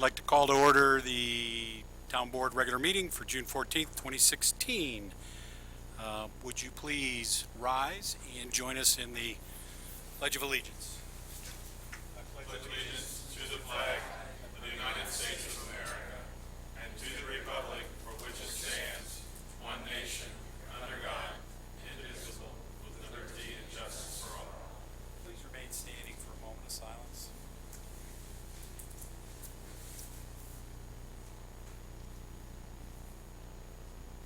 like to call to order the Town Board regular meeting for June 14th, 2016. Would you please rise and join us in the Pledge of Allegiance? I pledge allegiance to the flag of the United States of America and to the republic for which it stands, one nation, under God, indivisible, with liberty and justice for all. Please remain standing for a moment of silence.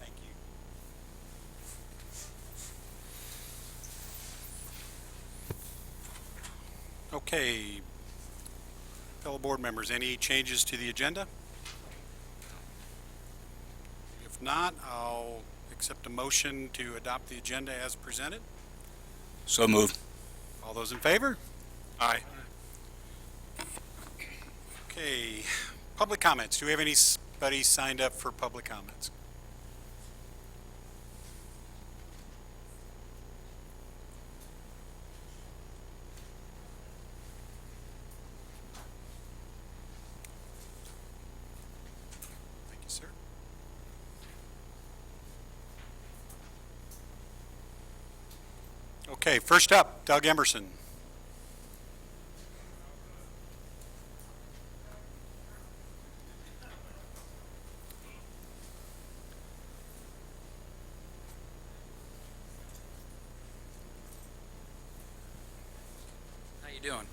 Thank you. Okay, fellow board members, any changes to the agenda? If not, I'll accept a motion to adopt the agenda as presented. So moved. All those in favor? Aye. Okay, public comments. Do we have anybody signed up for public comments? Thank you, sir. Okay, first up, Doug Emerson. How you doing?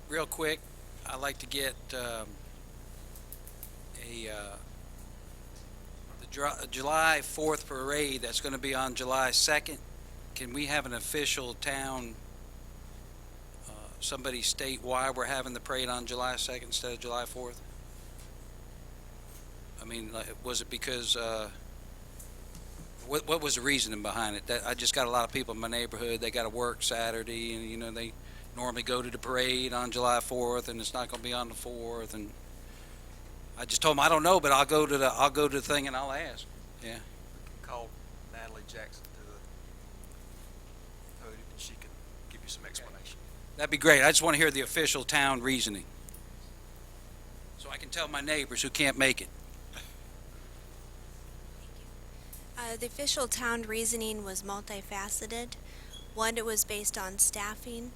Real quick, I'd like to get the July 4th parade that's going to be on July 2nd. Can we have an official town, somebody state why we're having the parade on July 2nd instead of July 4th? I mean, was it because, what was the reasoning behind it? I just got a lot of people in my neighborhood, they got to work Saturday, and you know, they normally go to the parade on July 4th, and it's not going to be on the 4th, and I just told them I don't know, but I'll go to the thing and I'll ask. Yeah. Call Natalie Jackson to the podium and she can give you some explanation. That'd be great. I just want to hear the official town reasoning, so I can tell my neighbors who can't make it. The official town reasoning was multifaceted. One, it was based on staffing.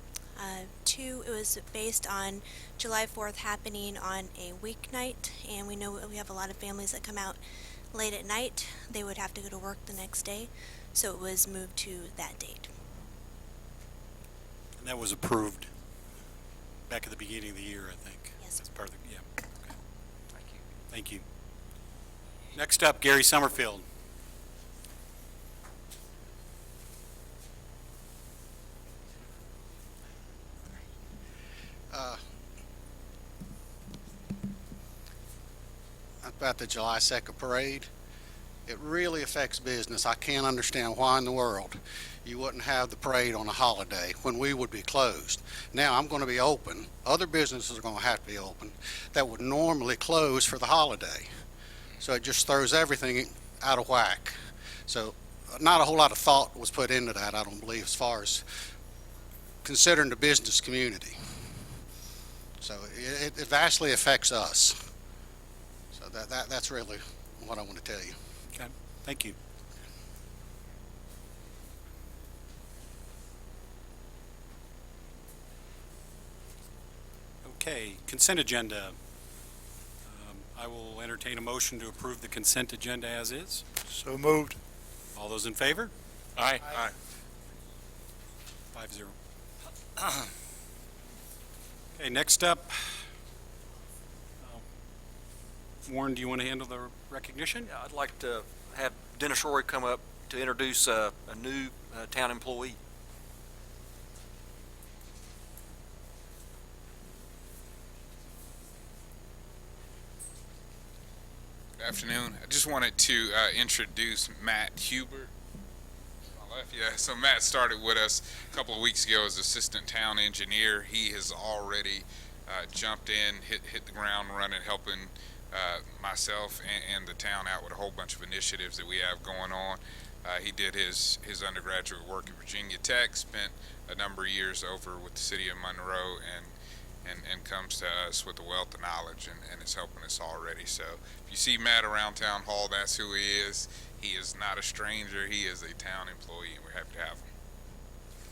Two, it was based on July 4th happening on a weeknight, and we know we have a lot of families that come out late at night. They would have to go to work the next day, so it was moved to that date. And that was approved back at the beginning of the year, I think. Yes. As part of the, yeah. Okay. Thank you. Thank you. Next up, Gary Summerfield. About the July 2nd parade, it really affects business. I can't understand why in the world you wouldn't have the parade on a holiday when we would be closed. Now I'm going to be open. Other businesses are going to have to be open that would normally close for the holiday. So it just throws everything out of whack. So not a whole lot of thought was put into that, I don't believe, as far as considering the business community. So it vastly affects us. So that's really what I want to tell you. Okay, thank you. Okay, consent agenda. I will entertain a motion to approve the consent agenda as is. So moved. All those in favor? Aye. Aye. 5-0. Okay, next up, Warren, do you want to handle the recognition? Yeah, I'd like to have Dennis Roy come up to introduce a new town employee. Good afternoon. I just wanted to introduce Matt Hubert. Yeah, so Matt started with us a couple of weeks ago as assistant town engineer. He has already jumped in, hit the ground running, helping myself and the town out with a whole bunch of initiatives that we have going on. He did his undergraduate work at Virginia Tech, spent a number of years over with the city of Monroe, and and comes to us with a wealth of knowledge, and is helping us already. So if you see Matt around Town Hall, that's who he is. He is not a stranger. He is a town employee, and we're happy to have him.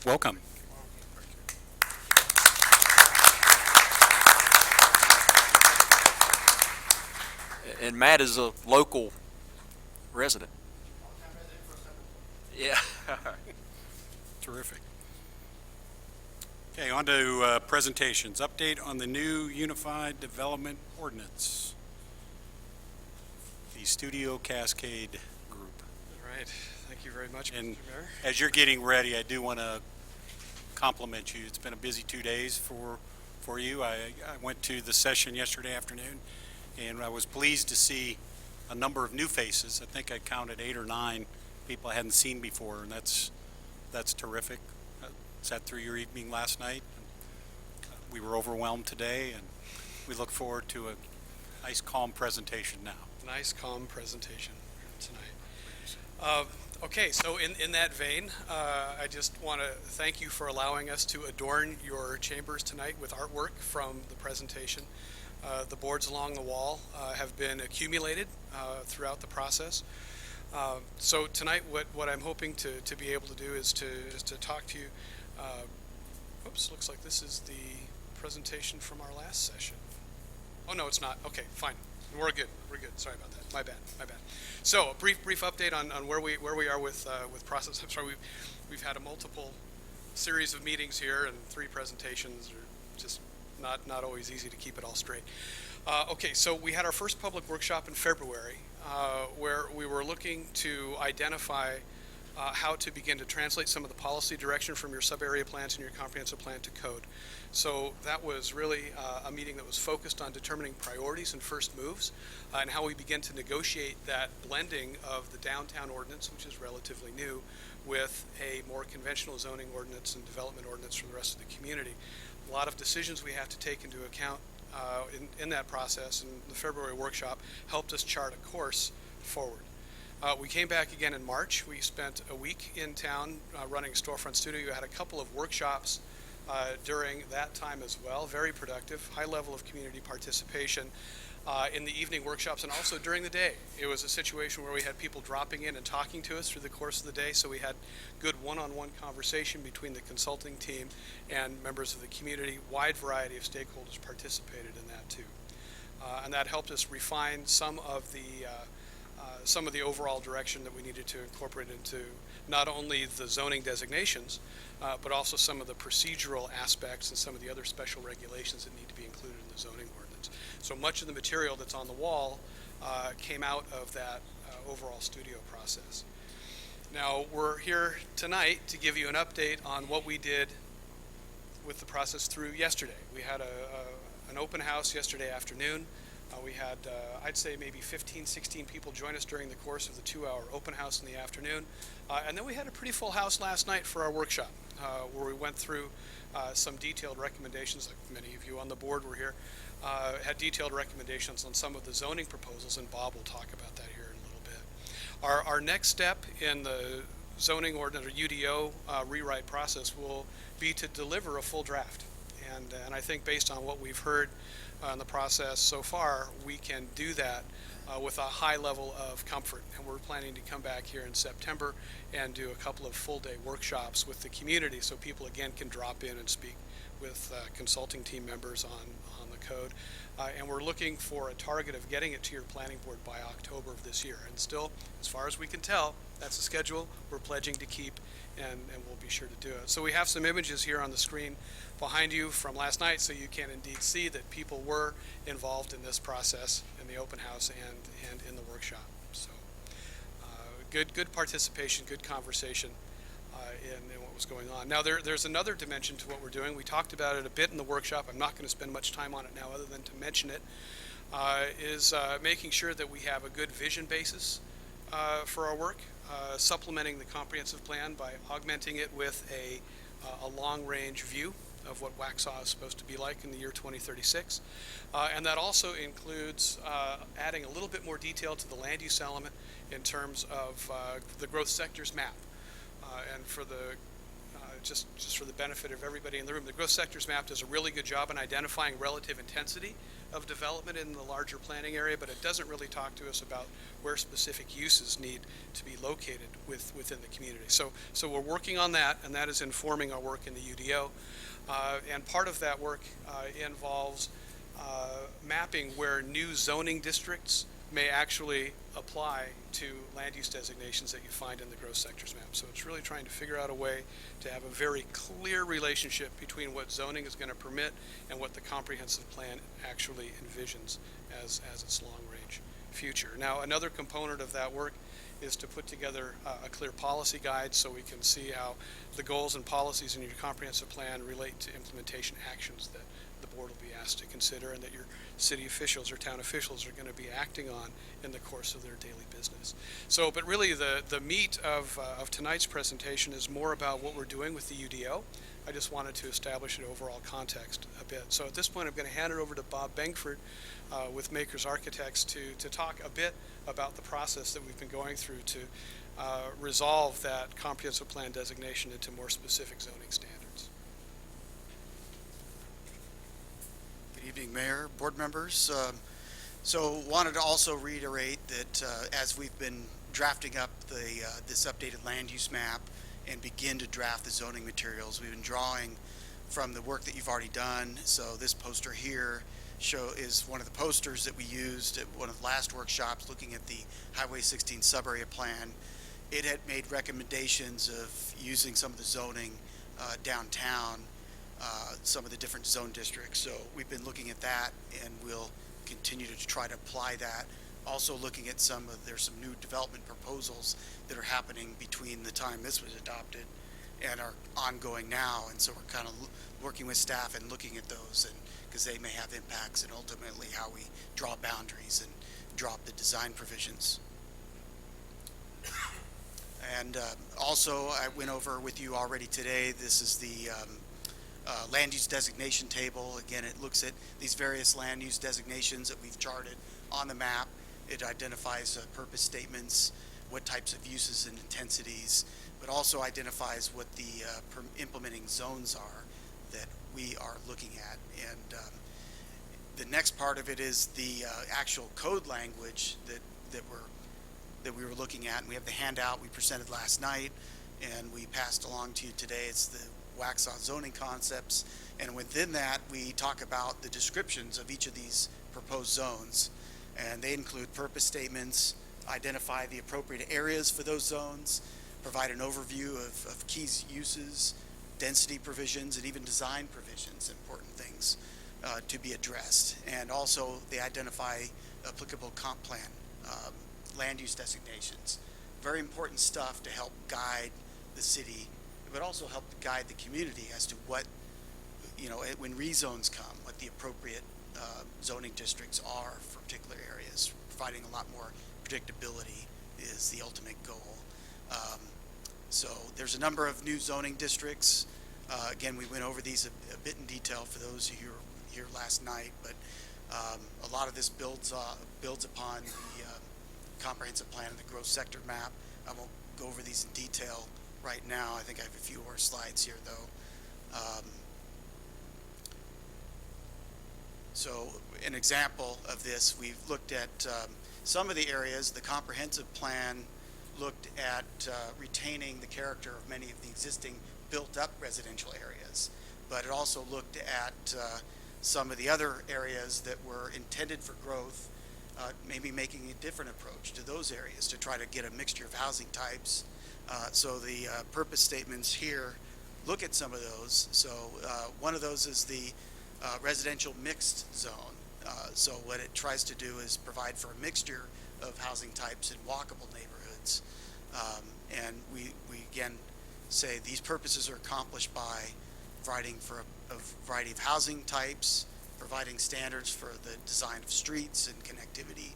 Welcome. And Matt is a local resident. Yeah. Terrific. Okay, on to presentations. Update on the new Unified Development Ordinance, the Studio Cascade Group. All right, thank you very much, And Mr. Mayor. as you're getting ready, I do want to compliment you. It's been a busy 2 days for you. I went to the session yesterday afternoon, and I was pleased to see a number of new faces. I think I counted 8 or 9 people I hadn't seen before, and that's terrific. Sat through your evening last night. We were overwhelmed today, and we look forward to a nice, calm presentation now. Nice, calm presentation tonight. Okay, so in that vein, I just want to thank you for allowing us to adorn your chambers tonight with artwork from the presentation. The boards along the wall have been accumulated throughout the process. So tonight, what I'm hoping to be able to do is to talk to you. Oops, looks like this is the presentation from our last session. Oh no, it's not. Okay, fine. We're good. Sorry about that. My bad. So a brief update on where we are with process. I'm sorry, we've had a multiple series of meetings here and 3 presentations. Are just not always easy to keep it all straight. Okay, so we had our first public workshop in February, where we were looking to identify how to begin to translate some of the policy direction from your sub-area plans and your comprehensive plan to code. So that was really a meeting that was focused on determining priorities and first moves, and how we begin to negotiate that blending of the downtown ordinance, which is relatively new, with a more conventional zoning ordinance and development ordinance for the rest of the community. A lot of decisions we have to take into account in that process, and the February workshop helped us chart a course forward. We came back again in March. We spent a week in town running Storefront Studio. We had a couple of workshops during that time as well, very productive, high level of community participation in the evening workshops, and also during the day. It was a situation where we had people dropping in and talking to us through the course of the day, so we had good one-on-one conversation between the consulting team and members of the community. Wide variety of stakeholders participated in that too. And that helped us refine some of the overall direction that we needed to incorporate into not only the zoning designations, but also some of the procedural aspects and some of the other special regulations that need to be included in the zoning ordinance. So much of the material that's on the wall came out of that overall studio process. Now, we're here tonight to give you an update on what we did with the process through yesterday. We had an open house yesterday afternoon. We had, I'd say, maybe 15, 16 people join us during the course of the 2-hour open house in the afternoon. And then we had a pretty full house last night for our workshop, where we went through some detailed recommendations, like many of you on the board were here, had detailed recommendations on some of the zoning proposals, and Bob will talk about that here in a little bit. Our next step in the zoning ordinance, or UDO, rewrite process will be to deliver a full draft. And I think based on what we've heard in the process so far, we can do that with a high level of comfort. And we're planning to come back here in September and do a couple of full-day workshops with the community, so people again can drop in and speak with consulting team members on the code. And we're looking for a target of getting it to your planning board by October of this year. And still, as far as we can tell, that's a schedule we're pledging to keep, and we'll be sure to do it. So we have some images here on the screen behind you from last night, so you can indeed see that people were involved in this process in the open house and in the workshop. So good participation, good conversation in what was going on. Now there's another dimension to what we're doing. We talked about it a bit in the workshop. I'm not going to spend much time on it now other than to mention it, is making sure that we have a good vision basis for our work, supplementing the comprehensive plan by augmenting it with a long-range view of what Waxhaw is supposed to be like in the year 2036. And that also includes adding a little bit more detail to the land use element in terms of the growth sectors map. And for the just for the benefit of everybody in the room, the growth sectors map does a really good job in identifying relative intensity of development in the larger planning area, but it doesn't really talk to us about where specific uses need to be located within the community. So we're working on that, and that is informing our work in the UDO. And part of that work involves mapping where new zoning districts may actually apply to land use designations that you find in the growth sectors map. So it's really trying to figure out a way to have a very clear relationship between what zoning is going to permit and what the comprehensive plan actually envisions as its long-range future. Now, another component of that work is to put together a clear policy guide so we can see how the goals and policies in your comprehensive plan relate to implementation actions that the board will be asked to consider and that your city officials or town officials are going to be acting on in the course of their daily business. So, but really the meat of tonight's presentation is more about what we're doing with the UDO. I just wanted to establish an overall context a bit. So at this point, I'm going to hand it over to Bob Bengford with Makers Architects to talk a bit about the process that we've been going through to resolve that comprehensive plan designation into more specific zoning standards. Good evening, Mayor, board members. So wanted to also reiterate that as we've been drafting up this updated land use map and begin to draft the zoning materials, we've been drawing from the work that you've already done. So this poster here is one of the posters that we used at one of the last workshops looking at the Highway 16 sub-area plan. It had made recommendations of using some of the zoning downtown, some of the different zone districts. So we've been looking at that, and we'll continue to try to apply that. Also looking at there's some new development proposals that are happening between the time this was adopted and are ongoing now. And so we're kind of working with staff and looking at those, and because they may have impacts and ultimately how we draw boundaries and drop the design provisions. And also, I went over with you already today, this is the land use designation table. Again, it looks at these various land use designations that we've charted on the map. It identifies purpose statements, what types of uses and intensities, but also identifies what the implementing zones are that we are looking at. And the next part of it is the actual code language that we were looking at, and we have the handout we presented last night and we passed along to you today. It's the Waxhaw zoning concepts, and within that we talk about the descriptions of each of these proposed zones, and they include purpose statements, identify the appropriate areas for those zones, provide an overview of key uses, density provisions, and even design provisions, important things to be addressed. And also they identify applicable comp plan land use designations. Very important stuff to help guide the city, but also help guide the community as to what, when rezones come, what the appropriate zoning districts are for particular areas. Providing a lot more predictability is the ultimate goal. So there's a number of new zoning districts. Again, we went over these a bit in detail for those of you who were here last night, but a lot of this builds upon the comprehensive plan and the growth sector map. I won't go over these in detail right now. I think I have a few more slides here though. So an example of this, we've looked at some of the areas. The comprehensive plan looked at retaining the character of many of the existing built-up residential areas, but it also looked at some of the other areas that were intended for growth, maybe making a different approach to those areas to try to get a mixture of housing types. So the purpose statements here look at some of those. So one of those is the residential mixed zone. So what it tries to do is provide for a mixture of housing types in walkable neighborhoods. And we again say these purposes are accomplished by providing for a variety of housing types, providing standards for the design of streets and connectivity,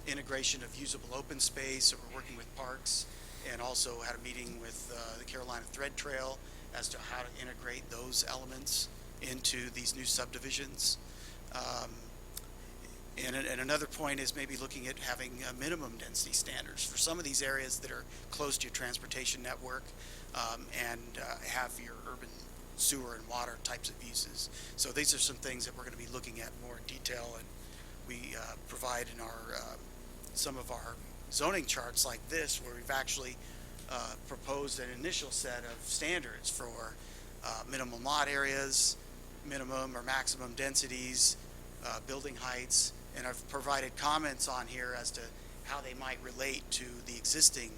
integration of usable open space. So we're working with parks, and also had a meeting with the Carolina Thread Trail as to how to integrate those elements into these new subdivisions. And another point is maybe looking at having minimum density standards for some of these areas that are close to your transportation network, and have your urban sewer and water types of uses. So these are some things that we're going to be looking at more in detail, and we provide in our some of our zoning charts like this, where we've actually proposed an initial set of standards for minimum lot areas, minimum or maximum densities, building heights, and I've provided comments on here as to how they might relate to the existing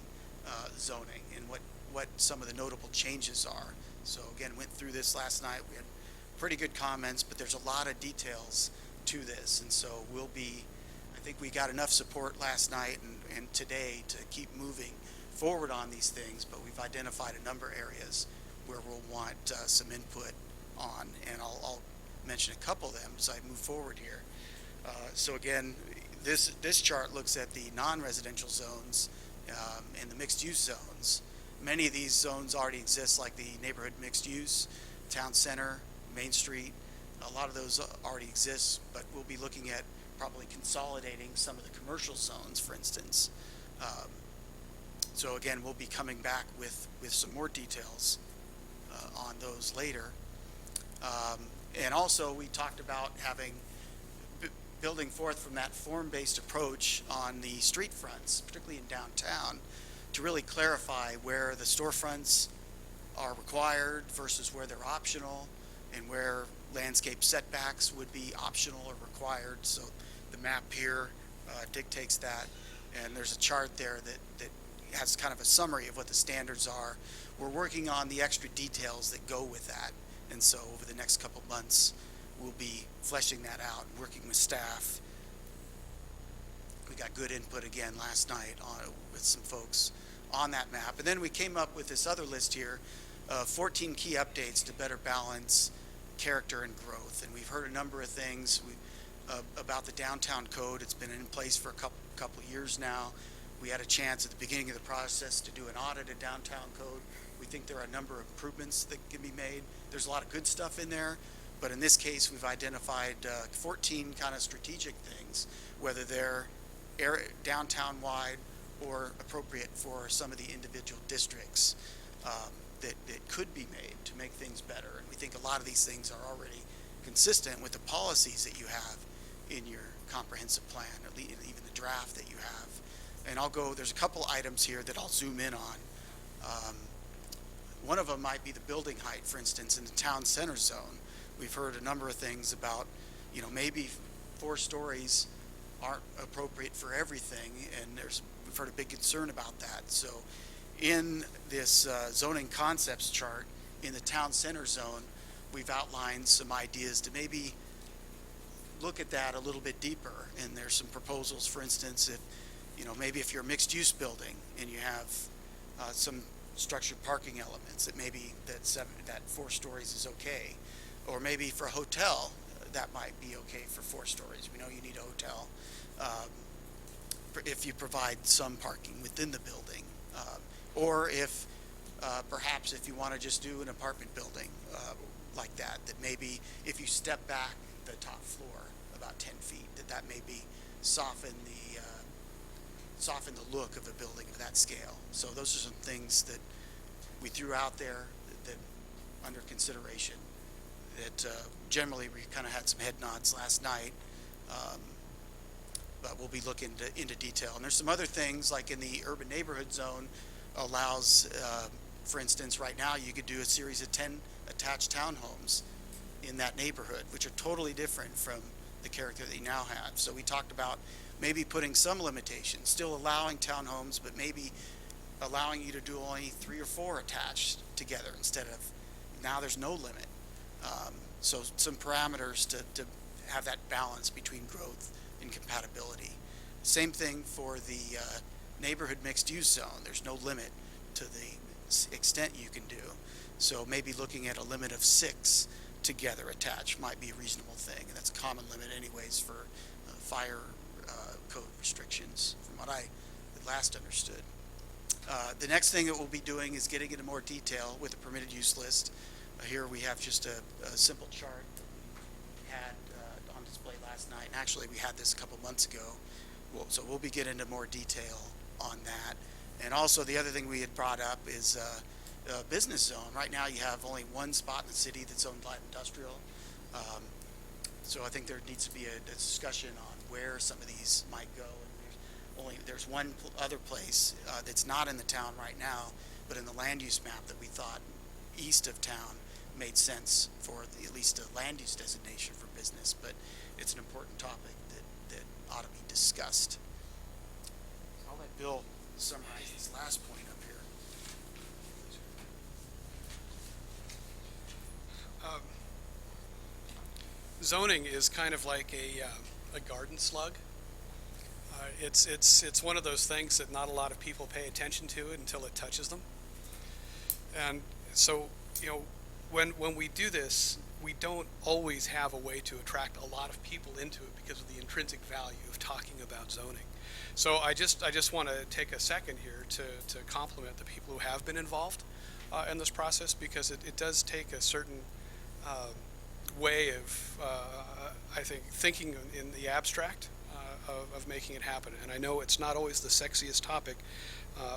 zoning and what some of the notable changes are. So again, went through this last night. We had pretty good comments, but there's a lot of details to this, and so I think we got enough support last night and today to keep moving forward on these things, but we've identified a number of areas where we'll want some input on, and I'll mention a couple of them as I move forward here. So again, this chart looks at the non-residential zones and the mixed-use zones. Many of these zones already exist, like the neighborhood mixed use, town center, Main Street. A lot of those already exist, but we'll be looking at probably consolidating some of the commercial zones, for instance. So again, we'll be coming back with some more details on those later. And also, we talked about building forth from that form-based approach on the street fronts, particularly in downtown, to really clarify where the storefronts are required versus where they're optional, and where landscape setbacks would be optional or required. So the map here dictates that, and there's a chart there that has kind of a summary of what the standards are. We're working on the extra details that go with that, and so over the next couple months we'll be fleshing that out and working with staff. We got good input again last night with some folks on that map, and then we came up with this other list here, 14 key updates to better balance character and growth. And we've heard a number of things about the downtown code. It's been in place for a couple years now. We had a chance at the beginning of the process to do an audit of downtown code. We think there are a number of improvements that can be made. There's a lot of good stuff in there, but in this case we've identified 14 kind of strategic things, whether they're downtown wide or appropriate for some of the individual districts that could be made to make things better. And we think a lot of these things are already consistent with the policies that you have in your comprehensive plan, or even the draft that you have. And there's a couple items here that I'll zoom in on. One of them might be the building height, for instance, in the town center zone. We've heard a number of things about, maybe 4 stories aren't appropriate for everything, and we've heard a big concern about that. So in this zoning concepts chart in the town center zone, we've outlined some ideas to maybe look at that a little bit deeper. And there's some proposals, for instance, maybe if you're a mixed use building and you have some structured parking elements, that maybe that 4 stories is okay. Or maybe for a hotel, that might be okay for 4 stories. We know you need a hotel if you provide some parking within the building. Or if perhaps if you want to just do an apartment building like that maybe if you step back the top floor about 10 feet, that maybe soften the look of a building of that scale. So those are some things that we threw out there that under consideration, that generally we kind of had some head nods last night, but we'll be looking into detail. And there's some other things, like in the urban neighborhood zone, allows, for instance, right now you could do a series of 10 attached townhomes in that neighborhood, which are totally different from the character that you now have. So we talked about maybe putting some limitations, still allowing townhomes, but maybe allowing you to do only 3 or 4 attached together instead of, now there's no limit. So some parameters to have that balance between growth and compatibility. Same thing for the neighborhood mixed use zone. There's no limit to the extent you can do. So maybe looking at a limit of 6 together attached might be a reasonable thing. And that's a common limit anyways for fire code restrictions, from what I last understood. The next thing that we'll be doing is getting into more detail with the permitted use list. Here we have just a simple chart that we had on display last night, and actually we had this a couple months ago. So we'll be getting into more detail on that. And also the other thing we had brought up is a business zone. Right now you have only one spot in the city that's owned light industrial. So I think there needs to be a discussion on where some of these might go. And there's one other place that's not in the town right now, but in the land use map that we thought east of town made sense for at least a land use designation for business. But it's an important topic that ought to be discussed. I'll let Bill summarize this last point up here. Zoning is kind of like a garden slug. It's one of those things that not a lot of people pay attention to it until it touches them. And so, when we do this, we don't always have a way to attract a lot of people into it because of the intrinsic value of talking about zoning. So I just want to take a second here to compliment the people who have been involved in this process, because it does take a certain way of, I think, thinking in the abstract of making it happen. And I know it's not always the sexiest topic,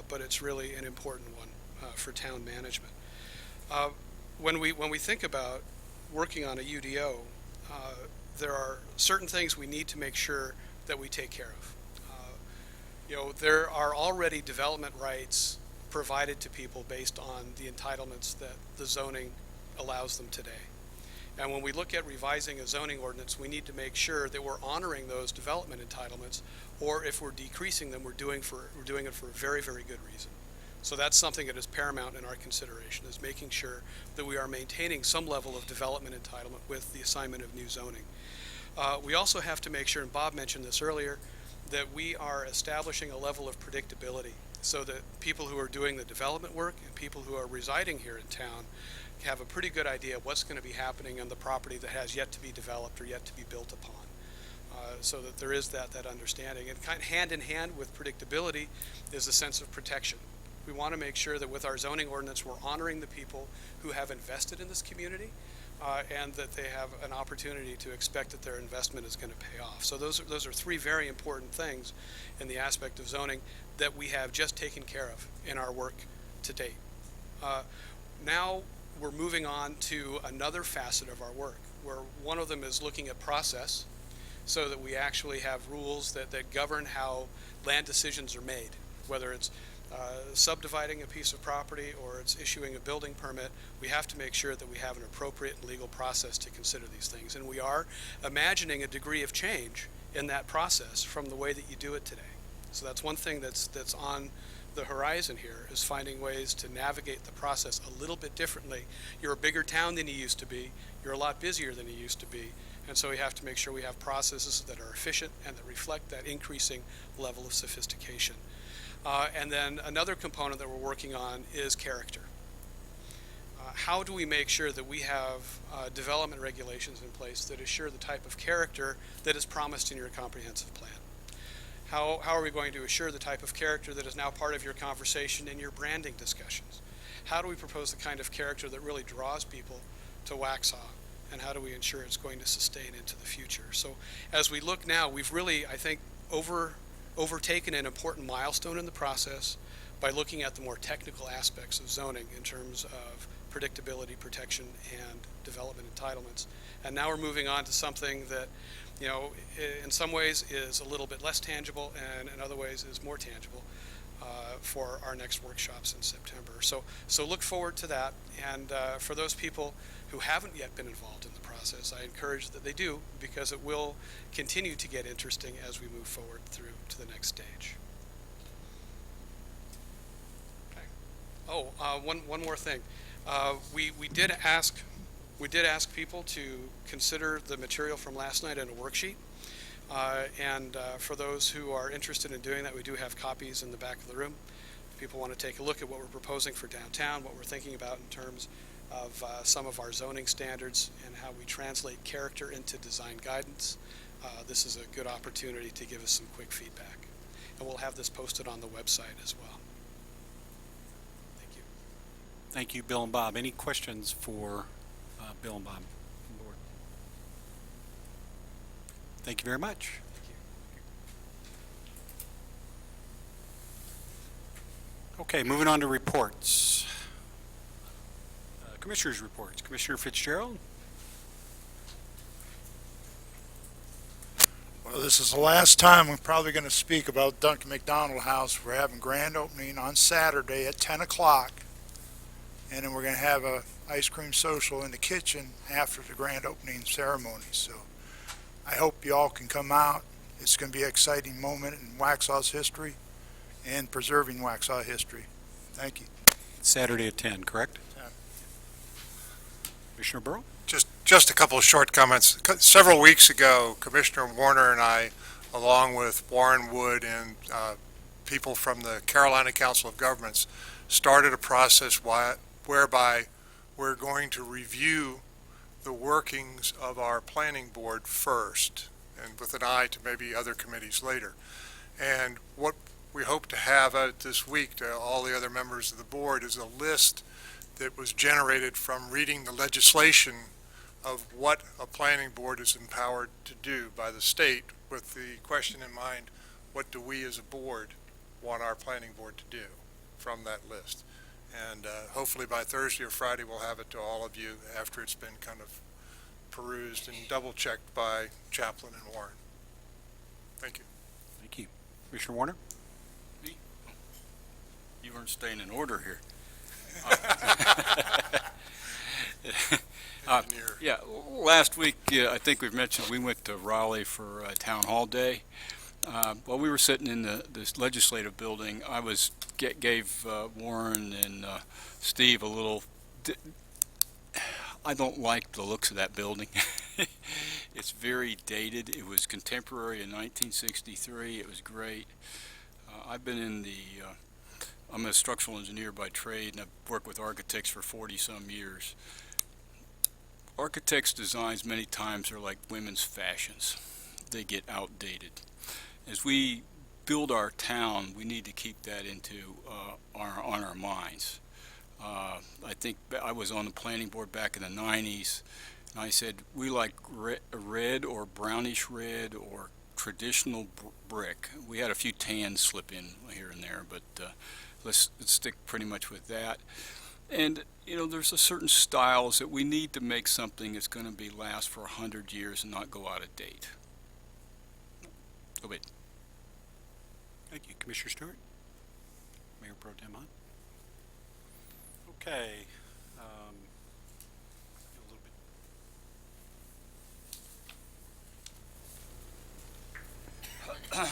but it's really an important one for town management. When we think about working on a UDO, there are certain things we need to make sure that we take care of. There are already development rights provided to people based on the entitlements that the zoning allows them today. And when we look at revising a zoning ordinance, we need to make sure that we're honoring those development entitlements, or if we're decreasing them, we're doing it for a very, very good reason. So that's something that is paramount in our consideration, is making sure that we are maintaining some level of development entitlement with the assignment of new zoning. We also have to make sure, and Bob mentioned this earlier, that we are establishing a level of predictability so that people who are doing the development work and people who are residing here in town have a pretty good idea of what's going to be happening on the property that has yet to be developed or yet to be built upon. So that there is that understanding. And kind of hand in hand with predictability is a sense of protection. We want to make sure that with our zoning ordinance, we're honoring the people who have invested in this community, and that they have an opportunity to expect that their investment is going to pay off. So those are three very important things in the aspect of zoning that we have just taken care of in our work to date. Now we're moving on to another facet of our work, where one of them is looking at process, so that we actually have rules that govern how land decisions are made, whether it's subdividing a piece of property or it's issuing a building permit. We have to make sure that we have an appropriate and legal process to consider these things. And we are imagining a degree of change in that process from the way that you do it today. So that's one thing that's on the horizon here, is finding ways to navigate the process a little bit differently. You're a bigger town than you used to be. You're a lot busier than you used to be. And so we have to make sure we have processes that are efficient and that reflect that increasing level of sophistication. And then another component that we're working on is character. How do we make sure that we have development regulations in place that assure the type of character that is promised in your comprehensive plan? How are we going to assure the type of character that is now part of your conversation in your branding discussions? How do we propose the kind of character that really draws people to Waxhaw? And how do we ensure it's going to sustain into the future? So as we look now, we've really, I think, overtaken an important milestone in the process by looking at the more technical aspects of zoning in terms of predictability, protection, and development entitlements. And now we're moving on to something that, in some ways is a little bit less tangible, and in other ways is more tangible for our next workshops in September. So look forward to that. And for those people who haven't yet been involved in the process, I encourage that they do, because it will continue to get interesting as we move forward through to the next stage. Okay. Oh, one more thing. We did ask people to consider the material from last night in a worksheet. And for those who are interested in doing that, we do have copies in the back of the room. If people want to take a look at what we're proposing for downtown, what we're thinking about in terms of some of our zoning standards and how we translate character into design guidance, this is a good opportunity to give us some quick feedback. And we'll have this posted on the website as well. Thank you. Thank you, Bill and Bob. Any questions for Bill and Bob on board? Thank you very much. Okay, moving on to reports. Commissioners' reports. Commissioner Fitzgerald? Well, this is the last time we're probably going to speak about Dunkin' McDonald House. We're having grand opening on Saturday at 10 o'clock. And then we're going to have a ice cream social in the kitchen after the grand opening ceremony. So I hope you all can come out. It's going to be an exciting moment in Waxhaw's history and preserving Waxhaw history. Thank you. Saturday at 10, correct? 10. Commissioner Burrow? Just a couple of short comments. Several weeks ago, Commissioner Warner and I, along with Warren Wood and people from the Carolina Council of Governments, started a process whereby we're going to review the workings of our planning board first, and with an eye to maybe other committees later. And what we hope to have out this week to all the other members of the board is a list that was generated from reading the legislation of what a planning board is empowered to do by the state, with the question in mind, what do we as a board want our planning board to do from that list? And hopefully by Thursday or Friday we'll have it to all of you after it's been kind of perused and double-checked by Chaplin and Warren. Thank you. Thank you. Commissioner Warner? You weren't staying in order here. Engineer. Yeah, last week, I think we've mentioned we went to Raleigh for Town Hall Day. While we were sitting in this legislative building, I gave Warren and Steve a little. I don't like the looks of that building. It's very dated. It was contemporary in 1963. It was great. I've been in I'm a structural engineer by trade, and I've worked with architects for 40-some years. Architects' designs many times are like women's fashions. They get outdated. As we build our town, we need to keep that on our minds. I think I was on the planning board back in the 90s, and I said we like red or brownish red or traditional brick. We had a few tans slip in here and there, but let's stick pretty much with that. And there's a certain styles that we need to make something that's going to last for 100 years and not go out of date. Go ahead. Thank you. Commissioner Stewart? Mayor Pro Tem Hunt? Okay. A little bit.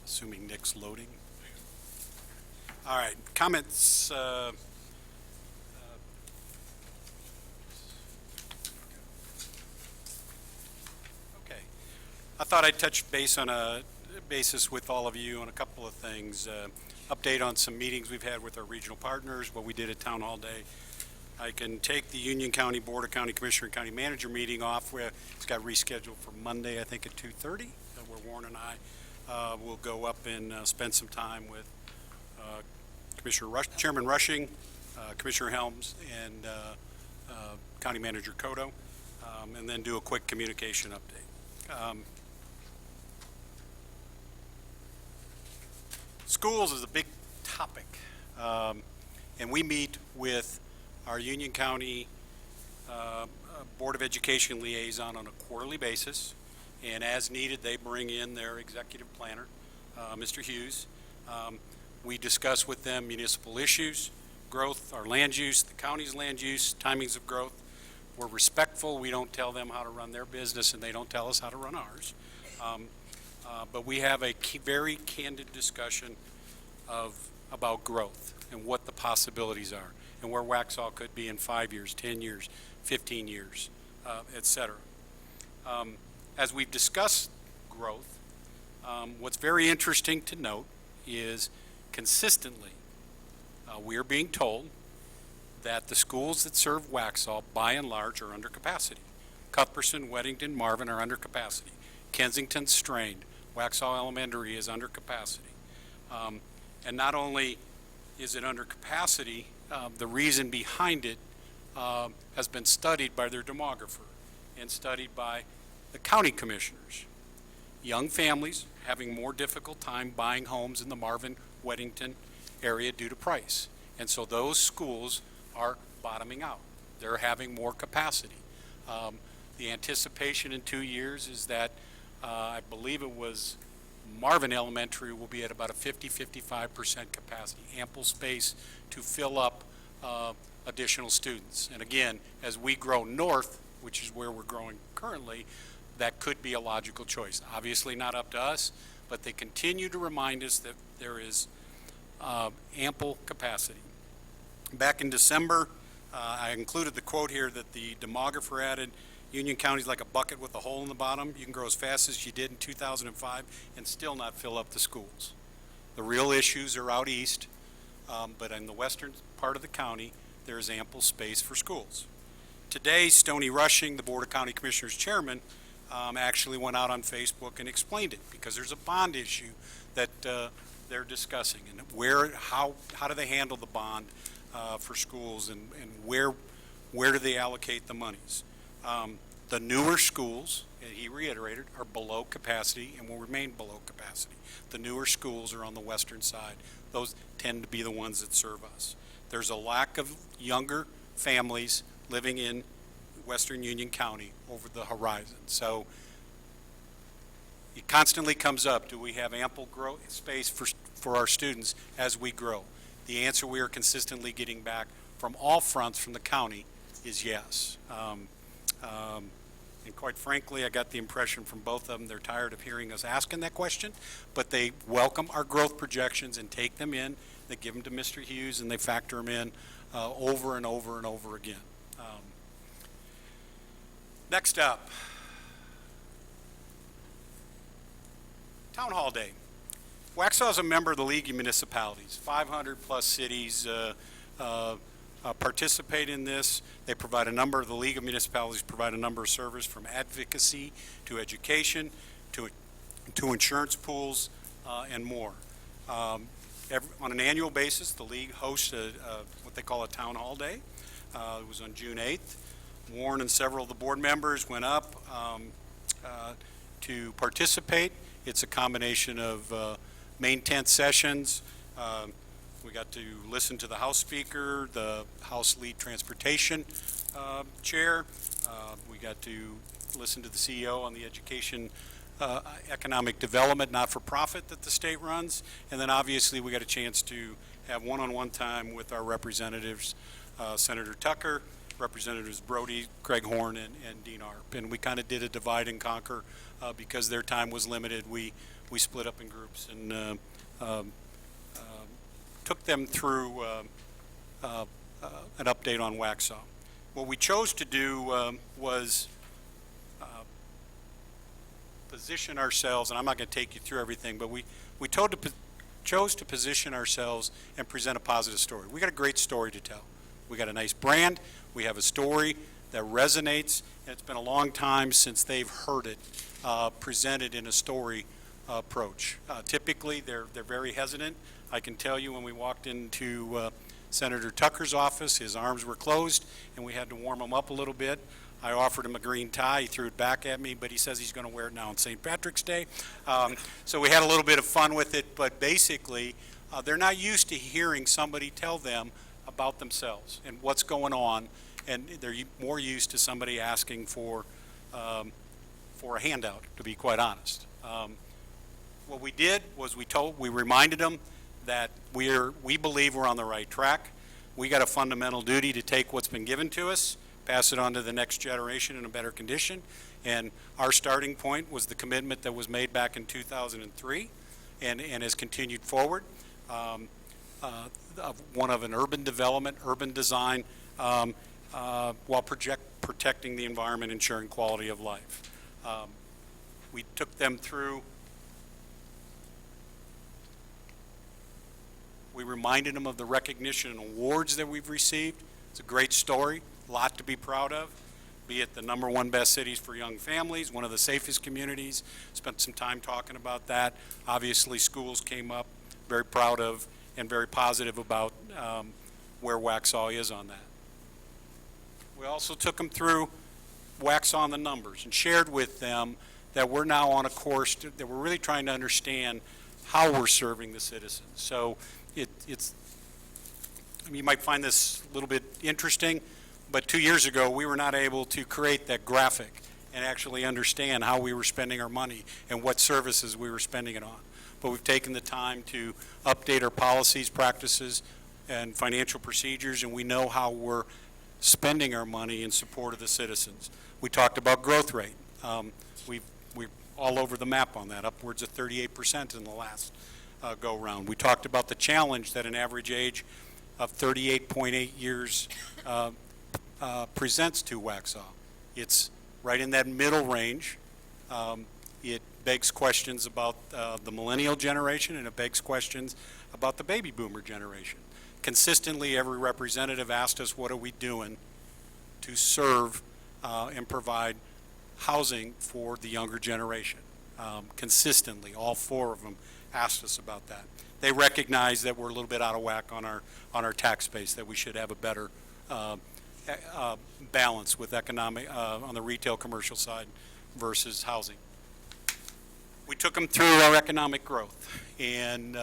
Assuming Nick's loading. All right, comments. Okay, I thought I'd touch base on a basis with all of you on a couple of things. Update on some meetings we've had with our regional partners, what we did at Town Hall Day. I can take the Union County Board of County Commissioner and County Manager meeting off, where it's got rescheduled for Monday, I think at 2:30, where Warren and I will go up and spend some time with Chairman Rushing, Commissioner Helms, and County Manager Cotto, and then do a quick communication update. Schools is a big topic, and we meet with our Union County Board of Education liaison on a quarterly basis, and as needed, they bring in their executive planner, Mr. Hughes. We discuss with them municipal issues, growth, our land use, the county's land use, timings of growth. We're respectful. We don't tell them how to run their business, and they don't tell us how to run ours. But we have a very candid discussion about growth and what the possibilities are and where Waxhaw could be in 5 years, 10 years, 15 years, et cetera. As we've discussed growth, what's very interesting to note is consistently we are being told that the schools that serve Waxhaw, by and large, are under capacity. Cuthbertson, Weddington, Marvin are under capacity. Kensington's strained. Waxhaw Elementary is under capacity. And not only is it under capacity, the reason behind it has been studied by their demographer. and studied by the county commissioners. Young families having more difficult time buying homes in the Marvin, Weddington area due to price. And so those schools are bottoming out. They're having more capacity. The anticipation in 2 years is that I believe it was Marvin Elementary will be at about a 50-55% capacity, ample space to fill up additional students. And again, as we grow north, which is where we're growing currently, that could be a logical choice. Obviously not up to us, but they continue to remind us that there is ample capacity. Back in December, I included the quote here that the demographer added, Union County is like a bucket with a hole in the bottom. You can grow as fast as you did in 2005 and still not fill up the schools. The real issues are out east, but in the western part of the county, there is ample space for schools. Today, Stoney Rushing, the Board of County Commissioners chairman, actually went out on Facebook and explained it, because there's a bond issue that they're discussing, and how do they handle the bond for schools, and where do they allocate the monies. The newer schools, and he reiterated, are below capacity and will remain below capacity. The newer schools are on the western side. Those tend to be the ones that serve us. There's a lack of younger families living in western Union County over the horizon. So it constantly comes up, do we have ample space for our students as we grow? The answer we are consistently getting back from all fronts from the county is yes. And quite frankly, I got the impression from both of them, they're tired of hearing us asking that question, but they welcome our growth projections and take them in. They give them to Mr. Hughes and they factor them in over and over and over again. Next up, Town Hall Day. Waxhaw is a member of the League of Municipalities. 500 plus cities participate in this. They provide a number of, the League of Municipalities provide a number of services, from advocacy to education to insurance pools and more. On an annual basis, the League hosts what they call a Town Hall Day. It was on June 8th. Warren and several of the board members went up to participate. It's a combination of main tent sessions. We got to listen to the House Speaker, the House Lead Transportation Chair. We got to listen to the CEO on the education, economic development, not-for-profit that the state runs. And then obviously we got a chance to have one-on-one time with our representatives, Senator Tucker, Representatives Brody, Craig Horn, and Dean Arp. And we kind of did a divide and conquer because their time was limited. We split up in groups and took them through an update on Waxhaw. What we chose to do was position ourselves, and I'm not going to take you through everything, but we chose to position ourselves and present a positive story. We got a great story to tell. We got a nice brand. We have a story that resonates, and it's been a long time since they've heard it presented in a story approach. Typically, they're very hesitant. I can tell you when we walked into Senator Tucker's office, his arms were closed, and we had to warm him up a little bit. I offered him a green tie. He threw it back at me, but he says he's going to wear it now on St. Patrick's Day. So we had a little bit of fun with it, but basically, they're not used to hearing somebody tell them about themselves and what's going on, and they're more used to somebody asking for a handout, to be quite honest. What we did was we reminded them that we believe we're on the right track. We got a fundamental duty to take what's been given to us, pass it on to the next generation in a better condition. And our starting point was the commitment that was made back in 2003 and has continued forward. One of an urban development, urban design, while protecting the environment, ensuring quality of life. We took them through. We reminded them of the recognition and awards that we've received. It's a great story, a lot to be proud of, be it the #1 best cities for young families, one of the safest communities. Spent some time talking about that. Obviously, schools came up, very proud of and very positive about where Waxhaw is on that. We also took them through Waxhaw on the numbers and shared with them that we're now on a course that we're really trying to understand how we're serving the citizens. So it's, I mean, you might find this a little bit interesting, but 2 years ago, we were not able to create that graphic and actually understand how we were spending our money and what services we were spending it on. But we've taken the time to update our policies, practices, and financial procedures, and we know how we're spending our money in support of the citizens. We talked about growth rate. We're all over the map on that, upwards of 38% in the last go-round. We talked about the challenge that an average age of 38.8 years presents to Waxhaw. It's right in that middle range. It begs questions about the millennial generation, and it begs questions about the baby boomer generation. Consistently, every representative asked us, what are we doing to serve and provide housing for the younger generation? Consistently, all four of them asked us about that. They recognize that we're a little bit out of whack on our tax base, that we should have a better balance with economic on the retail commercial side versus housing. We took them through our economic growth, and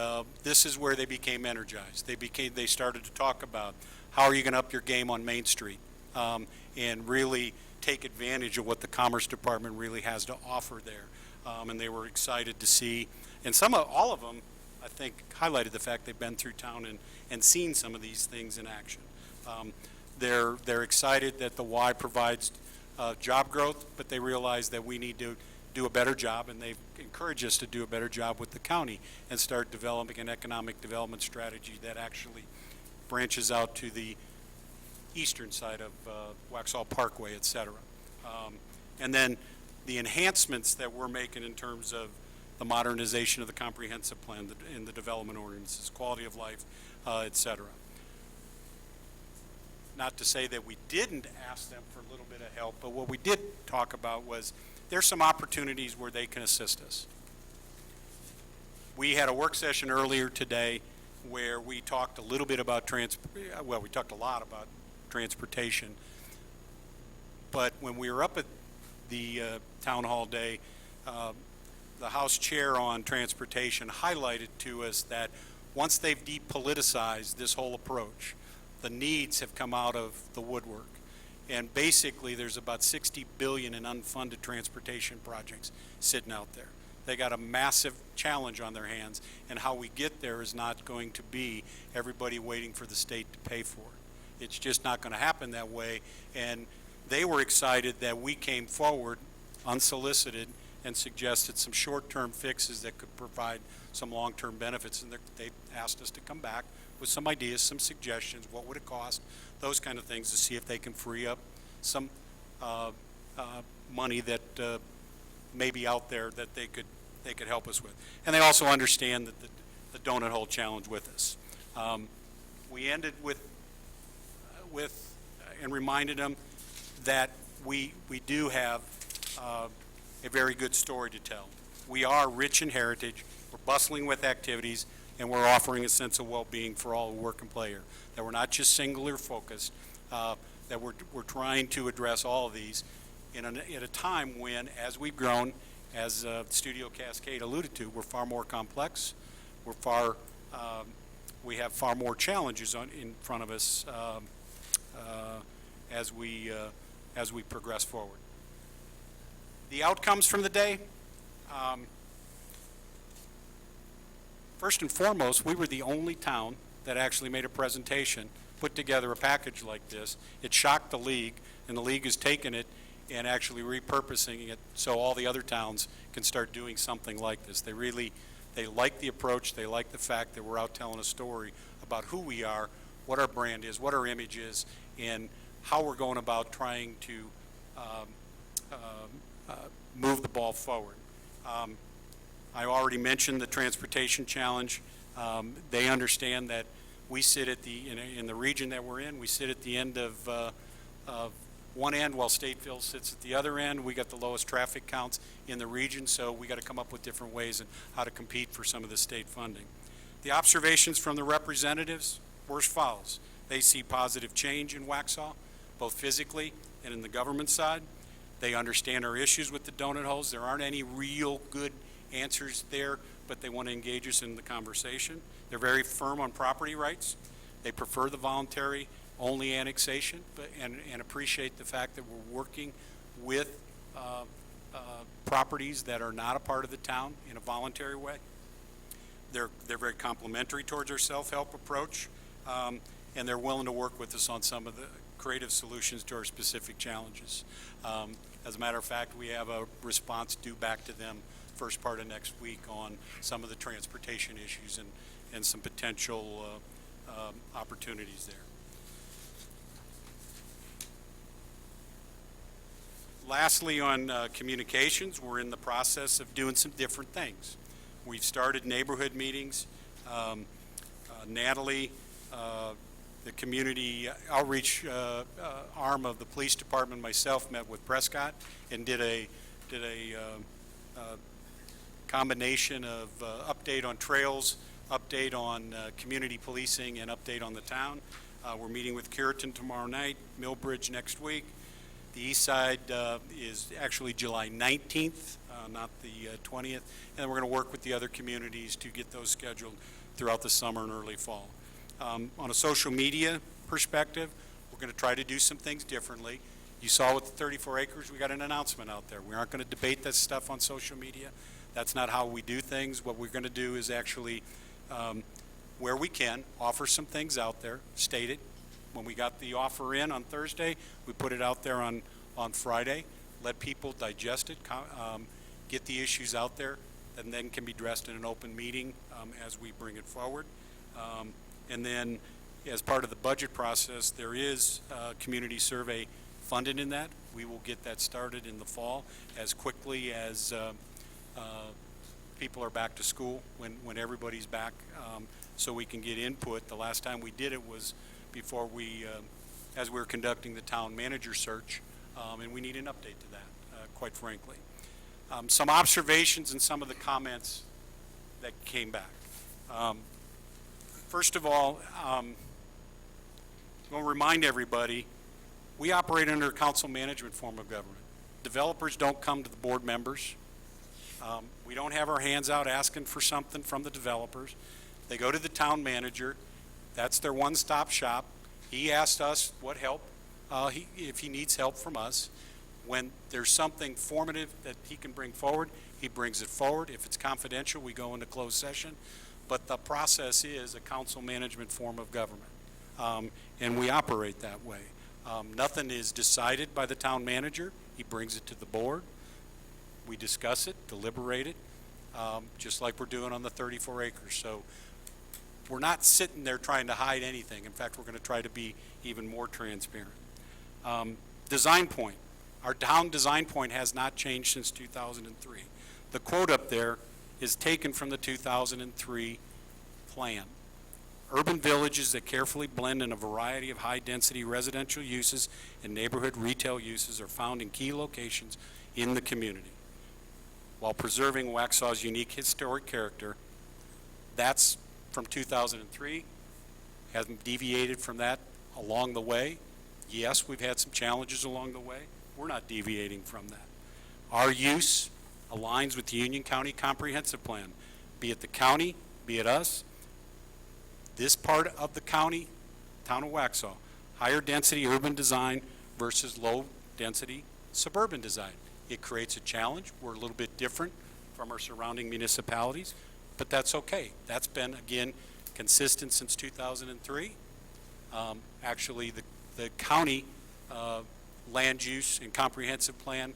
this is where they became energized. They started to talk about how are you going to up your game on Main Street and really take advantage of what the Commerce Department really has to offer there. And they were excited to see, and all of them, I think, highlighted the fact they've been through town and seen some of these things in action. They're excited that the Y provides job growth, but they realize that we need to do a better job, and they've encouraged us to do a better job with the county and start developing an economic development strategy that actually branches out to the eastern side of Waxhaw Parkway, et cetera. And then the enhancements that we're making in terms of the modernization of the comprehensive plan and the development ordinances, quality of life, et cetera. Not to say that we didn't ask them for a little bit of help, but what we did talk about was there's some opportunities where they can assist us. We had a work session earlier today where we talked a little bit about we talked a lot about transportation. But when we were up at the town hall day, the House Chair on Transportation highlighted to us that once they've depoliticized this whole approach, the needs have come out of the woodwork. And basically, there's about $60 billion in unfunded transportation projects sitting out there. They got a massive challenge on their hands, and how we get there is not going to be everybody waiting for the state to pay for it. It's just not going to happen that way, and they were excited that we came forward unsolicited and suggested some short-term fixes that could provide some long-term benefits, and they asked us to come back with some ideas, some suggestions, what would it cost, those kind of things, to see if they can free up some money that may be out there that they could help us with. And they also understand that the donut hole challenge with us. We ended with and reminded them that we do have a very good story to tell. We are rich in heritage, we're bustling with activities, and we're offering a sense of well-being for all who work and play here. That we're not just singular focused, that we're trying to address all of these at a time when, as we've grown, as Studio Cascade alluded to, we're far more complex, we have far more challenges in front of us as we progress forward. The outcomes from the day, first and foremost, we were the only town that actually made a presentation, put together a package like this. It shocked the league, and the league has taken it and actually repurposing it so all the other towns can start doing something like this. They like the approach. They like the fact that we're out telling a story about who we are, what our brand is, what our image is, and how we're going about trying to move the ball forward. I already mentioned the transportation challenge. They understand that we sit at in the region that we're in, we sit at the end of one end while Stateville sits at the other end. We got the lowest traffic counts in the region, so we got to come up with different ways on how to compete for some of the state funding. The observations from the representatives were as follows. They see positive change in Waxhaw, both physically and in the government side. They understand our issues with the donut holes. There aren't any real good answers there, but they want to engage us in the conversation. They're very firm on property rights. They prefer the voluntary only annexation, and appreciate the fact that we're working with properties that are not a part of the town in a voluntary way. They're very complimentary towards our self-help approach, and they're willing to work with us on some of the creative solutions to our specific challenges. As a matter of fact, we have a response due back to them first part of next week on some of the transportation issues and some potential opportunities there. Lastly, on communications, we're in the process of doing some different things. We've started neighborhood meetings. Natalie, the community outreach arm of the police department, myself met with Prescott and did a combination of update on trails, update on community policing, and update on the town. We're meeting with Curitan tomorrow night, Millbridge next week. The east side is actually July 19th, not the 20th, and then we're going to work with the other communities to get those scheduled throughout the summer and early fall. On a social media perspective, we're going to try to do some things differently. You saw with the 34 acres, we got an announcement out there. We aren't going to debate this stuff on social media. That's not how we do things. What we're going to do is actually, where we can, offer some things out there, state it. When we got the offer in on Thursday, we put it out there on Friday, let people digest it, get the issues out there, and then can be addressed in an open meeting as we bring it forward. And then as part of the budget process, there is a community survey funded in that. We will get that started in the fall as quickly as people are back to school, when everybody's back, so we can get input. The last time we did it was before as we were conducting the town manager search, and we need an update to that, quite frankly. Some observations and some of the comments that came back. First of all, I'm going to remind everybody, we operate under a council management form of government. Developers don't come to the board members. We don't have our hands out asking for something from the developers. They go to the town manager. That's their one-stop shop. He asked us what help, if he needs help from us. When there's something formative that he can bring forward, he brings it forward. If it's confidential, we go into closed session. But the process is a council management form of government, and we operate that way. Nothing is decided by the town manager. He brings it to the board. We discuss it, deliberate it, just like we're doing on the 34 acres. So we're not sitting there trying to hide anything. In fact, we're going to try to be even more transparent. Design point. Our town design point has not changed since 2003. The quote up there is taken from the 2003 plan. Urban villages that carefully blend in a variety of high-density residential uses and neighborhood retail uses are found in key locations in the community, while preserving Waxhaw's unique historic character. That's from 2003, hasn't deviated from that along the way. Yes, we've had some challenges along the way. We're not deviating from that. Our use aligns with the Union County Comprehensive Plan, be it the county, be it us. This part of the county, town of Waxhaw, higher density urban design versus low density suburban design. It creates a challenge. We're a little bit different from our surrounding municipalities, but that's okay. That's been, again, consistent since 2003. Actually, the county land use and comprehensive plan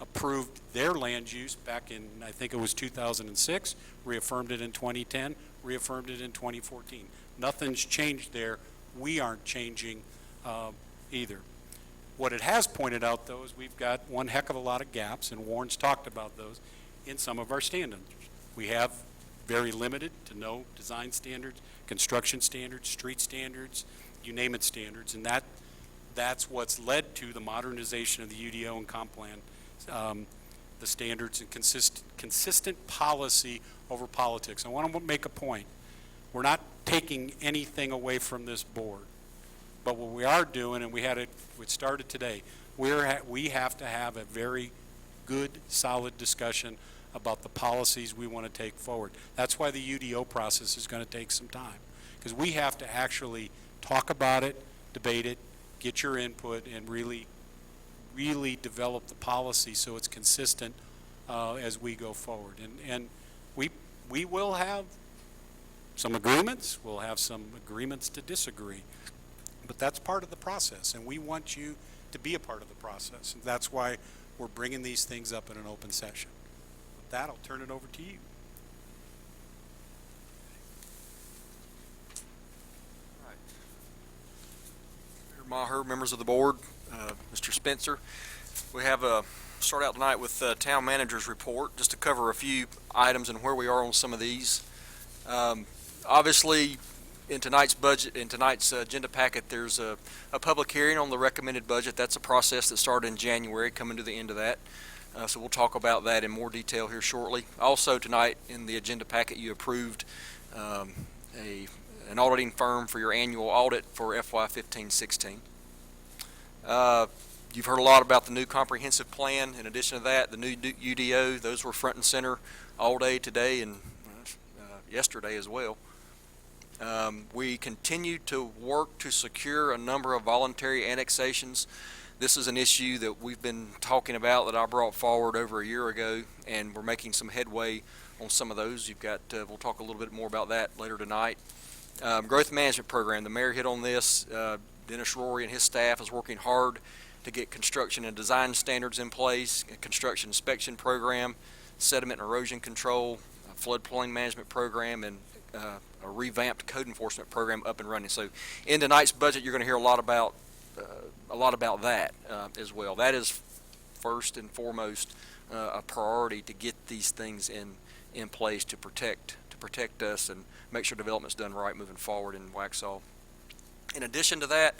approved their land use back in, I think it was 2006, reaffirmed it in 2010, reaffirmed it in 2014. Nothing's changed there. We aren't changing either. What it has pointed out, though, is we've got one heck of a lot of gaps, and Warren's talked about those, in some of our standards. We have very limited to no design standards, construction standards, street standards, you name it standards, and that's what's led to the modernization of the UDO and comp plan, the standards and consistent policy over politics. I want to make a point. We're not taking anything away from this board. But what we are doing, and we started today, we have to have a very good, solid discussion about the policies we want to take forward. That's why the UDO process is going to take some time, because we have to actually talk about it, debate it, get your input, and really develop the policy so it's consistent as we go forward. And we will have some agreements, we'll have some agreements to disagree, but that's part of the process, and we want you to be a part of the process. And that's why we're bringing these things up in an open session. With that, I'll turn it over to you. Mayor Maher, members of the board, Mr. Spencer, we have start out tonight with town manager's report, just to cover a few items and where we are on some of these. Obviously, in tonight's agenda packet, there's a public hearing on the recommended budget. That's a process that started in January, coming to the end of that. So we'll talk about that in more detail here shortly. Also tonight in the agenda packet, you approved an auditing firm for your annual audit for FY 15-16. You've heard a lot about the new comprehensive plan. In addition to that, the new UDO, those were front and center all day today and yesterday as well. We continue to work to secure a number of voluntary annexations. This is an issue that we've been talking about, that I brought forward over a year ago, and we're making some headway on some of those. You've got, we'll talk a little bit more about that later tonight. Growth management program, the mayor hit on this. Dennis Rory and his staff is working hard to get construction and design standards in place, a construction inspection program, sediment and erosion control, a floodplain management program, and a revamped code enforcement program up and running. So in tonight's budget, you're going to hear a lot about that as well. That is first and foremost a priority, to get these things in place to protect us and make sure development's done right moving forward in Waxhaw. In addition to that,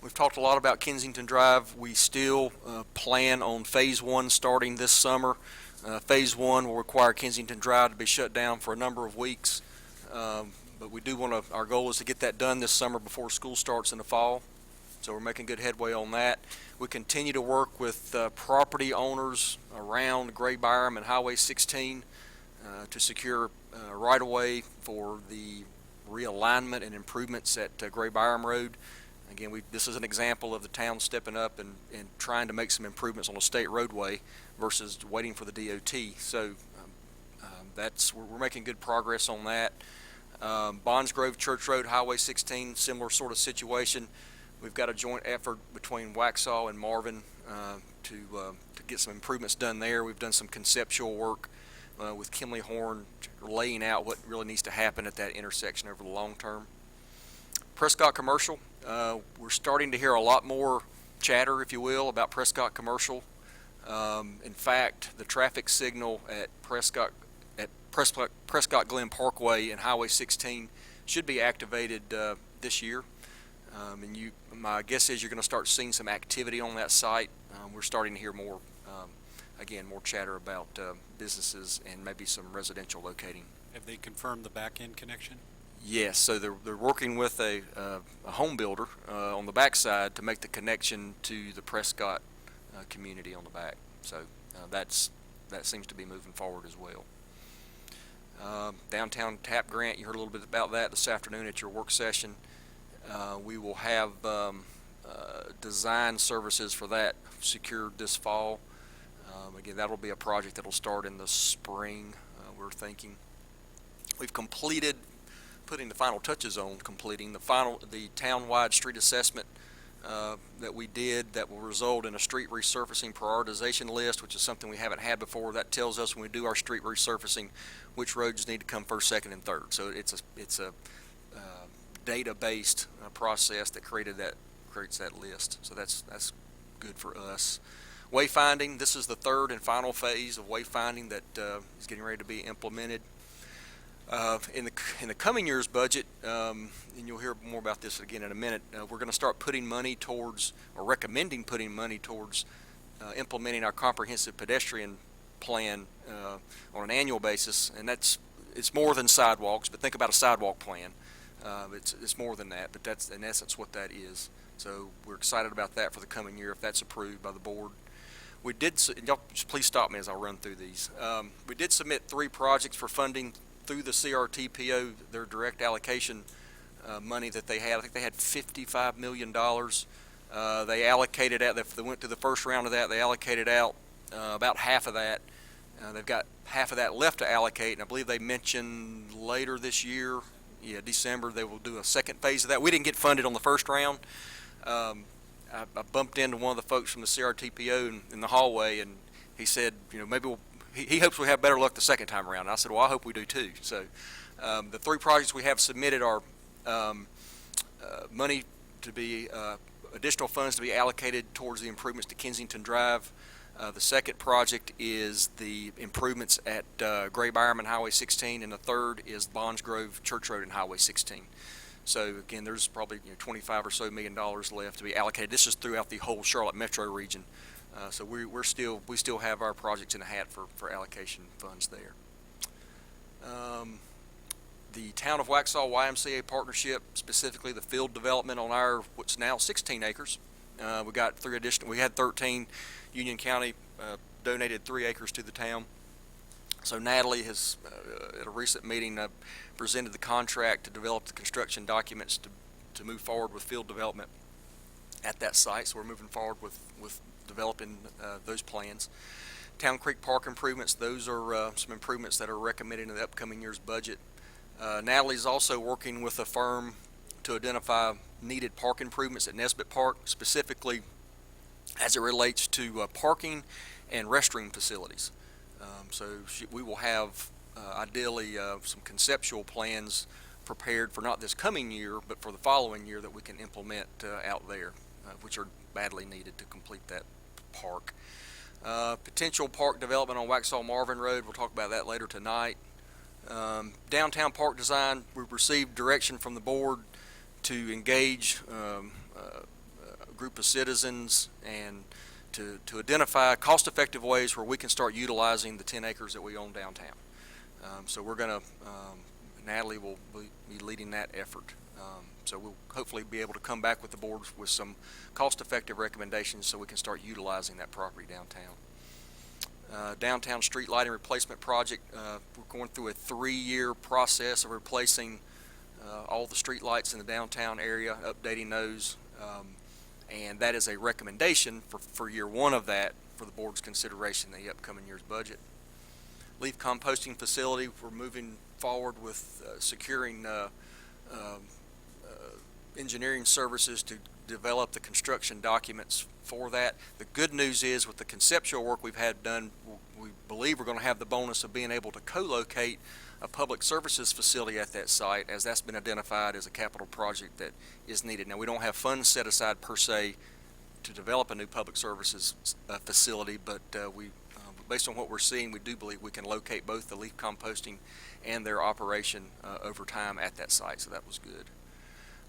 we've talked a lot about Kensington Drive. We still plan on phase 1 starting this summer. Phase 1 will require Kensington Drive to be shut down for a number of weeks. But we do want to, our goal is to get that done this summer before school starts in the fall. So we're making good headway on that. We continue to work with property owners around Gray Byram and Highway 16 to secure right-of-way for the realignment and improvements at Gray Byram Road. Again, this is an example of the town stepping up and trying to make some improvements on a state roadway versus waiting for the DOT. So we're making good progress on that. Bonds Grove Church Road, Highway 16, similar sort of situation. We've got a joint effort between Waxhaw and Marvin to get some improvements done there. We've done some conceptual work with Kimley Horn, laying out what really needs to happen at that intersection over the long term. Prescott Commercial, we're starting to hear a lot more chatter, if you will, about Prescott Commercial. In fact, the traffic signal at Prescott Glen Parkway and Highway 16 should be activated this year. And my guess is you're going to start seeing some activity on that site. We're starting to hear more, again, more chatter about businesses and maybe some residential locating. Have they confirmed the back-end connection? Yes, so they're working with a home builder on the backside to make the connection to the Prescott community on the back. So that seems to be moving forward as well. Downtown TAP grant, you heard a little bit about that this afternoon at your work session. We will have design services for that secured this fall. Again, that'll be a project that'll start in the spring, we're thinking. We've completed putting the final touches on completing the town-wide street assessment that we did, that will result in a street resurfacing prioritization list, which is something we haven't had before. That tells us when we do our street resurfacing which roads need to come first, second, and third. So it's a data-based process that creates that list. So that's good for us. Wayfinding, this is the third and final phase of wayfinding that is getting ready to be implemented. In the coming year's budget, and you'll hear more about this again in a minute, we're going to start putting money towards, or recommending putting money towards, implementing our comprehensive pedestrian plan on an annual basis, and it's more than sidewalks, but think about a sidewalk plan. It's more than that, but that's in essence what that is. So we're excited about that for the coming year if that's approved by the board. We did, y'all just please stop me as I run through these. We did submit 3 projects for funding through the CRTPO, their direct allocation money that they had. I think they had $55 million. They allocated out, they went to the first round of that, they allocated out about half of that. They've got half of that left to allocate, and I believe they mentioned later this year, December, they will do a second phase of that. We didn't get funded on the first round. I bumped into one of the folks from the CRTPO in the hallway, and he said, maybe he hopes we have better luck the second time around. And I said, well, I hope we do too. So the 3 projects we have submitted are money to be additional funds to be allocated towards the improvements to Kensington Drive. The second project is the improvements at Gray Byerman Highway 16, and the third is Bonds Grove Church Road and Highway 16. So again, there's probably $25 or so million left to be allocated. This is throughout the whole Charlotte metro region. So we still have our projects in the hat for allocation funds there. The Town of Waxhaw YMCA partnership, specifically the field development on our what's now 16 acres. We got 3 additional. We had 13. Union County donated 3 acres to the town. So Natalie has, at a recent meeting, presented the contract to develop the construction documents to move forward with field development at that site. So we're moving forward with developing those plans. Town Creek Park improvements, those are some improvements that are recommended in the upcoming year's budget. Natalie's also working with a firm to identify needed park improvements at Nesbitt Park, specifically as it relates to parking and restroom facilities. So we will have ideally some conceptual plans prepared for not this coming year, but for the following year that we can implement out there, which are badly needed to complete that park. Potential park development on Waxhaw Marvin Road, we'll talk about that later tonight. Downtown park design, we've received direction from the board to engage a group of citizens and to identify cost-effective ways where we can start utilizing the 10 acres that we own downtown. So we're going to, Natalie will be leading that effort. So we'll hopefully be able to come back with the board with some cost-effective recommendations so we can start utilizing that property downtown. Downtown street lighting replacement project, we're going through a 3-year process of replacing all the street lights in the downtown area, updating those, and that is a recommendation for year 1 of that for the board's consideration in the upcoming year's budget. Leaf composting facility, we're moving forward with securing engineering services to develop the construction documents for that. The good news is with the conceptual work we've had done, we believe we're going to have the bonus of being able to co-locate a public services facility at that site, as that's been identified as a capital project that is needed. Now, we don't have funds set aside per se to develop a new public services facility, but based on what we're seeing, we do believe we can locate both the leaf composting and their operation over time at that site, so that was good.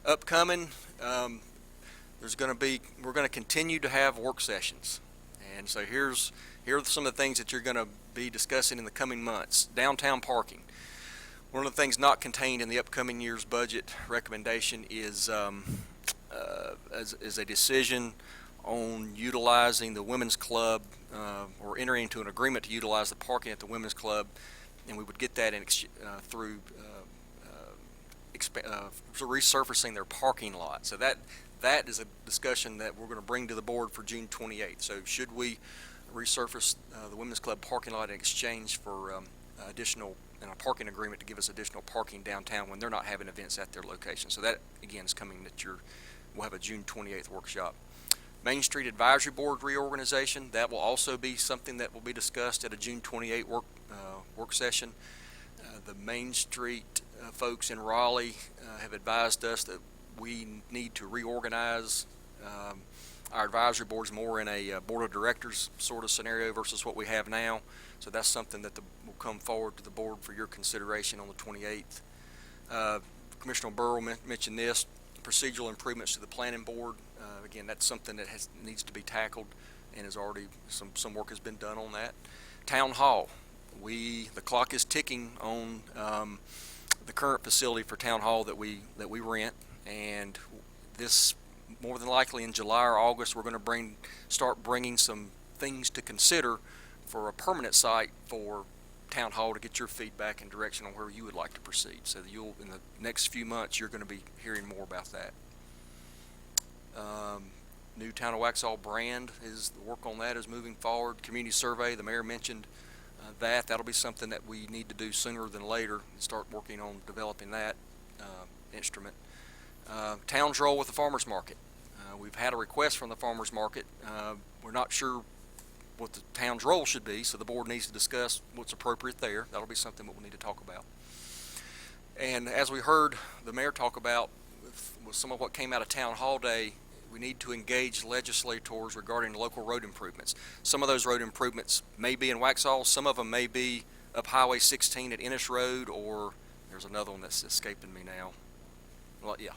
Upcoming, we're going to continue to have work sessions, and so here are some of the things that you're going to be discussing in the coming months. Downtown parking. One of the things not contained in the upcoming year's budget recommendation is a decision on utilizing the Women's Club or entering into an agreement to utilize the parking at the Women's Club, and we would get that through resurfacing their parking lot. So that is a discussion that we're going to bring to the board for June 28th. So should we resurface the Women's Club parking lot in exchange for additional a parking agreement to give us additional parking downtown when they're not having events at their location? So that again is coming we'll have a June 28th workshop. Main Street Advisory Board reorganization, that will also be something that will be discussed at a June 28 work session. The Main Street folks in Raleigh have advised us that we need to reorganize our advisory boards more in a board of directors sort of scenario versus what we have now. So that's something that will come forward to the board for your consideration on the 28th. Commissioner Burrow mentioned this, procedural improvements to the planning board. Again, that's something that needs to be tackled, and has already some work has been done on that. Town Hall, the clock is ticking on the current facility for town hall that we rent, and this more than likely in July or August we're going to start bringing some things to consider for a permanent site for town hall to get your feedback and direction on where you would like to proceed. So that you'll, in the next few months, you're going to be hearing more about that. New Town of Waxhaw brand is, the work on that is moving forward. Community survey, the mayor mentioned that'll be something that we need to do sooner than later and start working on developing that instrument. Town's role with the farmers market. We've had a request from the farmers market. We're not sure what the town's role should be, so the board needs to discuss what's appropriate there. That'll be something that we'll need to talk about. And as we heard the mayor talk about with some of what came out of town hall day, we need to engage legislators regarding local road improvements. Some of those road improvements may be in Waxhaw, some of them may be up Highway 16 at Ennis Road, or there's another one that's escaping me now. Well, yeah.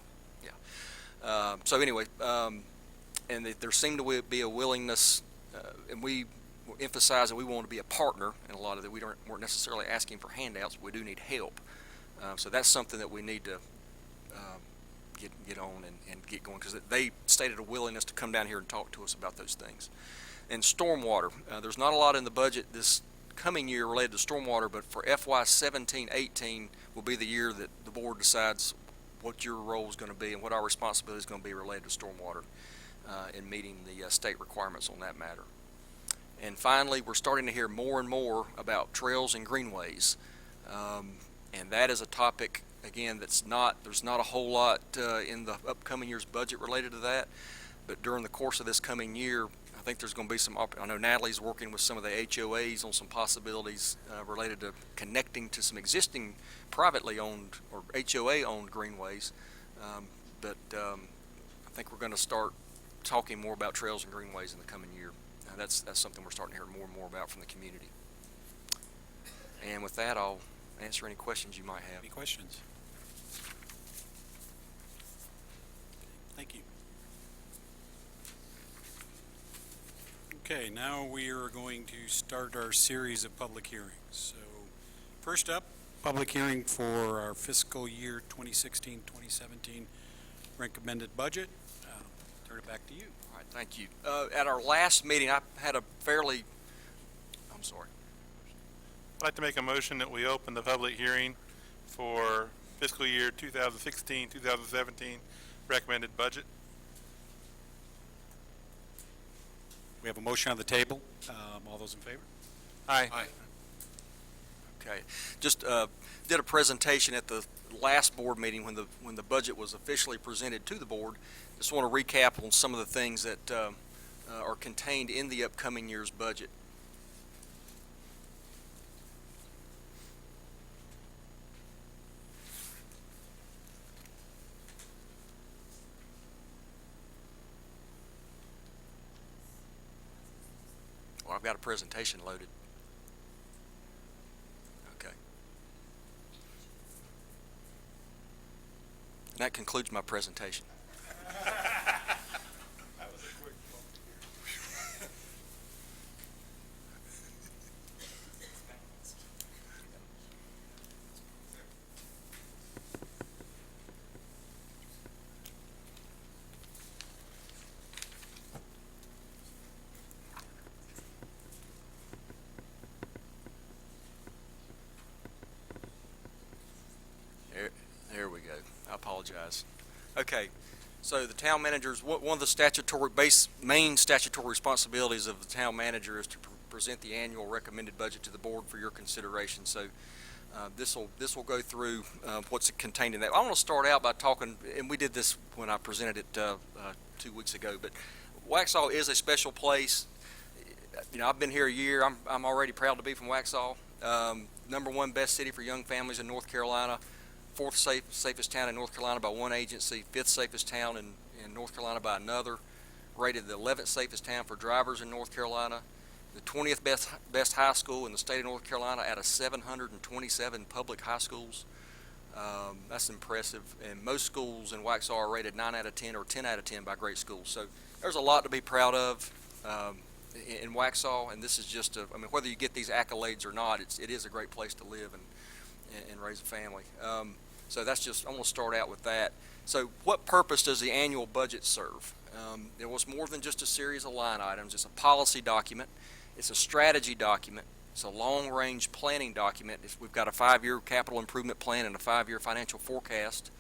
So anyway, and there seemed to be a willingness, and we emphasize that we want to be a partner in a lot of that. We weren't necessarily asking for handouts, but we do need help. So that's something that we need to get on and get going, because they stated a willingness to come down here and talk to us about those things. And stormwater, there's not a lot in the budget this coming year related to stormwater, but for FY 17-18 will be the year that the board decides what your role is going to be and what our responsibility is going to be related to stormwater in meeting the state requirements on that matter. And finally, we're starting to hear more and more about trails and greenways, and that is a topic, again, there's not a whole lot in the upcoming year's budget related to that, but during the course of this coming year, I think there's going to be some, I know Natalie's working with some of the HOAs on some possibilities related to connecting to some existing privately owned or HOA-owned greenways, but I think we're going to start talking more about trails and greenways in the coming year. That's something we're starting to hear more and more about from the community. And with that, I'll answer any questions you might have. Any questions? Thank you. Okay, now we are going to start our series of public hearings. So first up, public hearing for our fiscal year 2016-2017 recommended budget. Turn it back to you. All right, thank you. At our last meeting, I had a fairly, I'm sorry. I'd like to make a motion that we open the public hearing for fiscal year 2016-2017 recommended budget. We have a motion on the table. All those in favor? Aye. Okay. Just did a presentation at the last board meeting when the budget was officially presented to the board. Just want to recap on some of the things that are contained in the upcoming year's budget. Well, I've got a presentation loaded. Okay. And that concludes my presentation. That was a quick There we go. I apologize. Okay, so the town manager's, one of the main statutory responsibilities of the town manager is to present the annual recommended budget to the board for your consideration. So this will go through what's contained in that. I want to start out by talking, and we did this when I presented it 2 weeks ago, but Waxhaw is a special place. You know, I've been here a year. I'm already proud to be from Waxhaw. #1 best city for young families in North Carolina. 4th safest town in North Carolina by one agency, 5th safest town in North Carolina by another, rated the 11th safest town for drivers in North Carolina, the 20th best high school in the state of North Carolina out of 727 public high schools. That's impressive, and most schools in Waxhaw are rated 9 out of 10 or 10 out of 10 by great schools. So there's a lot to be proud of in Waxhaw, and this is just I mean, whether you get these accolades or not, it is a great place to live and raise a family. So that's just, I'm going to start out with that. So what purpose does the annual budget serve? It was more than just a series of line items. It's a policy document. It's a strategy document. It's a long-range planning document. We've got a 5-year capital improvement plan and a 5-year financial forecast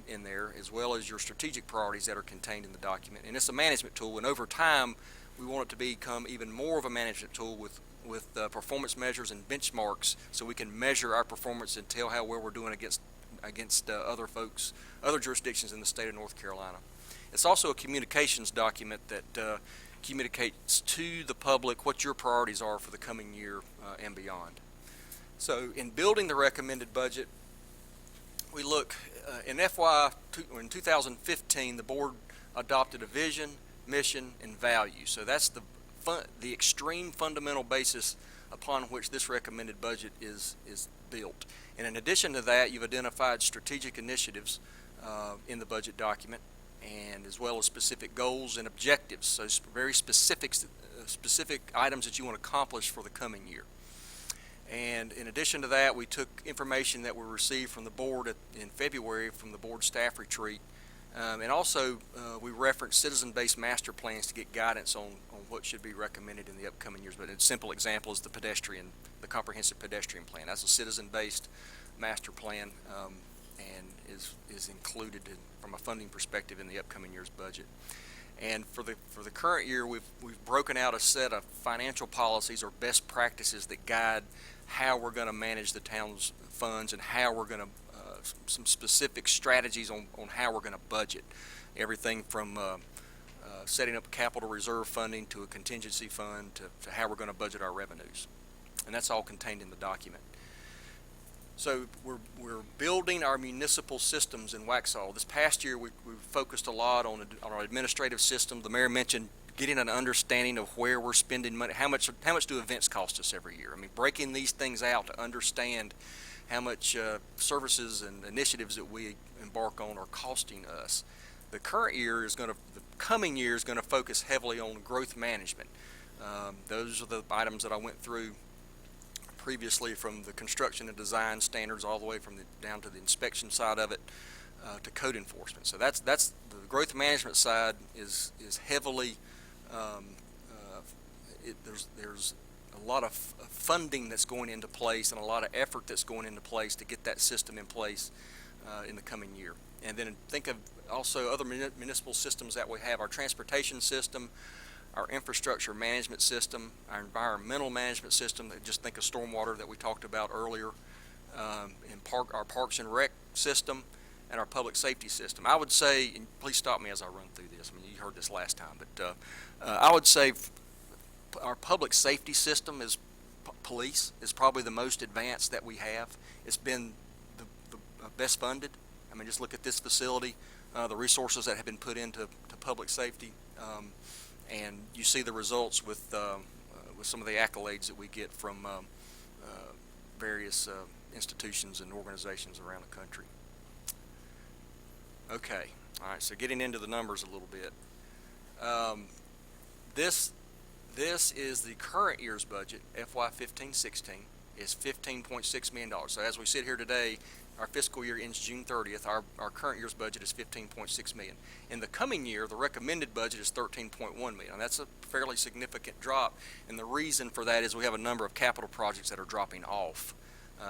in there, as well as your strategic priorities that are contained in the document. And it's a management tool, and over time, we want it to become even more of a management tool with performance measures and benchmarks, so we can measure our performance and tell how well we're doing against other jurisdictions in the state of North Carolina. It's also a communications document that communicates to the public what your priorities are for the coming year and beyond. So in building the recommended budget, we look in 2015, the board adopted a vision, mission, and value. So that's the extreme fundamental basis upon which this recommended budget is built. And in addition to that, you've identified strategic initiatives in the budget document, and as well as specific goals and objectives, so very specific items that you want to accomplish for the coming year. And in addition to that, we took information that we received from the board in February from the board staff retreat, and also we referenced citizen-based master plans to get guidance on what should be recommended in the upcoming years. But a simple example is the comprehensive pedestrian plan. That's a citizen-based master plan, and is included from a funding perspective in the upcoming year's budget. And for the current year, we've broken out a set of financial policies or best practices that guide how we're going to manage the town's funds and how we're going to some specific strategies on how we're going to budget. Everything from setting up capital reserve funding to a contingency fund to how we're going to budget our revenues. And that's all contained in the document. So we're building our municipal systems in Waxhaw. This past year, we focused a lot on our administrative system. The mayor mentioned getting an understanding of where we're spending money. How much do events cost us every year? I mean, breaking these things out to understand how much services and initiatives that we embark on are costing us. The coming year is going to focus heavily on growth management. Those are the items that I went through previously, from the construction and design standards all the way down to the inspection side of it to code enforcement. So that's the growth management side is heavily there's a lot of funding that's going into place and a lot of effort that's going into place to get that system in place in the coming year. And then think of also other municipal systems that we have: our transportation system, our infrastructure management system, our environmental management system. Just think of stormwater that we talked about earlier, and our parks and rec system, and our public safety system. I would say, and please stop me as I run through this. I mean, you heard this last time, but I would say our public safety system is police is probably the most advanced that we have. It's been the best funded. I mean, just look at this facility, the resources that have been put into public safety. And you see the results with some of the accolades that we get from various institutions and organizations around the country. Okay, all right. So getting into the numbers a little bit. This is the current year's budget. FY 15-16 is $15.6 million. So as we sit here today, our fiscal year ends June 30th. Our current year's budget is $15.6 million. In the coming year, the recommended budget is $13.1 million. And that's a fairly significant drop. And the reason for that is we have a number of capital projects that are dropping off,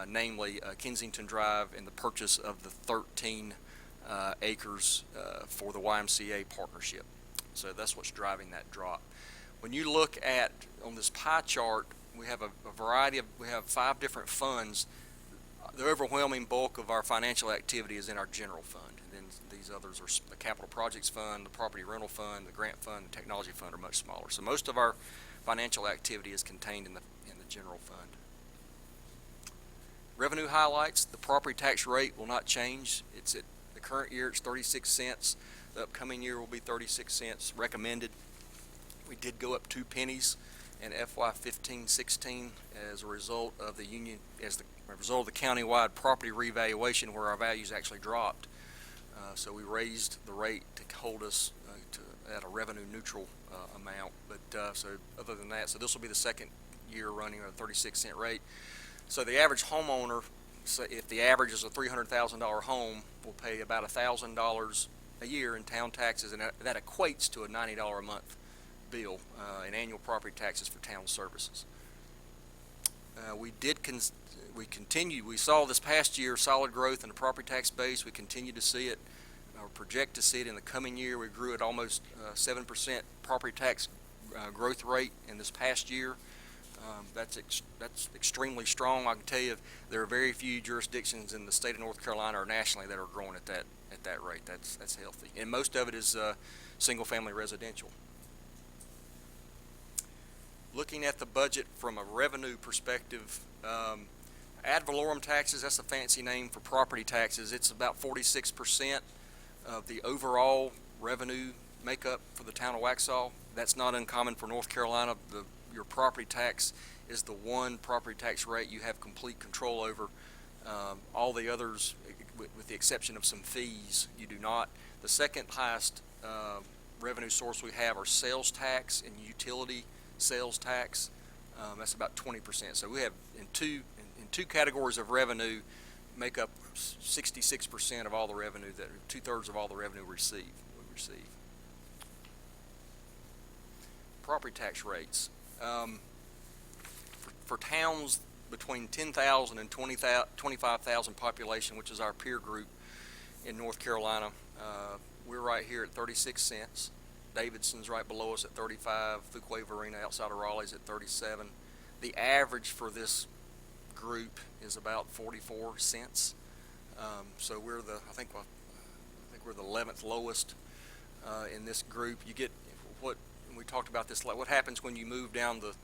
namely Kensington Drive and the purchase of the 13 acres for the YMCA partnership. So that's what's driving that drop. When you look at on this pie chart, we have a variety of, we have 5 different funds. The overwhelming bulk of our financial activity is in our general fund, and then these others are the capital projects fund, the property rental fund, the grant fund, the technology fund are much smaller. So most of our financial activity is contained in the general fund. Revenue highlights: the property tax rate will not change. It's at the current year it's 36 cents. The upcoming year will be 36 cents recommended. We did go up 2 pennies in FY 15-16 as a result of the countywide property revaluation, where our values actually dropped. So we raised the rate to hold us at a revenue neutral amount. But so other than that, so this will be the second year running at a 36 cent rate. So the average homeowner so if the average is a $300,000 home, will pay about $1,000 a year in town taxes, and that equates to a $90 a month bill in annual property taxes for town services. We saw this past year solid growth in the property tax base. We continue to see it, or project to see it in the coming year. We grew at almost 7% property tax growth rate in this past year. That's extremely strong. I can tell you there are very few jurisdictions in the state of North Carolina or nationally that are growing at that rate. That's healthy, and most of it is single-family residential. Looking at the budget from a revenue perspective, ad valorem taxes, that's a fancy name for property taxes. It's about 46% of the overall revenue makeup for the town of Waxhaw. That's not uncommon for North Carolina. Your property tax is the one property tax rate you have complete control over. All the others, with the exception of some fees, you do not. The second highest revenue source we have are sales tax and utility sales tax. That's about 20%. So we have in two categories of revenue make up 66% of all the revenue, that 2/3 of all the revenue we receive. Property tax rates. For towns between 10,000 and 25,000 population, which is our peer group in North Carolina, we're right here at 36 cents. Davidson's right below us at 35. Fuquay-Varina outside of Raleigh is at 37. The average for this group is about 44 cents. So we're I think we're the 11th lowest in this group. You get what we talked about this. What happens when you move down the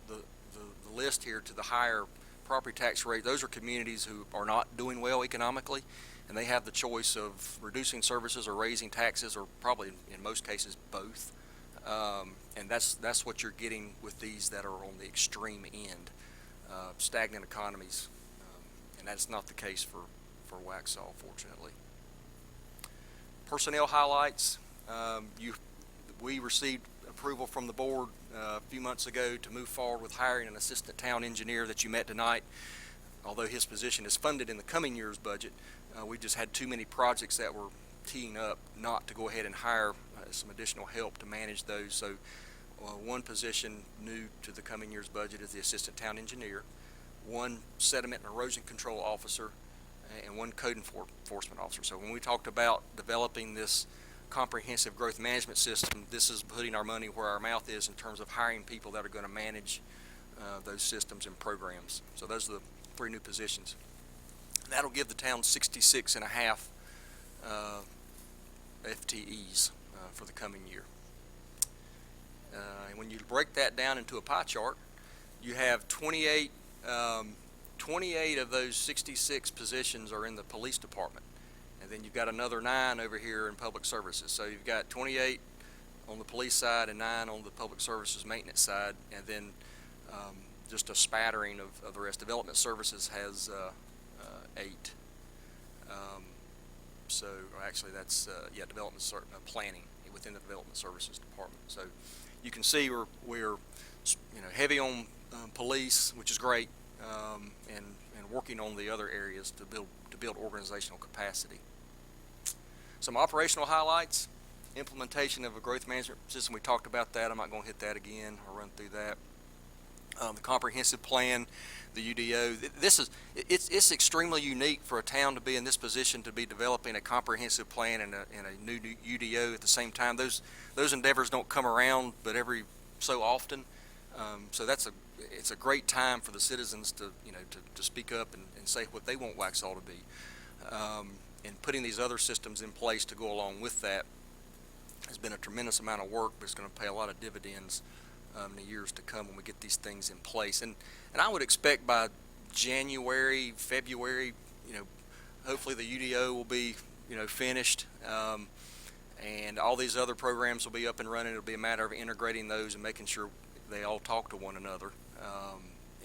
list here to the higher property tax rate? Those are communities who are not doing well economically, and they have the choice of reducing services or raising taxes, or probably in most cases both. And that's what you're getting with these that are on the extreme end, stagnant economies, and that's not the case for Waxhaw, fortunately. Personnel highlights. We received approval from the board a few months ago to move forward with hiring an assistant town engineer that you met tonight. Although his position is funded in the coming year's budget, we just had too many projects that were teeing up not to go ahead and hire some additional help to manage those. So one position new to the coming year's budget is the assistant town engineer, one sediment and erosion control officer, and one code enforcement officer. So when we talked about developing this comprehensive growth management system, this is putting our money where our mouth is in terms of hiring people that are going to manage those systems and programs. So those are the 3 new positions. And that'll give the town 66 and a half FTEs for the coming year. And when you break that down into a pie chart, you have 28 of those 66 positions are in the police department. And then you've got another 9 over here in public services. So you've got 28 on the police side and 9 on the public services maintenance side, and then just a spattering of the rest. Development services has 8. So actually that's development planning within the development services department. So you can see we're heavy on police, which is great, and working on the other areas to build organizational capacity. Some operational highlights: implementation of a growth management system. We talked about that. I'm not going to hit that again. I'll run through that. The comprehensive plan, the UDO. It's extremely unique for a town to be in this position, to be developing a comprehensive plan and a new UDO at the same time. Those endeavors don't come around but every so often. So it's a great time for the citizens to speak up and say what they want Waxhaw to be. And putting these other systems in place to go along with that has been a tremendous amount of work, but it's going to pay a lot of dividends in the years to come when we get these things in place. And I would expect by January, February, hopefully the UDO will be finished, and all these other programs will be up and running. It'll be a matter of integrating those and making sure they all talk to one another,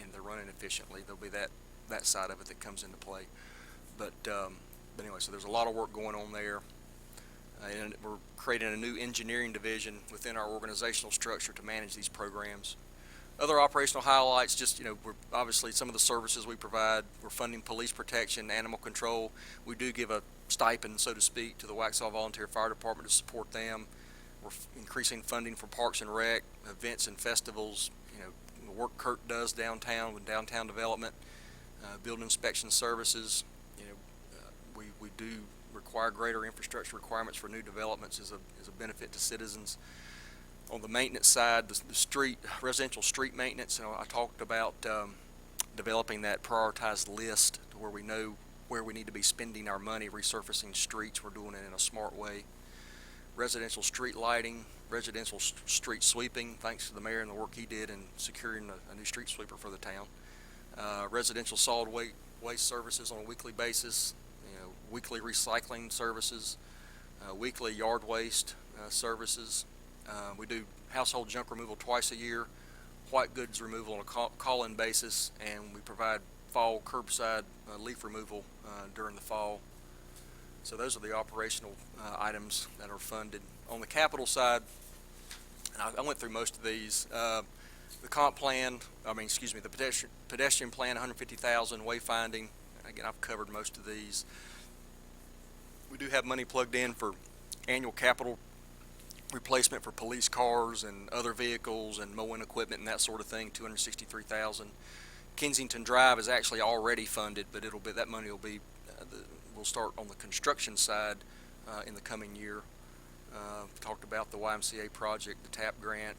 and they're running efficiently. There'll be that side of it that comes into play. But anyway, so there's a lot of work going on there. And we're creating a new engineering division within our organizational structure to manage these programs. Other operational highlights, just, we're obviously some of the services we provide. We're funding police protection, animal control. We do give a stipend, so to speak, to the Waxhaw Volunteer Fire Department to support them. We're increasing funding for Parks and Rec, events and festivals, the work Kurt does downtown with downtown development, building inspection services. We do require greater infrastructure requirements for new developments as a benefit to citizens. On the maintenance side, the residential street maintenance, I talked about developing that prioritized list to where we know where we need to be spending our money resurfacing streets. We're doing it in a smart way. Residential street lighting, residential street sweeping, thanks to the mayor and the work he did in securing a new street sweeper for the town. Residential solid waste services on a weekly basis, weekly recycling services, weekly yard waste services. We do household junk removal twice a year, white goods removal on a call-in basis, and we provide fall curbside leaf removal during the fall. So those are the operational items that are funded. On the capital side, and I went through most of these, the comp plan, the pedestrian plan, $150,000, wayfinding. Again, I've covered most of these. We do have money plugged in for annual capital replacement for police cars and other vehicles and mowing equipment and that sort of thing, $263,000. Kensington Drive is actually already funded, but that money will be we'll start on the construction side in the coming year. Talked about the YMCA project, the TAP grant,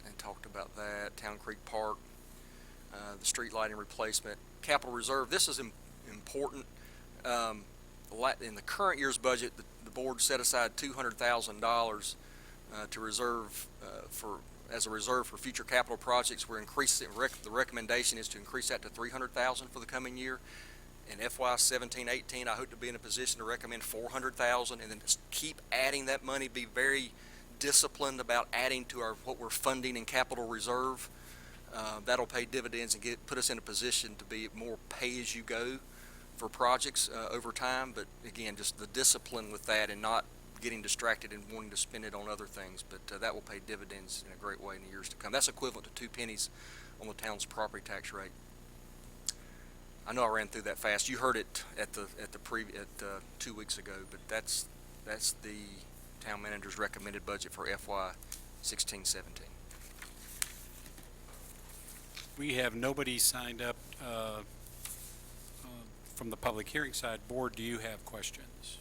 and talked about that. Town Creek Park, the street lighting replacement, capital reserve. This is important. In the current year's budget, the board set aside $200,000 to reserve as a reserve for future capital projects. We're increasing. The recommendation is to increase that to $300,000 for the coming year. In FY 17-18, I hope to be in a position to recommend $400,000, and then just keep adding that money. Be very disciplined about adding to what we're funding in capital reserve. That'll pay dividends and put us in a position to be more pay-as-you-go for projects over time. But again, just the discipline with that and not getting distracted and wanting to spend it on other things. But that will pay dividends in a great way in the years to come. That's equivalent to 2 pennies on the town's property tax rate. I know I ran through that fast. You heard it at 2 weeks ago, but that's the town manager's recommended budget for FY 16-17. We have nobody signed up from the public hearing side. Board, do you have questions?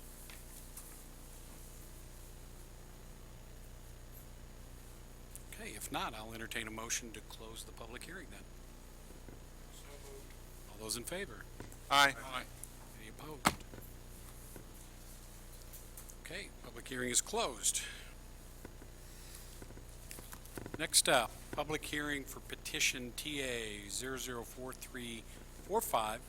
Okay, if not, I'll entertain a motion to close the public hearing then. All those in favor? Aye. Any opposed? Okay, public hearing is closed. Next up, public hearing for petition TA 004345,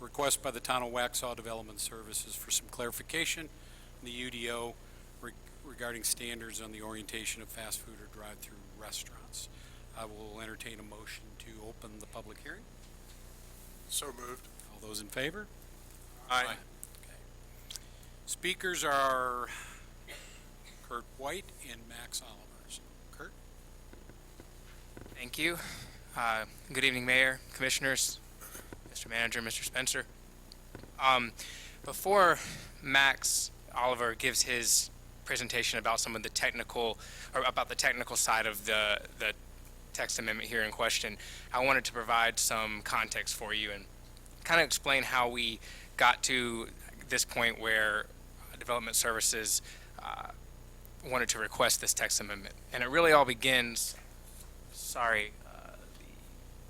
request by the Town of Waxhaw Development Services for some clarification in the UDO regarding standards on the orientation of fast food or drive-through restaurants. I will entertain a motion to open the public hearing. So moved. All those in favor? Aye. Okay. Speakers are Kurt White and Max Olivers. Kurt? Thank you. Good evening, Mayor, Commissioners, Mr. Manager, Mr. Spencer. Before Max Oliver gives his presentation about some of the technical, or about the technical side of the text amendment here in question, I wanted to provide some context for you and kind of explain how we got to this point where Development Services wanted to request this text amendment. And it really all begins, the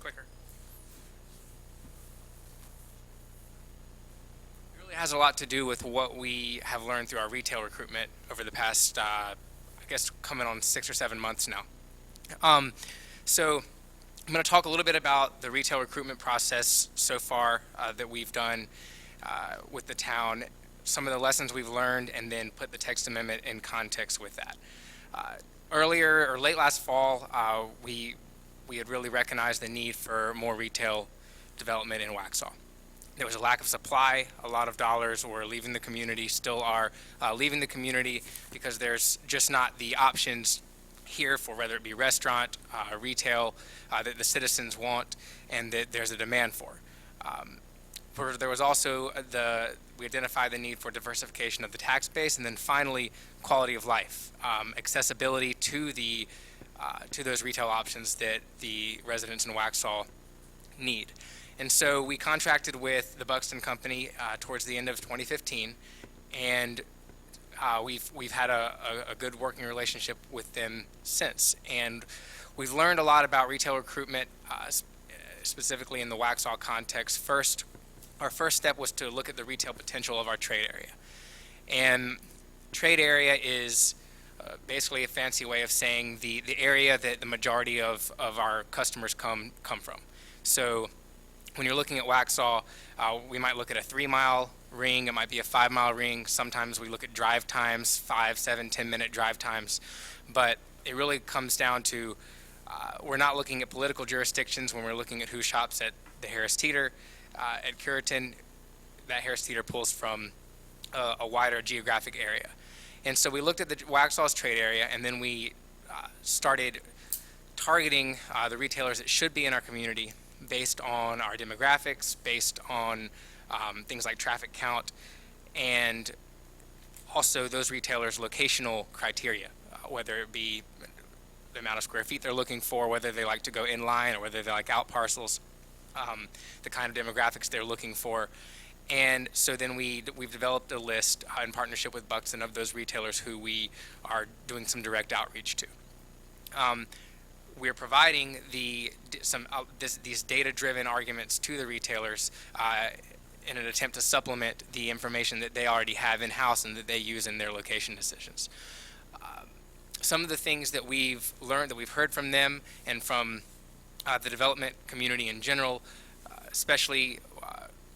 clicker. It really has a lot to do with what we have learned through our retail recruitment over the past, I guess, coming on 6 or 7 months now. So I'm going to talk a little bit about the retail recruitment process so far that we've done with the town, some of the lessons we've learned, and then put the text amendment in context with that. Earlier, or late last fall, we had really recognized the need for more retail development in Waxhaw. There was a lack of supply. A lot of dollars were leaving the community, still are leaving the community, because there's just not the options here for whether it be restaurant, retail, that the citizens want and that there's a demand for. There was also we identified the need for diversification of the tax base, and then finally quality of life, accessibility to those retail options that the residents in Waxhaw need. And so we contracted with the Buxton Company towards the end of 2015, and we've had a good working relationship with them since. And we've learned a lot about retail recruitment, specifically in the Waxhaw context. Our first step was to look at the retail potential of our trade area. And trade area is basically a fancy way of saying the area that the majority of our customers come from. So when you're looking at Waxhaw, we might look at a 3-mile ring, it might be a 5-mile ring. Sometimes we look at drive times, 5, 7, 10-minute drive times. But it really comes down to we're not looking at political jurisdictions when we're looking at who shops at the Harris Teeter. At Curitan, that Harris Teeter pulls from a wider geographic area. And so we looked at the Waxhaw's trade area, and then we started targeting the retailers that should be in our community based on our demographics, based on things like traffic count, and also those retailers' locational criteria, whether it be the amount of square feet they're looking for, whether they like to go inline or whether they like out parcels, the kind of demographics they're looking for. And so then we've developed a list in partnership with Buxton of those retailers who we are doing some direct outreach to. We're providing these data-driven arguments to the retailers in an attempt to supplement the information that they already have in-house and that they use in their location decisions. Some of the things that we've learned, that we've heard from them and from the development community in general, especially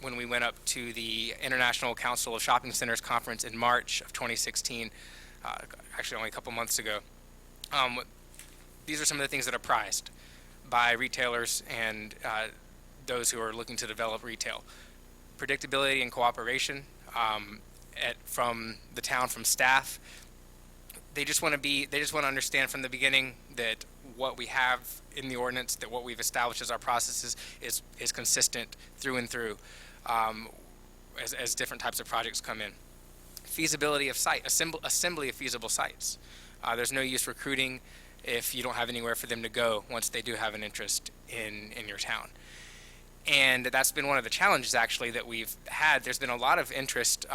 when we went up to the International Council of Shopping Centers conference in March of 2016, actually only a couple months ago. These are some of the things that are prized by retailers and those who are looking to develop retail. Predictability and cooperation from the town, from staff. They just want to understand from the beginning that what we have in the ordinance, that what we've established as our processes is consistent through and through as different types of projects come in. Feasibility of site, assembly of feasible sites. There's no use recruiting if you don't have anywhere for them to go once they do have an interest in your town. And that's been one of the challenges actually that we've had. There's been a lot of interest,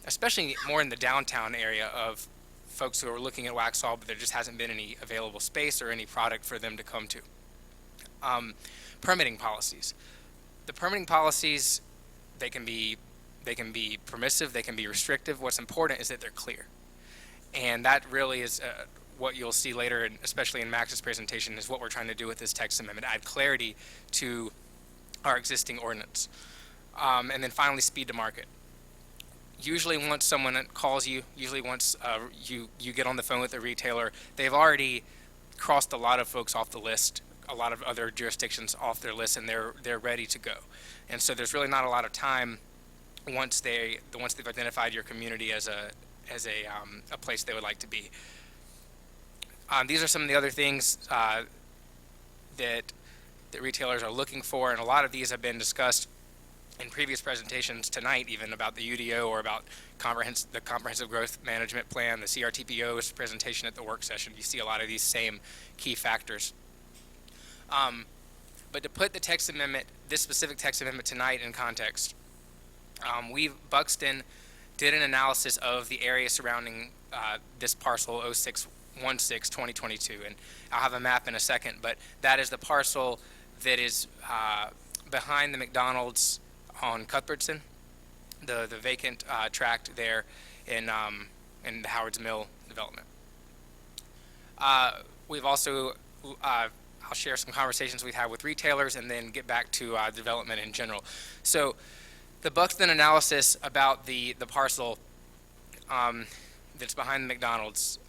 especially more in the downtown area, of folks who are looking at Waxhaw, but there just hasn't been any available space or any product for them to come to. Permitting policies. The permitting policies, they can be permissive, they can be restrictive. What's important is that they're clear. And that really is what you'll see later, and especially in Max's presentation, is what we're trying to do with this text amendment, add clarity to our existing ordinance. And then finally, speed to market. Usually once someone calls you, usually once you get on the phone with a retailer, they've already crossed a lot of folks off the list, a lot of other jurisdictions off their list, and they're ready to go. And so there's really not a lot of time once they've identified your community as a place they would like to be. These are some of the other things that retailers are looking for, and a lot of these have been discussed in previous presentations tonight, even about the UDO or about the Comprehensive Growth Management Plan, the CRTPO's presentation at the work session. You see a lot of these same key factors. But to put the text amendment, this specific text amendment tonight in context, Buxton did an analysis of the area surrounding this parcel 0616-2022, and I'll have a map in a second, but that is the parcel that is behind the McDonald's on Cuthbertson, the vacant tract there in the Howard's Mill development. We've also, I'll share some conversations we've had with retailers and then get back to development in general. So the Buxton analysis about the parcel that's behind the McDonald's,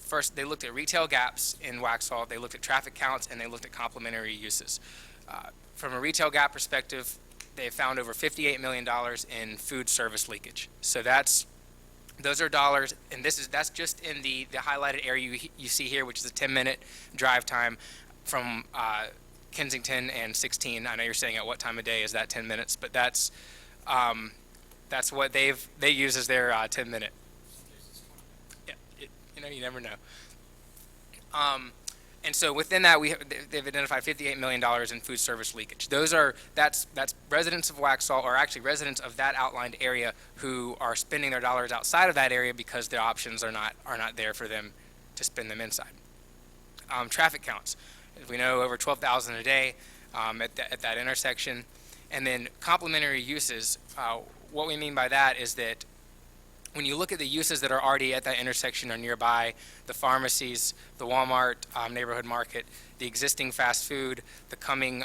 first they looked at retail gaps in Waxhaw, they looked at traffic counts, and they looked at complementary uses. From a retail gap perspective, they found over $58 million in food service leakage. So that's Those are dollars, and that's just in the highlighted area you see here, which is a 10-minute drive time from Kensington and 16. I know you're saying at what time of day is that 10 minutes, but that's what they use as their 10-minute. Yeah, you never know. And so within that, they've identified $58 million in food service leakage. That's residents of Waxhaw, or actually residents of that outlined area, who are spending their dollars outside of that area because their options are not there for them to spend them inside. Traffic counts, as we know, over 12,000 a day at that intersection. And then complementary uses. What we mean by that is that when you look at the uses that are already at that intersection or nearby, the pharmacies, the Walmart neighborhood market, the existing fast food, the coming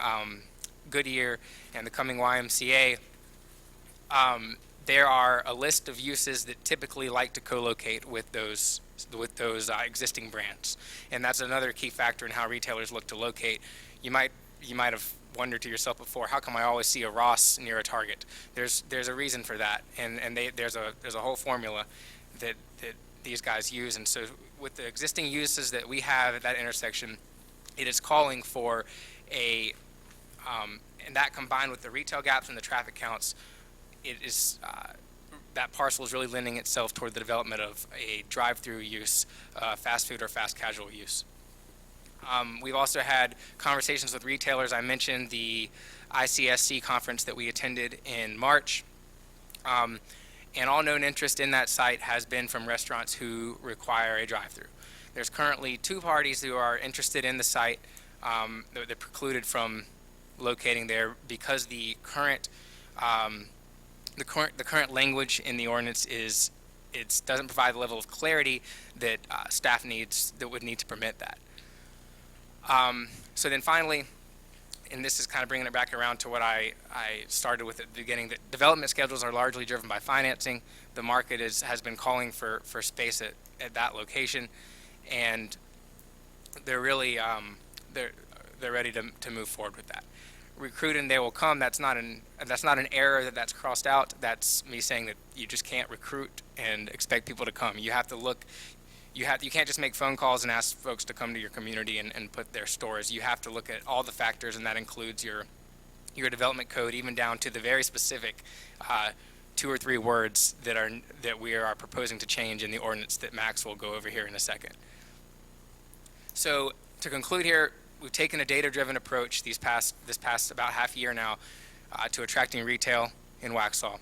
Goodyear, and the coming YMCA, there are a list of uses that typically like to co-locate with those existing brands, and that's another key factor in how retailers look to locate. You might have wondered to yourself before, how come I always see a Ross near a Target? There's a reason for that, and there's a whole formula that these guys use. And so with the existing uses that we have at that intersection, it is calling for and that combined with the retail gaps and the traffic counts, it is that parcel is really lending itself toward the development of a drive-through use, fast food or fast casual use. We've also had conversations with retailers. I mentioned the ICSC conference that we attended in March. And all known interest in that site has been from restaurants who require a drive-through. There's currently 2 parties who are interested in the site. They're precluded from locating there because the current language in the ordinance doesn't provide the level of clarity that staff needs, that would need to permit that. So then finally, and this is kind of bringing it back around to what I started with at the beginning, that development schedules are largely driven by financing. The market has been calling for space at that location, and they're really they're ready to move forward with that. Recruit and they will come. That's not an error that's crossed out. That's me saying that you just can't recruit and expect people to come. You have to look. You can't just make phone calls and ask folks to come to your community and put their stores. You have to look at all the factors, and that includes your development code, even down to the very specific 2 or 3 words that we are proposing to change in the ordinance that Max will go over here in a second. So to conclude here, we've taken a data-driven approach this past about half year now to attracting retail in Waxhaw.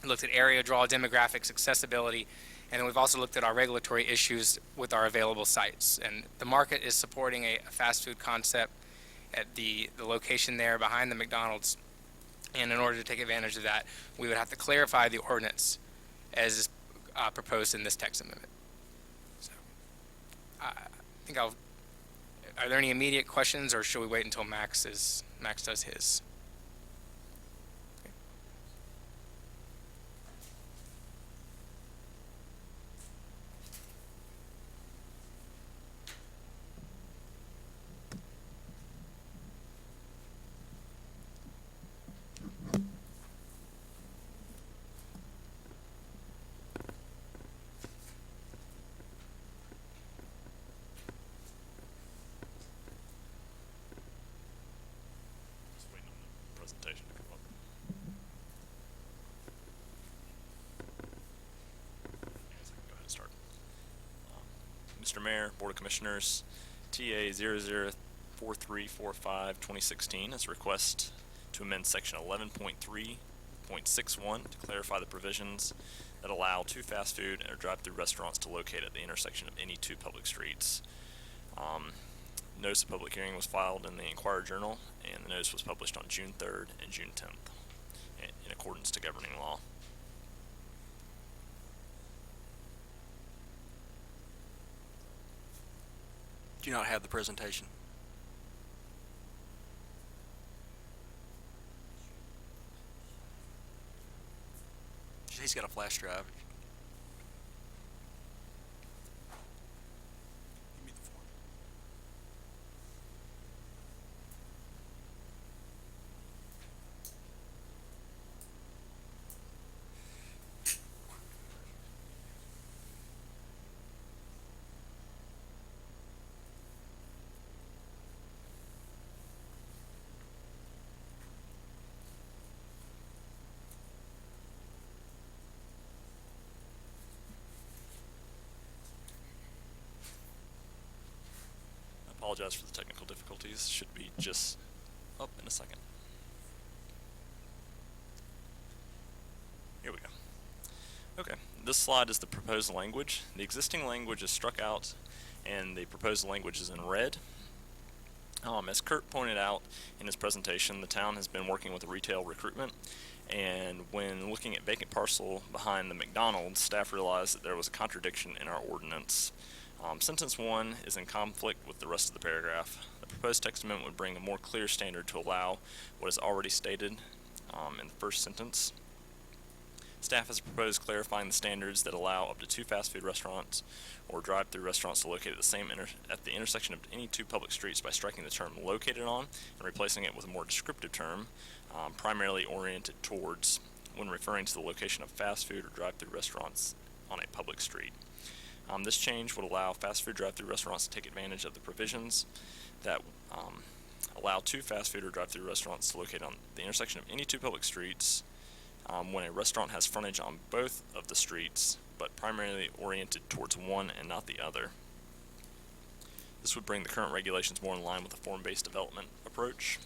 We looked at area draw, demographics, accessibility, and then we've also looked at our regulatory issues with our available sites. And the market is supporting a fast food concept at the location there behind the McDonald's. And in order to take advantage of that, we would have to clarify the ordinance as is proposed in this text amendment. So I think are there any immediate questions, or should we wait until Max does his? Presentation to come up. Yes, I can go ahead and start. Mr. Mayor, Board of Commissioners, TA 004345-2016 is a request to amend Section 11.3.61 to clarify the provisions that allow 2 fast food or drive-through restaurants to locate at the intersection of any 2 public streets. Notice of public hearing was filed in the Inquirer Journal, and the notice was published on June 3rd and June 10th in accordance to governing law. Do you not have the presentation? He's got a flash drive. Apologize for the technical difficulties. Should be just up in a second. Here we go. Okay, this slide is the proposed language. The existing language is struck out and the proposed language is in red. As Kurt pointed out in his presentation, the town has been working with retail recruitment, and when looking at vacant parcel behind the McDonald's, staff realized that there was a contradiction in our ordinance. Sentence 1 is in conflict with the rest of the paragraph. The proposed text amendment would bring a more clear standard to allow what is already stated in the first sentence. Staff has proposed clarifying the standards that allow up to 2 fast food restaurants or drive-through restaurants to locate at the intersection of any 2 public streets by striking the term located on and replacing it with a more descriptive term, primarily oriented towards, when referring to the location of fast food or drive-through restaurants on a public street. This change would allow fast food drive-through restaurants to take advantage of the provisions that allow 2 fast food or drive-through restaurants to locate on the intersection of any 2 public streets when a restaurant has frontage on both of the streets, but primarily oriented towards one and not the other. This would bring the current regulations more in line with the form-based development approach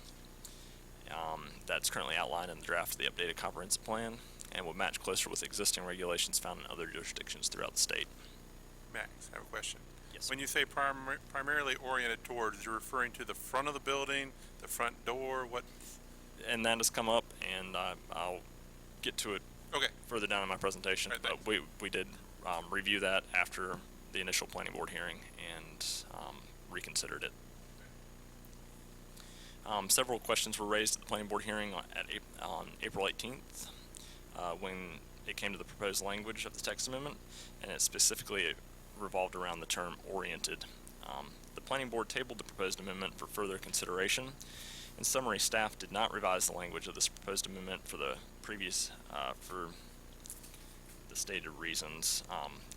that's currently outlined in the draft of the updated comprehensive plan, and would match closer with existing regulations found in other jurisdictions throughout the state. Max, I have a question. Yes. When you say primarily oriented towards, you're referring to the front of the building, the front door, what? And that has come up, and I'll get to it Okay. further down in my presentation, Right, but we did review that after the initial planning board hearing and reconsidered it. Several questions were raised at the planning board hearing on April 18th when it came to the proposed language of the text amendment, and it specifically revolved around the term oriented. The planning board tabled the proposed amendment for further consideration. In summary, staff did not revise the language of this proposed amendment for the previous, for the stated reasons.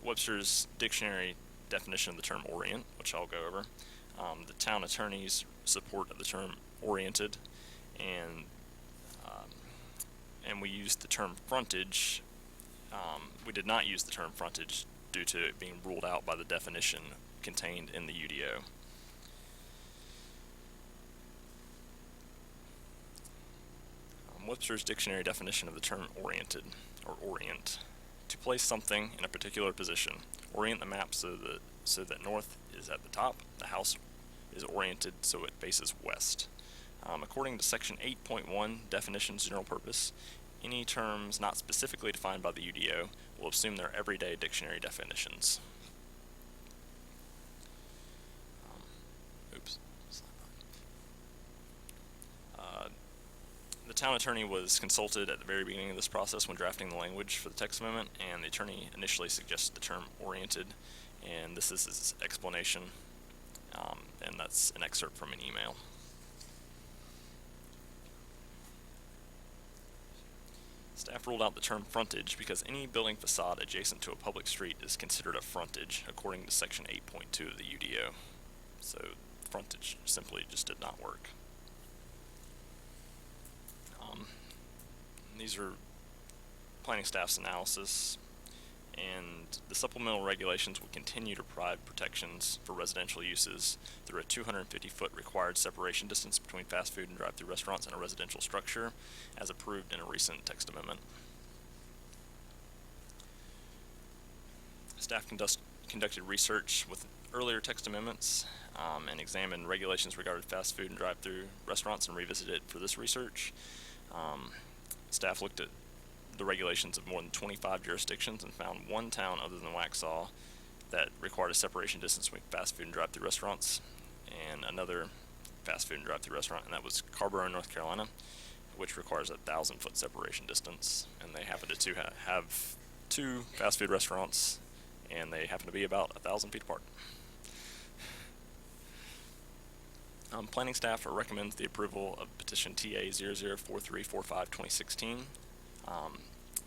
Webster's dictionary definition of the term orient, which I'll go over, the town attorney's support of the term oriented, and we used the term frontage. We did not use the term frontage due to it being ruled out by the definition contained in the UDO. Webster's dictionary definition of the term oriented, or orient: to place something in a particular position. Orient the map so that north is at the top. The house is oriented so it faces west. According to section 8.1, definitions general purpose, any terms not specifically defined by the UDO will assume their everyday dictionary definitions. The town attorney was consulted at the very beginning of this process when drafting the language for the text amendment, and the attorney initially suggested the term oriented, and this is his explanation, and that's an excerpt from an email. Staff ruled out the term frontage because any building facade adjacent to a public street is considered a frontage according to section 8.2 of the UDO. So frontage simply just did not work. These are planning staff's analysis, and the supplemental regulations will continue to provide protections for residential uses through a 250-foot required separation distance between fast food and drive-through restaurants in a residential structure, as approved in a recent text amendment. Staff conducted research with earlier text amendments and examined regulations regarding fast food and drive-through restaurants and revisited it for this research. Staff looked at the regulations of more than 25 jurisdictions and found one town other than Waxhaw that required a separation distance between fast food and drive-through restaurants, and another fast food and drive-through restaurant, and that was Carrboro, North Carolina, which requires a 1,000-foot separation distance. And they happen to have 2 fast food restaurants, and they happen to be about 1,000 feet apart. Planning staff recommends the approval of petition TA 004345-2016.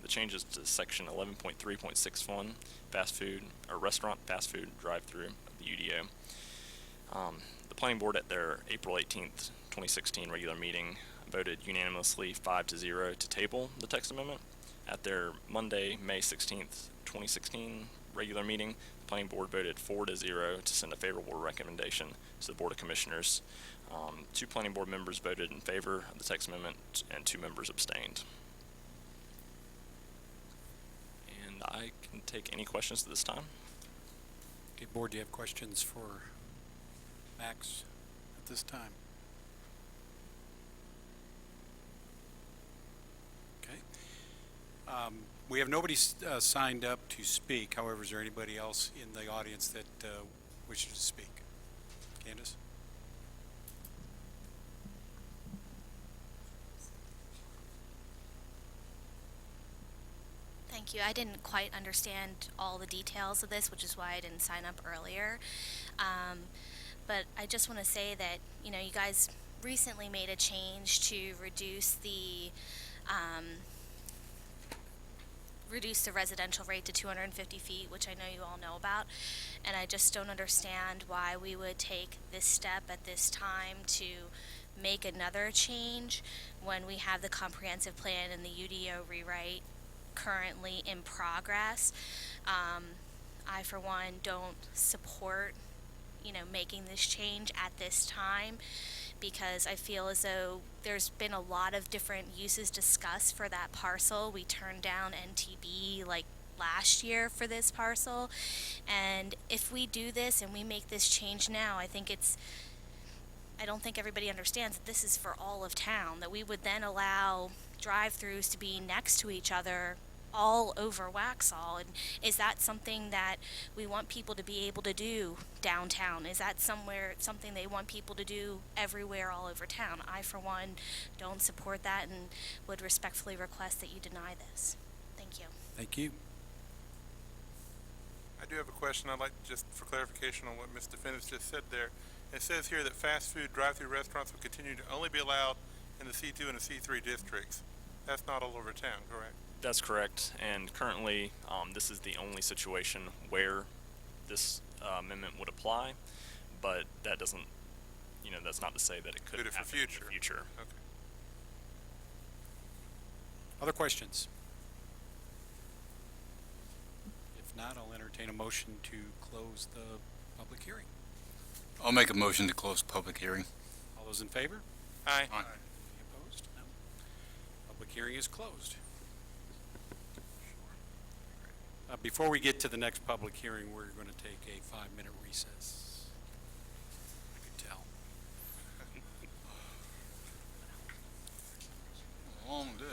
The changes to section 11.3.61, fast food or restaurant fast food drive-through of the UDO. The planning board at their April 18th, 2016 regular meeting voted unanimously 5-0 to table the text amendment. At their Monday, May 16th, 2016 regular meeting, the planning board voted 4-0 to send a favorable recommendation to the Board of Commissioners. 2 planning board members voted in favor of the text amendment and 2 members abstained. And I can take any questions at this time. Okay, board, do you have questions for Max at this time? Okay. We have nobody signed up to speak. However, is there anybody else in the audience that wishes to speak? Candace? Thank you. I didn't quite understand all the details of this, which is why I didn't sign up earlier. But I just want to say that, you know, you guys recently made a change to reduce the residential rate to 250 feet, which I know you all know about. And I just don't understand why we would take this step at this time to make another change when we have the comprehensive plan and the UDO rewrite currently in progress. I, for one, don't support, you know, making this change at this time, because I feel as though there's been a lot of different uses discussed for that parcel. We turned down NTB like last year for this parcel, and if we do this and we make this change now, I don't think everybody understands that this is for all of town, that we would then allow drive-throughs to be next to each other all over Waxhaw. And is that something that we want people to be able to do downtown? Is that something they want people to do everywhere all over town? I, for one, don't support that and would respectfully request that you deny this. Thank you. Thank you. I do have a question. I'd like just for clarification on what Ms. DeFinis just said there. It says here that fast food drive-through restaurants will continue to only be allowed in the C2 and the C3 districts. That's not all over town, correct? That's correct, and currently this is the only situation where this amendment would apply, but that doesn't, you know, that's not to say that it couldn't happen in the future. Okay. Other questions? If not, I'll entertain a motion to close the public hearing. I'll make a motion to close public hearing. All those in favor? Aye. Aye. Any opposed? No. Public hearing is closed. Before we get to the next public hearing, we're going to take a 5-minute recess. I could tell. Long day.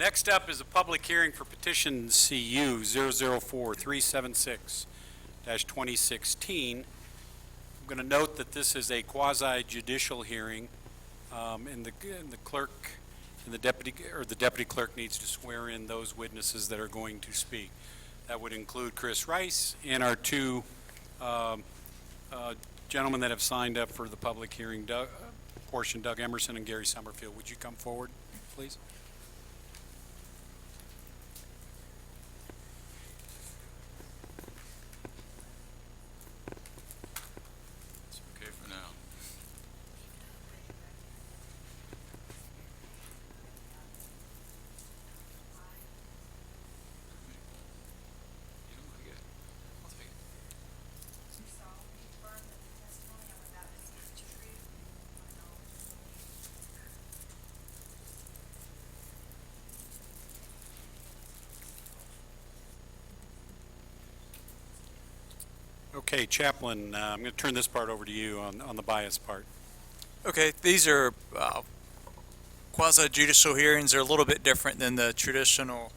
Next up is a public hearing for petition CU 004-376-2016. I'm going to note that this is a quasi-judicial hearing, and the clerk and the deputy clerk needs to swear in those witnesses that are going to speak. That would include Chris Rice and our two gentlemen that have signed up for the public hearing portion, Doug Emerson and Gary Summerfield. Would you come forward, please? It's okay for now. You don't want to get it? I'll take it. Okay, Chaplain, I'm going to turn this part over to you on the bias part. Okay, these are quasi-judicial hearings. Are a little bit different than the traditional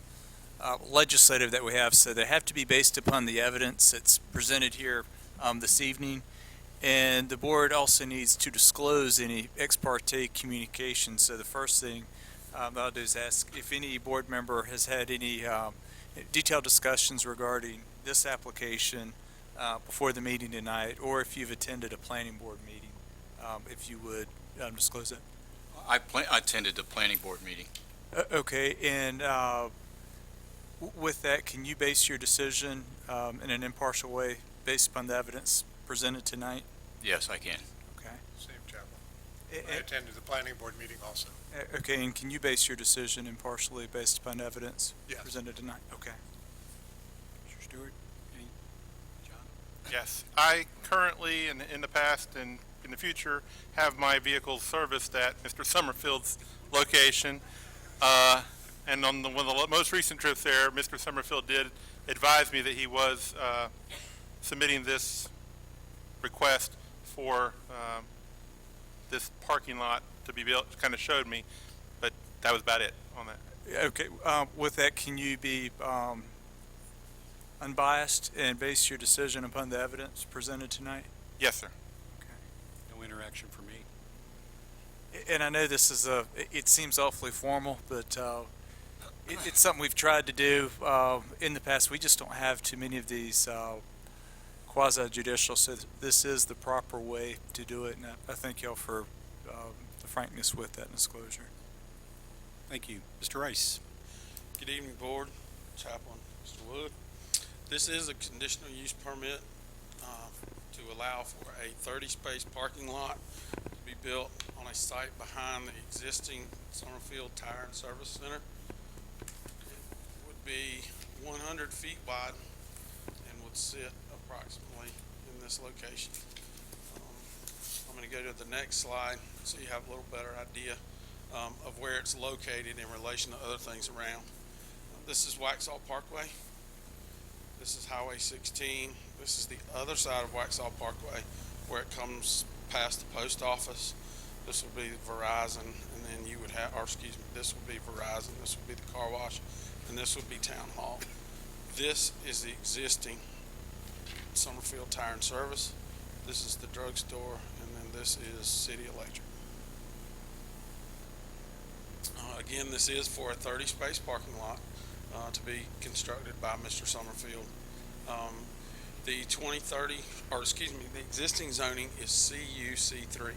legislative that we have, so they have to be based upon the evidence that's presented here this evening. And the board also needs to disclose any ex parte communication. So the first thing that I'll do is ask if any board member has had any detailed discussions regarding this application before the meeting tonight, or if you've attended a planning board meeting, if you would disclose it. I attended the planning board meeting. Okay, and with that, can you base your decision in an impartial way based upon the evidence presented tonight? Yes, I can. Okay. Same chapel. I attended the planning board meeting also. Okay, and can you base your decision impartially based upon evidence Yes. presented tonight? Okay. Mr. Stewart? Any? John? Yes, I currently, and in the past and in the future, have my vehicle serviced at Mr. Summerfield's location. And on one of the most recent trips there, Mr. Summerfield did advise me that he was submitting this request for this parking lot to be built. Kind of showed me, but that was about it on that. Okay, with that, can you be unbiased and base your decision upon the evidence presented tonight? Yes, sir. No interaction for me. And I know this is it seems awfully formal, but it's something we've tried to do in the past. We just don't have too many of these quasi-judicial, so this is the proper way to do it, and I thank y'all for the frankness with that disclosure. Thank you. Mr. Rice? Good evening, Board, Chaplain, Mr. Wood. This is a conditional use permit to allow for a 30-space parking lot to be built on a site behind the existing Summerfield Tire and Service Center. It would be 100 feet wide and would sit approximately in this location. I'm going to go to the next slide so you have a little better idea of where it's located in relation to other things around. This is Waxhaw Parkway. This is Highway 16. This is the other side of Waxhaw Parkway where it comes past the post office. This would be Verizon, and then you would have, or excuse me, this would be Verizon, this would be the car wash, and this would be Town Hall. This is the existing Summerfield Tire and Service. This is the drugstore, and then this is City Electric. Again, this is for a 30-space parking lot to be constructed by Mr. Summerfield. The 2030, or excuse me, the existing zoning is CUC3.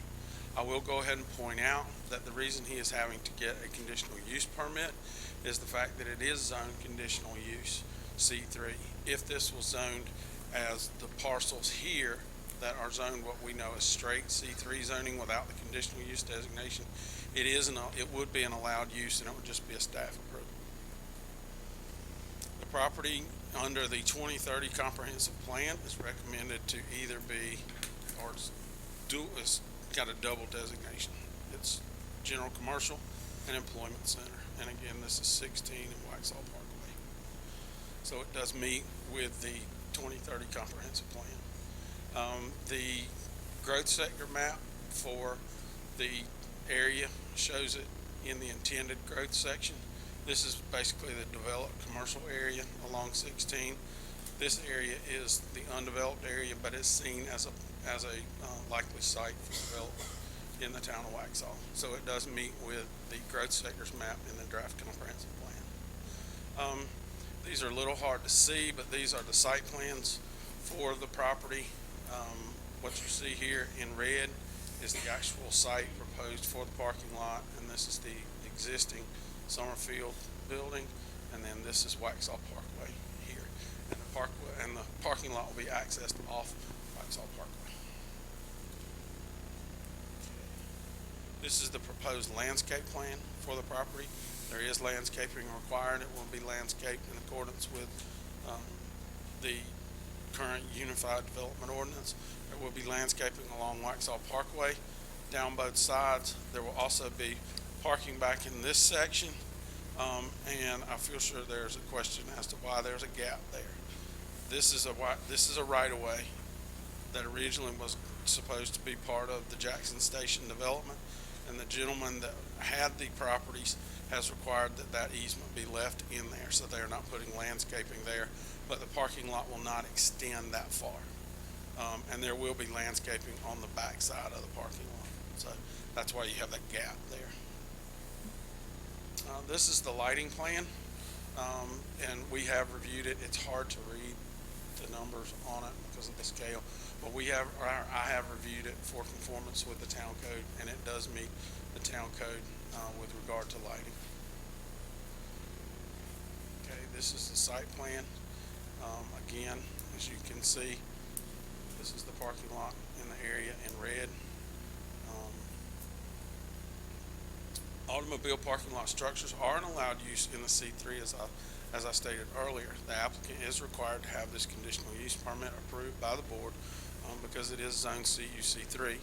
I will go ahead and point out that the reason he is having to get a conditional use permit is the fact that it is zoned conditional use C3. If this was zoned as the parcels here that are zoned what we know as straight C3 zoning without the conditional use designation, it would be an allowed use, and it would just be a staff approval. The property under the 2030 comprehensive plan is recommended to either be, or it's got a double designation. It's general commercial and employment center. And again, this is 16 in Waxhaw Parkway. So it does meet with the 2030 comprehensive plan. The growth sector map for the area shows it in the intended growth section. This is basically the developed commercial area along 16. This area is the undeveloped area, but it's seen as a likely site for development in the town of Waxhaw. So it does meet with the growth sectors map in the draft comprehensive plan. These are a little hard to see, but these are the site plans for the property. What you see here in red is the actual site proposed for the parking lot, and this is the existing Summerfield building, and then this is Waxhaw Parkway here. And the parking lot will be accessed off Waxhaw Parkway. This is the proposed landscape plan for the property. There is landscaping required. It will be landscaped in accordance with the current Unified Development Ordinance. There will be landscaping along Waxhaw Parkway down both sides. There will also be parking back in this section, and I feel sure there's a question as to why there's a gap there. This is a right-of-way that originally was supposed to be part of the Jackson Station development, and the gentleman that had the properties has required that that easement be left in there, so they're not putting landscaping there, but the parking lot will not extend that far. And there will be landscaping on the back side of the parking lot, so that's why you have that gap there. This is the lighting plan, and we have reviewed it. It's hard to read the numbers on it because of the scale, but I have reviewed it for conformance with the town code, and it does meet the town code with regard to lighting. Okay, this is the site plan. Again, as you can see, this is the parking lot in the area in red. Automobile parking lot structures are an allowed use in the C3 as I stated earlier. The applicant is required to have this conditional use permit approved by the board because it is zone CUC3.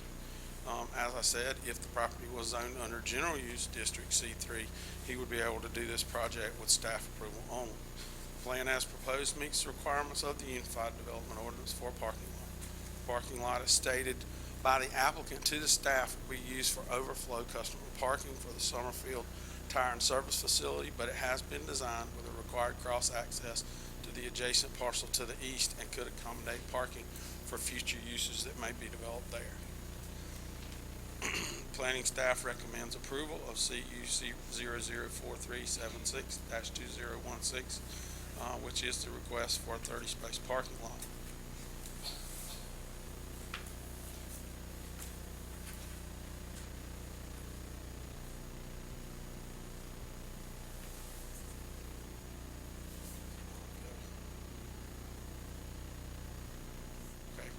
As I said, if the property was zoned under general use district C3, he would be able to do this project with staff approval only. The plan as proposed meets the requirements of the Unified Development Ordinance for parking lot. Parking lot is stated by the applicant to the staff will be used for overflow customer parking for the Summerfield Tire and Service Facility, but it has been designed with a required cross access to the adjacent parcel to the east and could accommodate parking for future uses that may be developed there. Planning staff recommends approval of CUC 004376-2016, which is the request for a 30-space parking lot.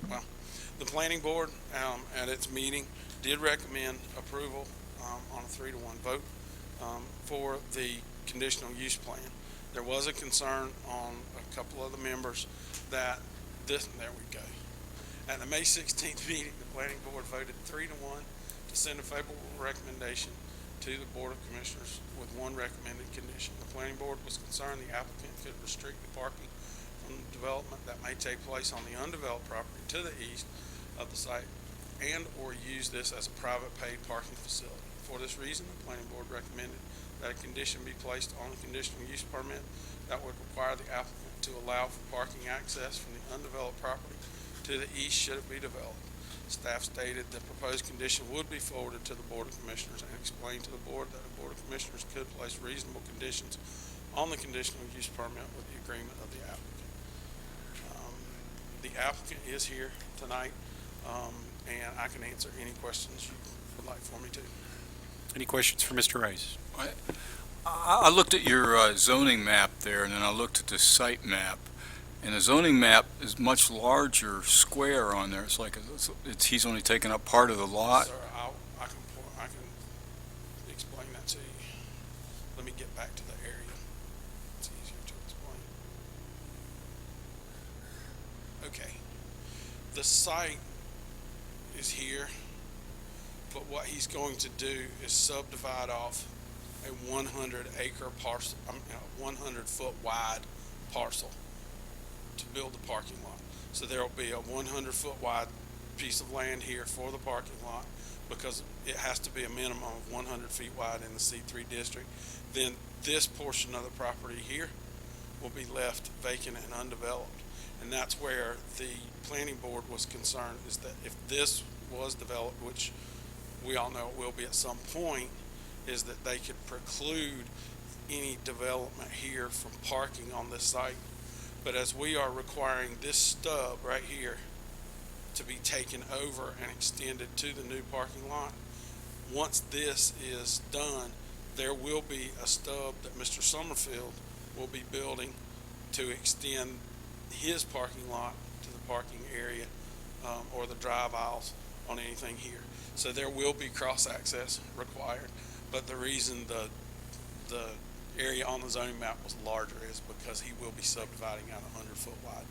Well, the planning board at its meeting did recommend approval on a 3-1 vote for the conditional use plan. There was a concern on a couple of the members that there we go. At the May 16th meeting, the planning board voted 3-1 to send a favorable recommendation to the Board of Commissioners with one recommended condition. The planning board was concerned the applicant could restrict the parking from development that may take place on the undeveloped property to the east of the site and or use this as a private paid parking facility. For this reason, the planning board recommended that a condition be placed on the conditional use permit that would require the applicant to allow for parking access from the undeveloped property to the east should it be developed. Staff stated the proposed condition would be forwarded to the Board of Commissioners and explained to the board that the Board of Commissioners could place reasonable conditions on the conditional use permit with the agreement of the applicant. The applicant is here tonight, and I can answer any questions you would like for me to. Any questions for Mr. Reyes? I looked at your zoning map there, and then I looked at the site map, and the zoning map is much larger square on there. It's like he's only taking up part of the lot. Sir, I can explain that to you. Let me get back to the area. It's easier to explain. Okay. The site is here, but what he's going to do is subdivide off a 100-acre parcel, 100-foot wide parcel to build the parking lot. So there will be a 100-foot wide piece of land here for the parking lot because because it has to be a minimum of 100 feet wide in the C3 district, then this portion of the property here will be left vacant and undeveloped. And that's where the planning board was concerned, is that if this was developed, which we all know it will be at some point, is that they could preclude any development here from parking on this site. But as we are requiring this stub right here to be taken over and extended to the new parking lot, once this is done, there will be a stub that Mr. Summerfield will be building to extend his parking lot to the parking area or the drive aisles on anything here. So there will be cross access required, but the reason the area on the zoning map was larger is because he will be subdividing out a 100-foot wide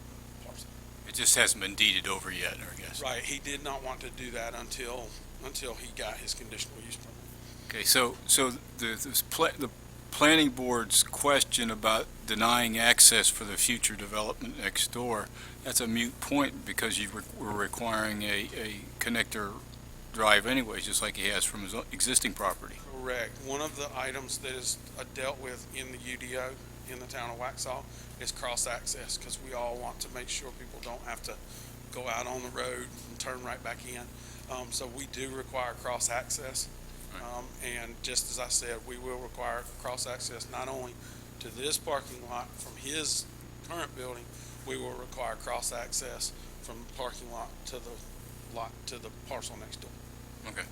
parcel. It just hasn't been deeded over yet, I guess. Right, he did not want to do that until he got his conditional use permit. Okay, so the planning board's question about denying access for the future development next door, that's a moot point because you were requiring a connector drive anyways, just like he has from his existing property. Correct. One of the items that is dealt with in the UDO in the town of Waxhaw is cross-access, because we all want to make sure people don't have to go out on the road and turn right back in. So we do require cross-access. And just as I said, we will require cross-access not only to this parking lot from his current building, we will require cross-access from the parking lot to the parcel next door. Okay.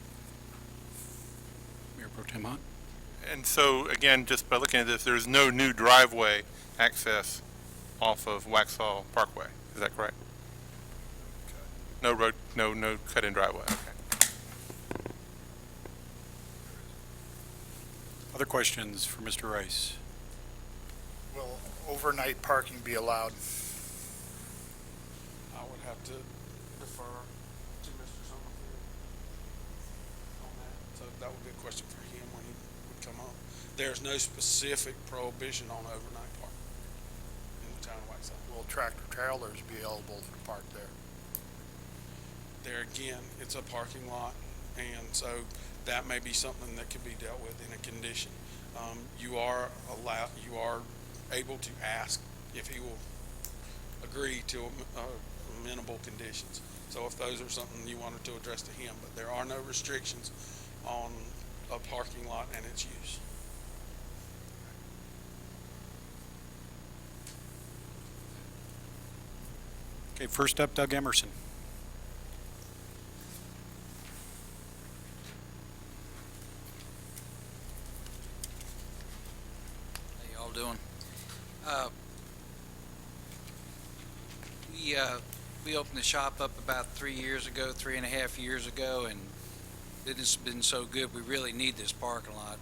Mayor Pro Tem Hunt? And so, again, just by looking at this, there's no new driveway access off of Waxhaw Parkway. Is that correct? No road, no cut-in driveway. Okay. Other questions for Mr. Rice? Will overnight parking be allowed? I would have to defer to Mr. Summerfield on that. So that would be a question for him when he would come up. There's no specific prohibition on overnight parking in the town of Waxhaw. Will tractor trailers be eligible to park there? There again, it's a parking lot, and so that may be something that could be dealt with in a condition. You are able to ask if he will agree to amenable conditions. So if those are something you wanted to address to him, but there are no restrictions on a parking lot and its use. Okay, first up, Doug Emerson. How y'all doing? We opened the shop up about 3.5 years ago, and it has been so good. We really need this parking lot.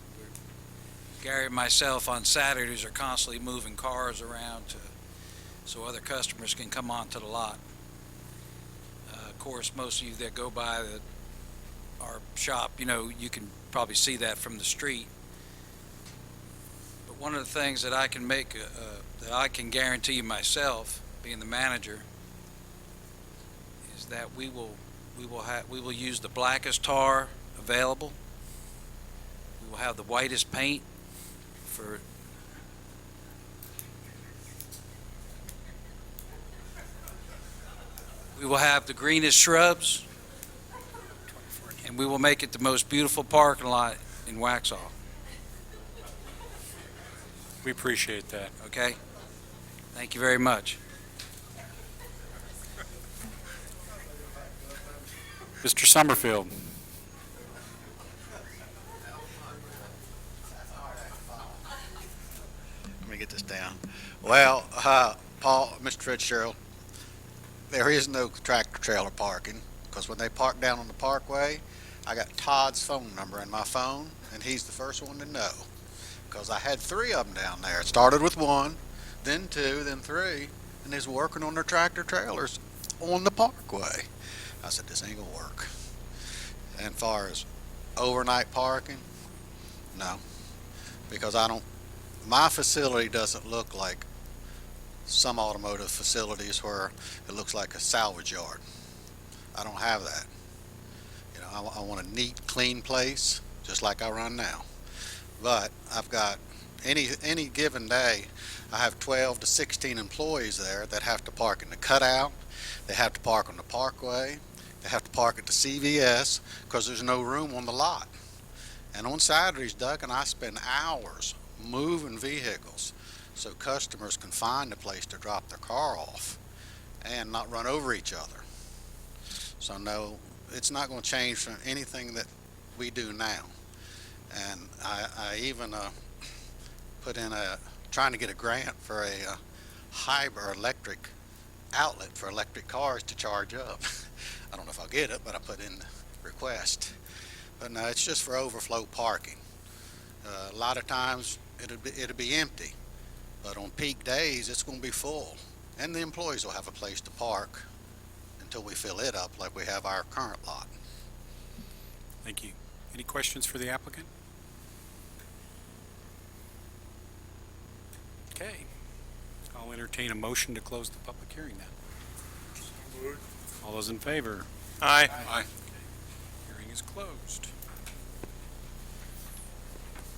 Gary and myself on Saturdays are constantly moving cars around so other customers can come onto the lot. Of course, most of you that go by our shop, you can probably see that from the street. But one of the things that I can that I can guarantee you myself, being the manager, is that we will use the blackest tar available. We will have the whitest paint for we will have the greenest shrubs, and we will make it the most beautiful parking lot in Waxhaw. We appreciate that. Okay? Thank you very much. Mr. Summerfield. Let me get this down. Well, Paul, Mr. Fitzgerald, there is no tractor trailer parking, because when they park down on the parkway, I got Todd's phone number in my phone, and he's the first one to know, because I had 3 of them down there. It started with 1, then 2, then 3, and he's working on their tractor trailers on the parkway. I said, this ain't gonna work. And far as overnight parking, no, because my facility doesn't look like some automotive facilities where it looks like a salvage yard. I don't have that. You know, I want a neat, clean place, just like I run now. But I've got any given day, I have 12 to 16 employees there that have to park in the cutout, they have to park on the parkway, they have to park at the CVS because there's no room on the lot. And on Saturdays, Doug and I spend hours moving vehicles so customers can find a place to drop their car off and not run over each other. So no, it's not going to change from anything that we do now. And I even put in trying to get a grant for a hybrid electric outlet for electric cars to charge up. I don't know if I'll get it, but I put in the request. But no, it's just for overflow parking. A lot of times it'll be empty, but on peak days it's going to be full, and the employees will have a place to park until we fill it up like we have our current lot. Thank you. Any questions for the applicant? Okay. I'll entertain a motion to close the public hearing then. All those in favor? Aye. Aye. Hearing is closed.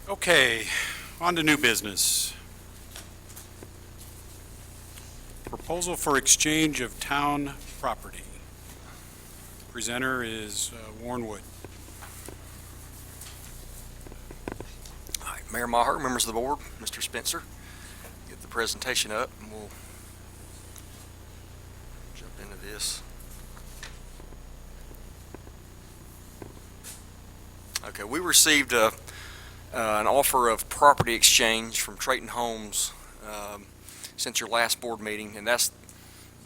Okay, on to new business. Proposal for exchange of town property. Presenter is Warren Wood. All right, Mayor Maher, members of the board, Mr. Spencer, get the presentation up and we'll jump into this. Okay, we received an offer of property exchange from Trayton Homes since your last board meeting, and that's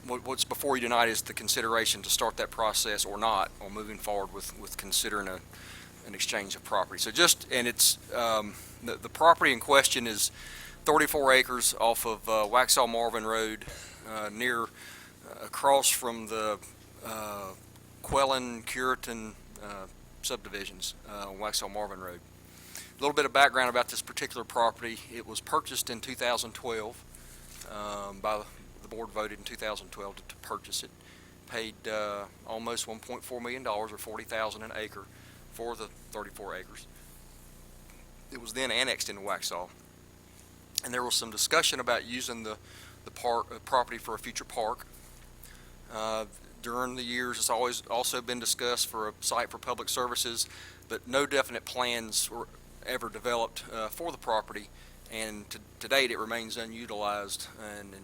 what's before you tonight is the consideration to start that process or not on moving forward with considering an exchange of property. So it's the property in question is 34 acres off of Waxhaw Marvin Road, near across from the Quellen Curitan subdivisions on Waxhaw Marvin Road. A little bit of background about this particular property. It was purchased in 2012 by the board voted in 2012 to purchase it. Paid almost $1.4 million or $40,000 an acre for the 34 acres. It was then annexed into Waxhaw, and there was some discussion about using the property for a future park. During the years, it's always also been discussed for a site for public services, but no definite plans were ever developed for the property, and to date it remains unutilized and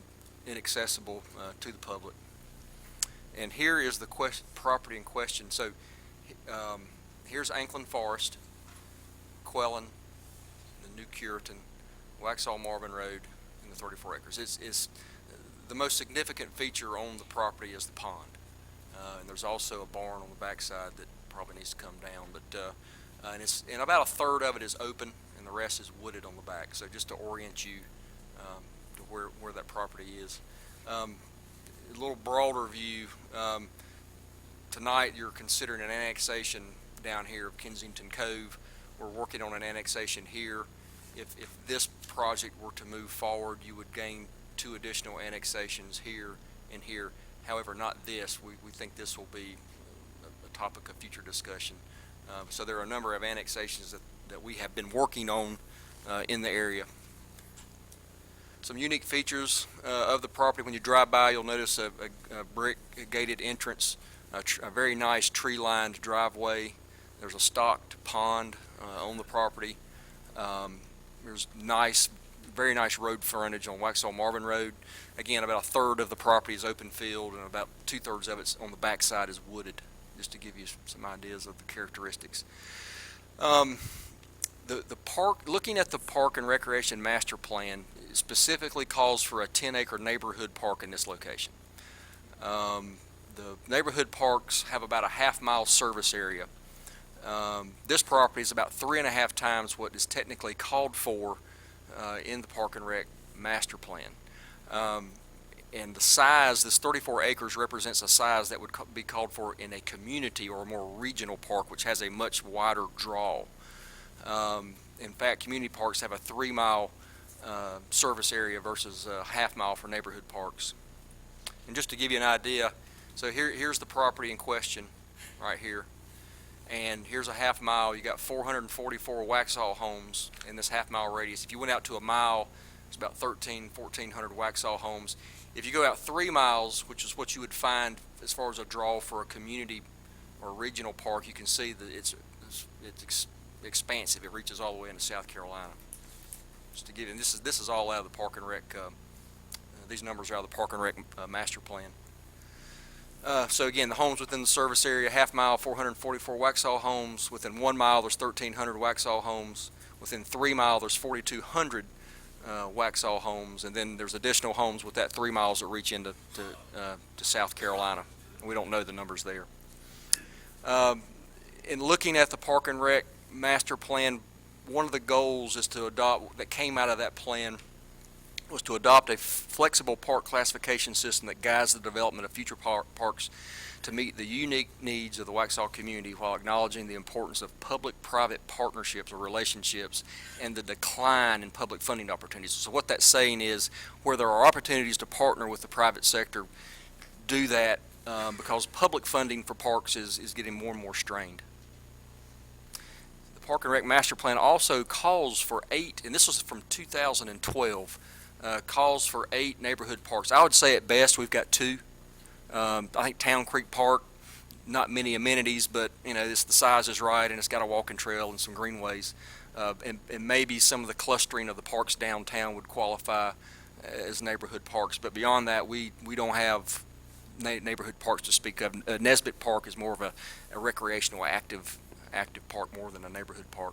inaccessible to the public. And here is the property in question. So here's Anklin Forest, Quellen, the New Curitan, Waxhaw Marvin Road, and the 34 acres. It's the most significant feature on the property is the pond. And there's also a barn on the backside that probably needs to come down, but and about a third of it is open, and the rest is wooded on the back. So just to orient you to where that property is. A little broader view. Tonight you're considering an annexation down here of Kensington Cove. We're working on an annexation here. If this project were to move forward, you would gain 2 additional annexations here and here. However, not this. We think this will be a topic of future discussion. So there are a number of annexations that we have been working on in the area. Some unique features of the property. When you drive by, you'll notice a brick gated entrance, a very nice tree-lined driveway. There's a stocked pond on the property. There's very nice road frontage on Waxhaw Marvin Road. Again, about a third of the property is open field, and about 2/3 of it on the backside is wooded, just to give you some ideas of the characteristics. The park, looking at the Park and Recreation Master Plan, specifically calls for a 10-acre neighborhood park in this location. The neighborhood parks have about a half-mile service area. This property is about 3.5 times what is technically called for in the Park and Rec Master Plan. And the size, this 34 acres represents a size that would be called for in a community or a more regional park, which has a much wider draw. In fact, community parks have a 3-mile service area versus a half-mile for neighborhood parks. And just to give you an idea, so here's the property in question right here. and here's a half mile. You got 444 Waxhaw homes in this half mile radius. If you went out to a mile, it's about 1,400 Waxhaw homes. If you go out 3 miles, which is what you would find as far as a draw for a community or regional park, you can see that it's expansive. It reaches all the way into South Carolina. Just to give you, and this is all out of the Park and Rec. These numbers are out of the Park and Rec master plan. So again, the homes within the service area, half mile, 444 Waxhaw homes. Within 1 mile, there's 1,300 Waxhaw homes. Within 3 miles, there's 4,200 Waxhaw homes, and then there's additional homes with that 3 miles that reach into to South Carolina. We don't know the numbers there. In looking at the Park and Rec master plan, one of the goals is to adopt, that came out of that plan, was to adopt a flexible park classification system that guides the development of future parks to meet the unique needs of the Waxhaw community while acknowledging the importance of public-private partnerships or relationships and the decline in public funding opportunities. So what that's saying is, where there are opportunities to partner with the private sector, do that because public funding for parks is getting more and more strained. The Park and Rec Master Plan also calls for 8, and this was from 2012, calls for 8 neighborhood parks. I would say at best we've got 2. I think Town Creek Park, not many amenities, but you know, the size is right, and it's got a walking trail and some greenways, and maybe some of the clustering of the parks downtown would qualify as neighborhood parks. But beyond that, we don't have neighborhood parks to speak of. Nesbitt Park is more of a recreational active park more than a neighborhood park.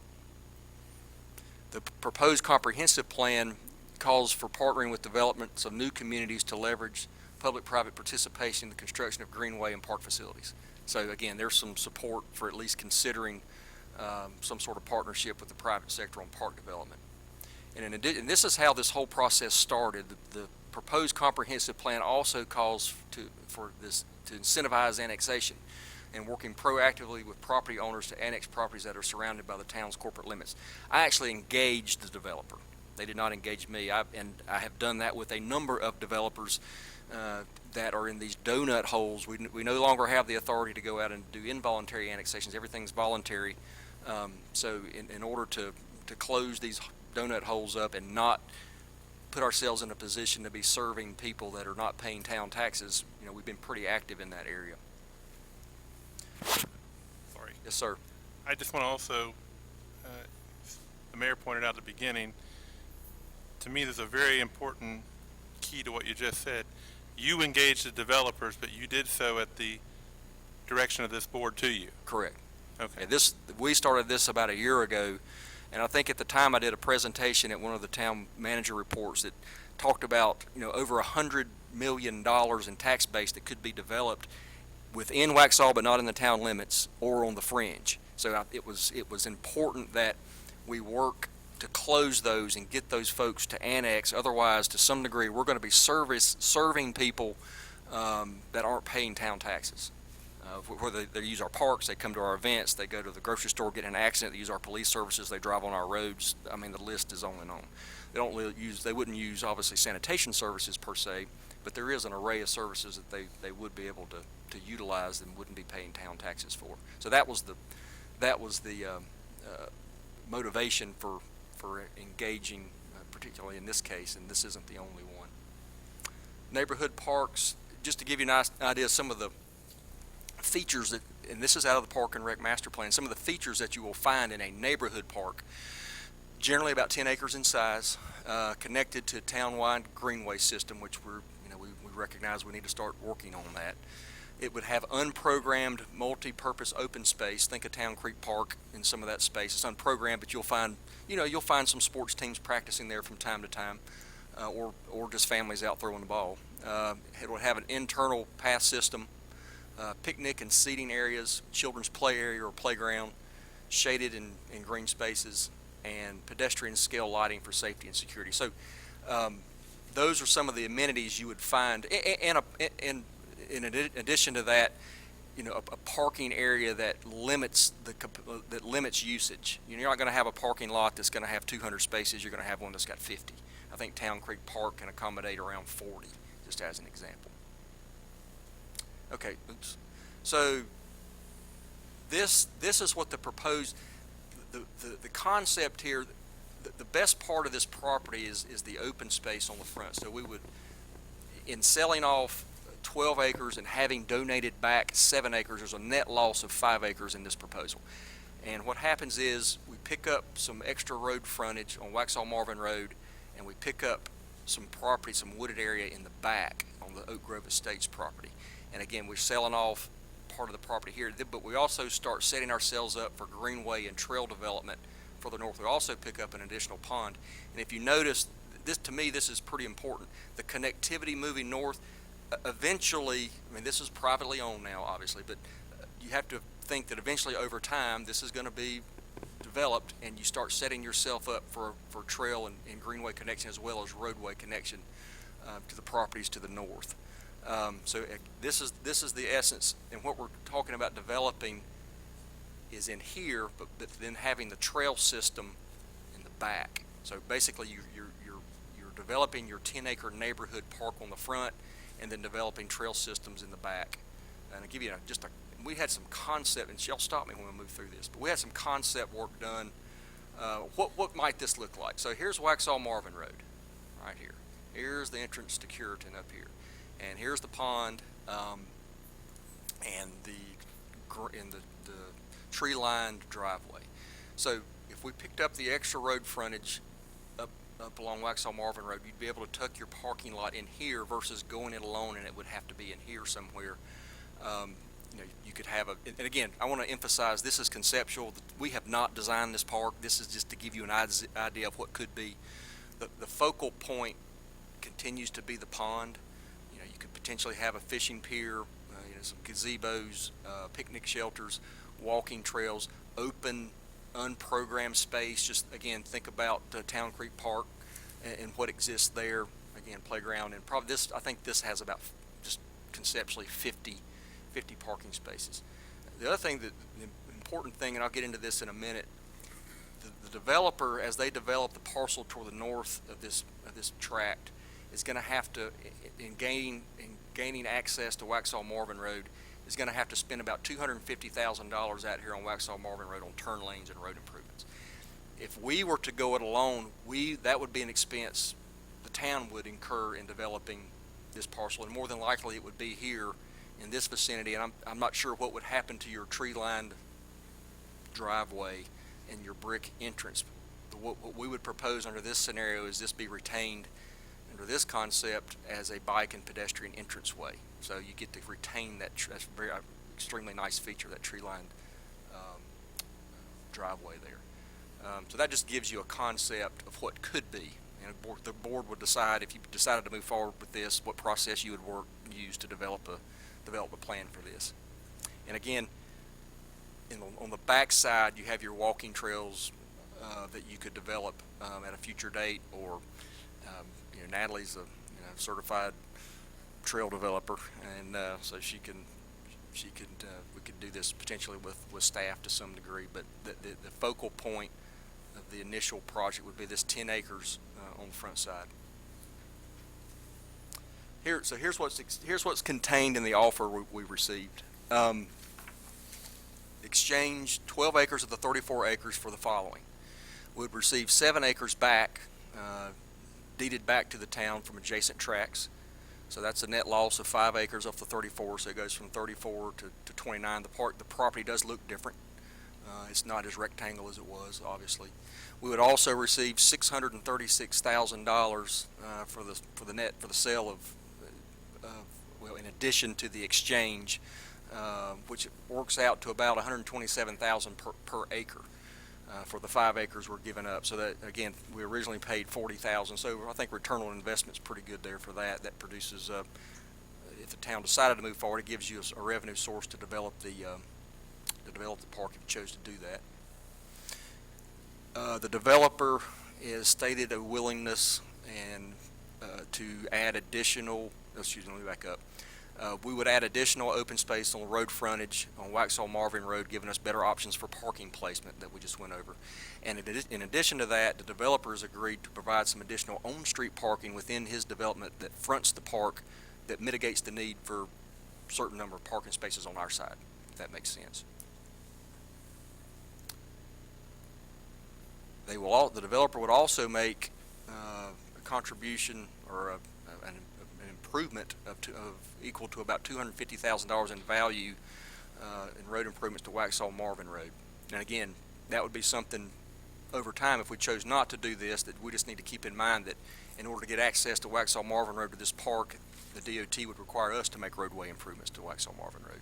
The proposed comprehensive plan calls for partnering with developments of new communities to leverage public-private participation in the construction of greenway and park facilities. So again, there's some support for at least considering some sort of partnership with the private sector on park development. And this is how this whole process started. The proposed comprehensive plan also calls to incentivize annexation and working proactively with property owners to annex properties that are surrounded by the town's corporate limits. I actually engaged the developer. They did not engage me, and I have done that with a number of developers that are in these donut holes. We no longer have the authority to go out and do involuntary annexations. Everything's voluntary. So in order to close these donut holes up and not put ourselves in a position to be serving people that are not paying town taxes, you know, we've been pretty active in that area. Sorry. Yes, sir. I just want to also, the mayor pointed out at the beginning, to me there's a very important key to what you just said. You engaged the developers, but you did so at the direction of this board to you. Correct. Okay. Yeah, we started this about a year ago, and I think at the time I did a presentation at one of the town manager reports that talked about, you know, over $100 million in tax base that could be developed within Waxhaw but not in the town limits or on the fringe. So it was important that we work to close those and get those folks to annex. Otherwise, to some degree, we're going to be serving people that aren't paying town taxes. Whether they use our parks, they come to our events, they go to the grocery store, get in an accident, they use our police services, they drive on our roads. I mean, the list is on and on. They wouldn't use obviously sanitation services per se, but there is an array of services that they would be able to utilize and wouldn't be paying town taxes for. So that was the motivation for engaging, particularly in this case, and this isn't the only one. Neighborhood parks, just to give you an idea of some of the features that, and this is out of the Park and Rec Master Plan, some of the features that you will find in a neighborhood park, generally about 10 acres in size, connected to a town-wide greenway system, which we recognize we need to start working on that. It would have unprogrammed multi-purpose open space. Think of Town Creek Park in some of that space. It's unprogrammed, but you'll find some sports teams practicing there from time to time, or just families out throwing the ball. It would have an internal path system, picnic and seating areas, children's play area or playground, shaded and green spaces, and pedestrian scale lighting for safety and security. So those are some of the amenities you would find, and in addition to that, a parking area that limits usage. You're not going to have a parking lot that's going to have 200 spaces. You're going to have one that's got 50. I think Town Creek Park can accommodate around 40, just as an example. Okay, oops. So this is what the proposed, the concept here, the best part of this property is the open space on the front. So we would, in selling off 12 acres and having donated back 7 acres, there's a net loss of 5 acres in this proposal. And what happens is we pick up some extra road frontage on Waxhaw Marvin Road, and we pick up some property, some wooded area in the back on the Oak Grove Estates property. And again, we're selling off part of the property here, but we also start setting ourselves up for greenway and trail development further north. We also pick up an additional pond. And if you notice, this, to me, this is pretty important. The connectivity moving north, eventually, I mean, this is privately owned now, obviously, but you have to think that eventually over time, this is going to be developed, and you start setting yourself up for trail and greenway connection as well as roadway connection to the properties to the north. So this is the essence, and what we're talking about developing is in here, but then having the trail system in the back. So basically, you're developing your 10-acre neighborhood park on the front, and then developing trail systems in the back. And I'll give you we had some concept, and y'all stop me when we move through this, but we had some concept work done. What might this look like? So here's Waxhaw Marvin Road, right here. Here's the entrance to Curitan up here, and here's the pond, and the tree-lined driveway. So if we picked up the extra road frontage up along Waxhaw Marvin Road, you'd be able to tuck your parking lot in here versus going it alone, and it would have to be in here somewhere. You could have and again, I want to emphasize this is conceptual. We have not designed this park. This is just to give you an idea of what could be. The focal point continues to be the pond. You could potentially have a fishing pier, some gazebos, picnic shelters, walking trails, open, unprogrammed space. Just again, think about Town Creek Park and what exists there. Again, playground, and probably this. I think this has about just conceptually 50 parking spaces. The other thing, the important thing, and I'll get into this in a minute, the developer, as they develop the parcel toward the north of this tract, is going to have to, in gaining access to Waxhaw Marvin Road, is going to have to spend about $250,000 out here on Waxhaw Marvin Road on turn lanes and road improvements. If we were to go it alone, that would be an expense the town would incur in developing this parcel, and more than likely it would be here in this vicinity, and I'm not sure what would happen to your tree-lined driveway and your brick entrance. What we would propose under this scenario is this be retained under this concept as a bike and pedestrian entranceway. So you get to retain that. That's a very extremely nice feature, that tree-lined driveway there. So that just gives you a concept of what could be. And the board would decide, if you decided to move forward with this, what process you would use to develop a plan for this. And again, on the back side, you have your walking trails that you could develop at a future date, or Natalie's a certified trail developer, and so we could do this potentially with staff to some degree. But the focal point of the initial project would be this 10 acres on the front side. Here's what's contained in the offer we received. Exchange 12 acres of the 34 acres for the following. We would receive 7 acres back, deeded back to the town from adjacent tracts. So that's a net loss of 5 acres off the 34. So it goes from 34 to 29. The property does look different. It's not as rectangle as it was, obviously. We would also receive $636,000 for the sale of. In addition to the exchange, which works out to about $127,000 per acre for the 5 acres we're giving up. So that, again, we originally paid $40,000. So I think return on investment is pretty good there for that. That produces, if the town decided to move forward, it gives you a revenue source to develop the park if you chose to do that. The developer has stated a willingness and to add additional. Excuse me, let me back up. We would add additional open space on the road frontage on Waxhaw Marvin Road, giving us better options for parking placement that we just went over. And in addition to that, the developer has agreed to provide some additional on-street parking within his development that fronts the park, that mitigates the need for a certain number of parking spaces on our side, if that makes sense. the developer would also make a contribution or an improvement of equal to about $250,000 in value in road improvements to Waxhaw Marvin Road. And again, that would be something over time, if we chose not to do this, that we just need to keep in mind that in order to get access to Waxhaw Marvin Road to this park, the DOT would require us to make roadway improvements to Waxhaw Marvin Road.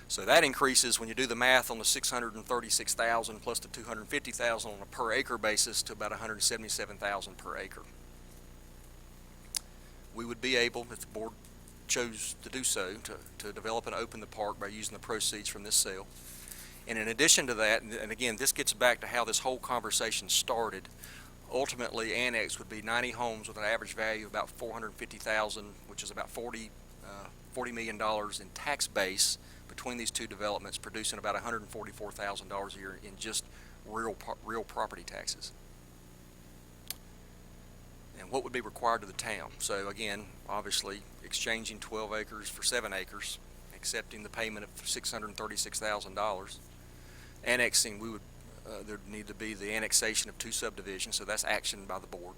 So that increases, when you do the math on the 636,000 plus the 250,000 on a per acre basis, to about 177,000 per acre. We would be able, if the board chose to do so, to develop and open the park by using the proceeds from this sale. And in addition to that, and again, this gets back to how this whole conversation started, ultimately annexed would be 90 homes with an average value of about $450,000, which is about $40 million in tax base between these two developments, producing about $144,000 a year in just real property taxes. And what would be required to the town? So again, obviously exchanging 12 acres for 7 acres, accepting the payment of $636,000. Annexing, we would there'd need to be the annexation of 2 subdivisions, so that's action by the board.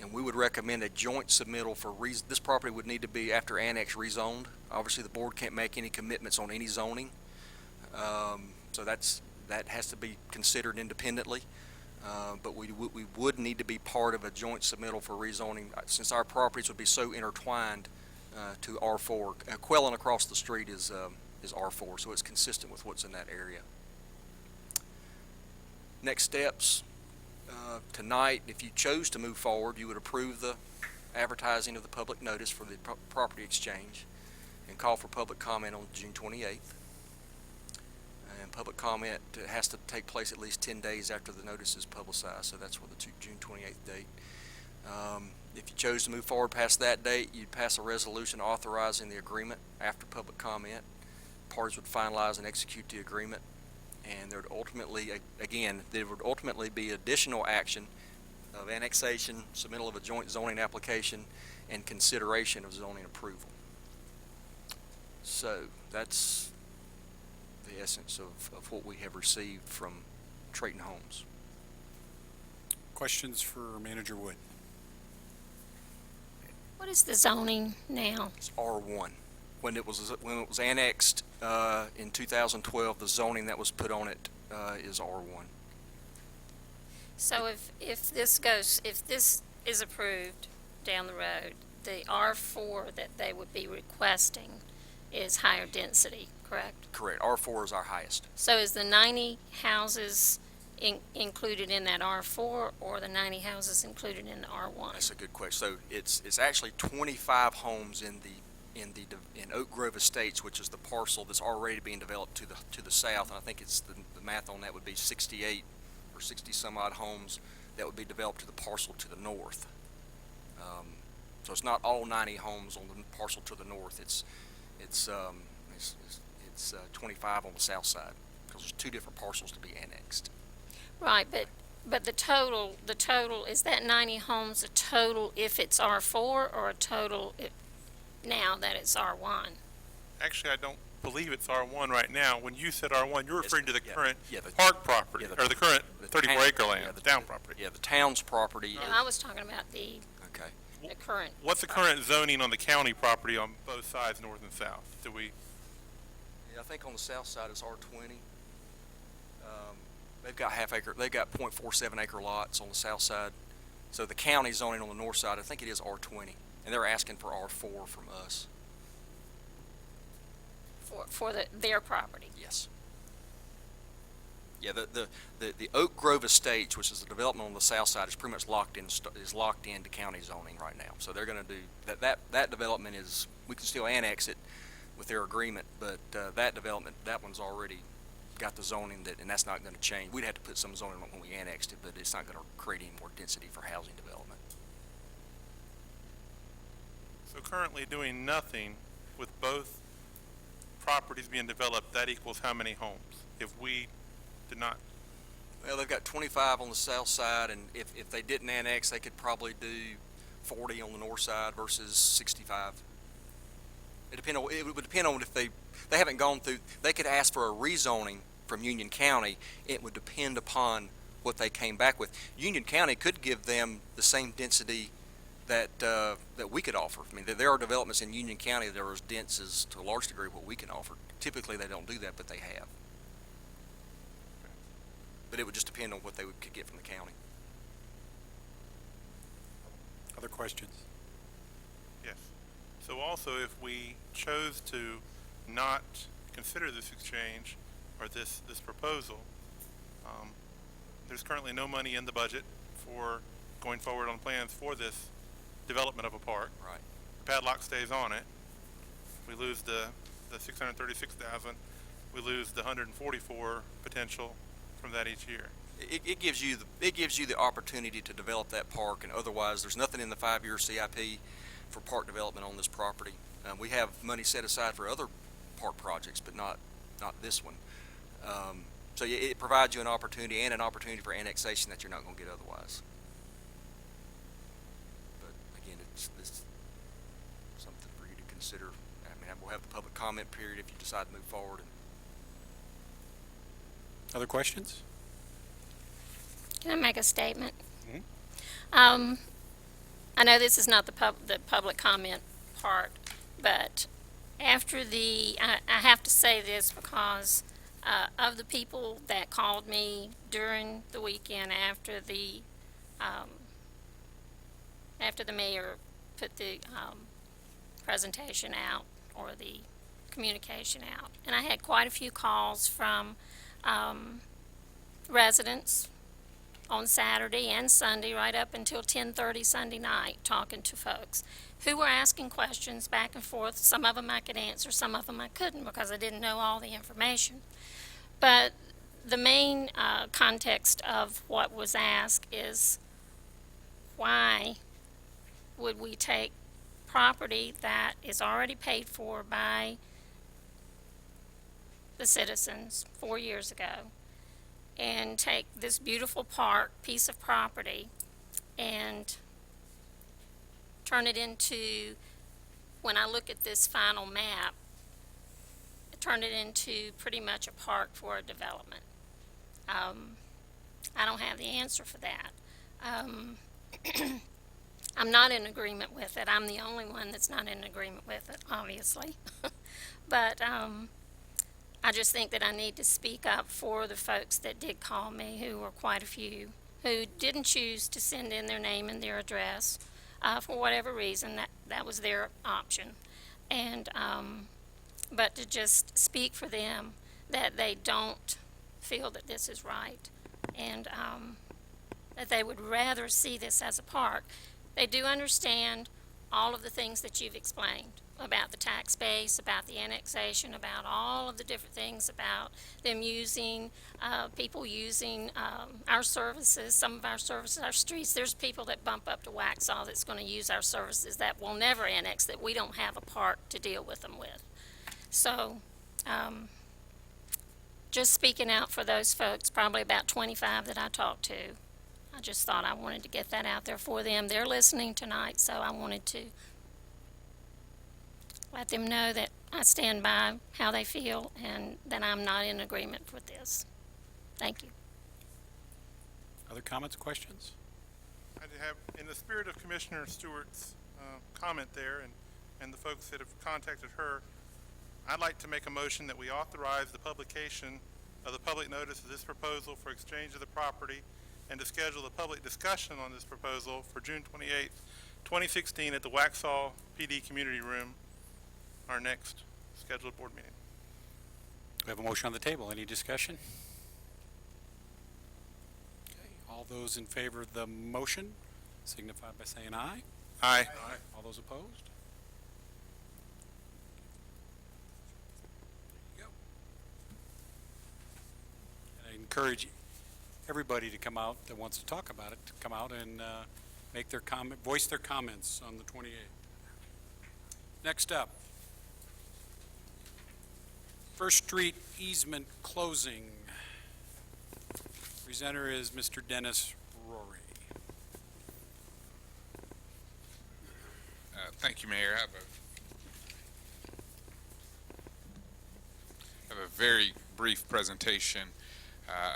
And we would recommend a joint submittal for this property would need to be, after annex, rezoned. Obviously, the board can't make any commitments on any zoning, so that has to be considered independently. But we would need to be part of a joint submittal for rezoning, since our properties would be so intertwined to R4. Quellen across the street is R4, so it's consistent with what's in that area. Next steps, tonight, if you chose to move forward, you would approve the advertising of the public notice for the property exchange and call for public comment on June 28th. And public comment has to take place at least 10 days after the notice is publicized, so that's for the June 28th date. If you chose to move forward past that date, you'd pass a resolution authorizing the agreement after public comment. Parties would finalize and execute the agreement, and there would ultimately, again, there would ultimately be additional action of annexation, submittal of a joint zoning application, and consideration of zoning approval. So that's the essence of what we have received from Trayton Homes. Questions for Manager Wood? What is the zoning now? It's R1. When it was annexed in 2012, the zoning that was put on it is R1. So if this is approved down the road, the R4 that they would be requesting is higher density, correct? Correct. R4 is our highest. So is the 90 houses included in that R4, or the 90 houses included in the R1? That's a good question. So it's actually 25 homes in Oak Grove Estates, which is the parcel that's already being developed to the south, and I think it's the math on that would be 68 or 60 some odd homes that would be developed to the parcel to the north. So it's not all 90 homes on the parcel to the north. It's 25 on the south side, because there's 2 different parcels to be annexed. Right, but the total is that 90 homes a total if it's R4, or a total now that it's R1? Actually, I don't believe it's R1 right now. When you said R1, you're referring to the current the park property, or the current 34-acre land, the town property. Yeah, the town's property. No, I was talking about the current. What's the current zoning on the county property on both sides, north and south? Yeah, I think on the south side it's R20. They've got they've got 0.47 acre lots on the south side. So the county zoning on the north side, I think it is R20, and they're asking for R4 from us. For their property? Yes. Yeah, the Oak Grove Estates, which is the development on the south side, is pretty much locked into county zoning right now. So they're going to do that development is, we can still annex it with their agreement, but that development, that one's already got the zoning and that's not going to change. We'd have to put some zoning on when we annexed it, but it's not going to create any more density for housing development. So currently doing nothing with both properties being developed, that equals how many homes? If we did not? Well, they've got 25 on the south side, and if they didn't annex, they could probably do 40 on the north side versus 65. It would depend on if they haven't gone through. They could ask for a rezoning from Union County. It would depend upon what they came back with. Union County could give them the same density that we could offer. I mean, there are developments in Union County that are as dense as, to a large degree, what we can offer. Typically, they don't do that, but they have. But it would just depend on what they could get from the county. Other questions? Yes. So also, if we chose to not consider this exchange or this proposal, there's currently no money in the budget for going forward on plans for this development of a park. Right. The padlock stays on it. We lose the 636,000. We lose the 144 potential from that each year. It gives you the opportunity to develop that park, and otherwise there's nothing in the 5-year CIP for park development on this property. We have money set aside for other park projects, but not this one. So it provides you an opportunity and an opportunity for annexation that you're not going to get otherwise. But again, it's something for you to consider. I mean, we'll have the public comment period if you decide to move forward. Other questions? Can I make a statement? Mhm. I know this is not the public comment part, but after I have to say this because of the people that called me during the weekend after the mayor put the presentation out or the communication out, and I had quite a few calls from residents on Saturday and Sunday right up until 10:30 Sunday night talking to folks who were asking questions back and forth. Some of them I could answer, some of them I couldn't because I didn't know all the information. But the main context of what was asked is, why would we take property that is already paid for by the citizens 4 years ago and take this beautiful piece of property and turn it into, when I look at this final map, turn it into pretty much a park for a development. I don't have the answer for that. I'm not in agreement with it. I'm the only one that's not in agreement with it, obviously. But I just think that I need to speak up for the folks that did call me, who were quite a few, who didn't choose to send in their name and their address for whatever reason. That was their option. And but to just speak for them that they don't feel that this is right, and that they would rather see this as a park. They do understand all of the things that you've explained about the tax base, about the annexation, about all of the different things, about them using, people using our services, some of our services, our streets. There's people that bump up to Waxhaw that's going to use our services that will never annex, that we don't have a park to deal with them with. So just speaking out for those folks, probably about 25 that I talked to. I just thought I wanted to get that out there for them. They're listening tonight, so I wanted to let them know that I stand by how they feel and that I'm not in agreement with this. Thank you. Other comments, questions? I have, in the spirit of Commissioner Stewart's comment there and the folks that have contacted her, I'd like to make a motion that we authorize the publication of the public notice of this proposal for exchange of the property and to schedule a public discussion on this proposal for June 28th, 2016 at the Waxhaw PD Community Room, our next scheduled board meeting. We have a motion on the table. Any discussion? Okay. All those in favor of the motion signify by saying aye. Aye. All those opposed? There you go. And I encourage everybody to come out that wants to talk about it to come out and make their voice their comments on the 28th. Next up, First Street easement closing. Presenter is Mr. Dennis Rory. Thank you, Mayor. I have a very brief presentation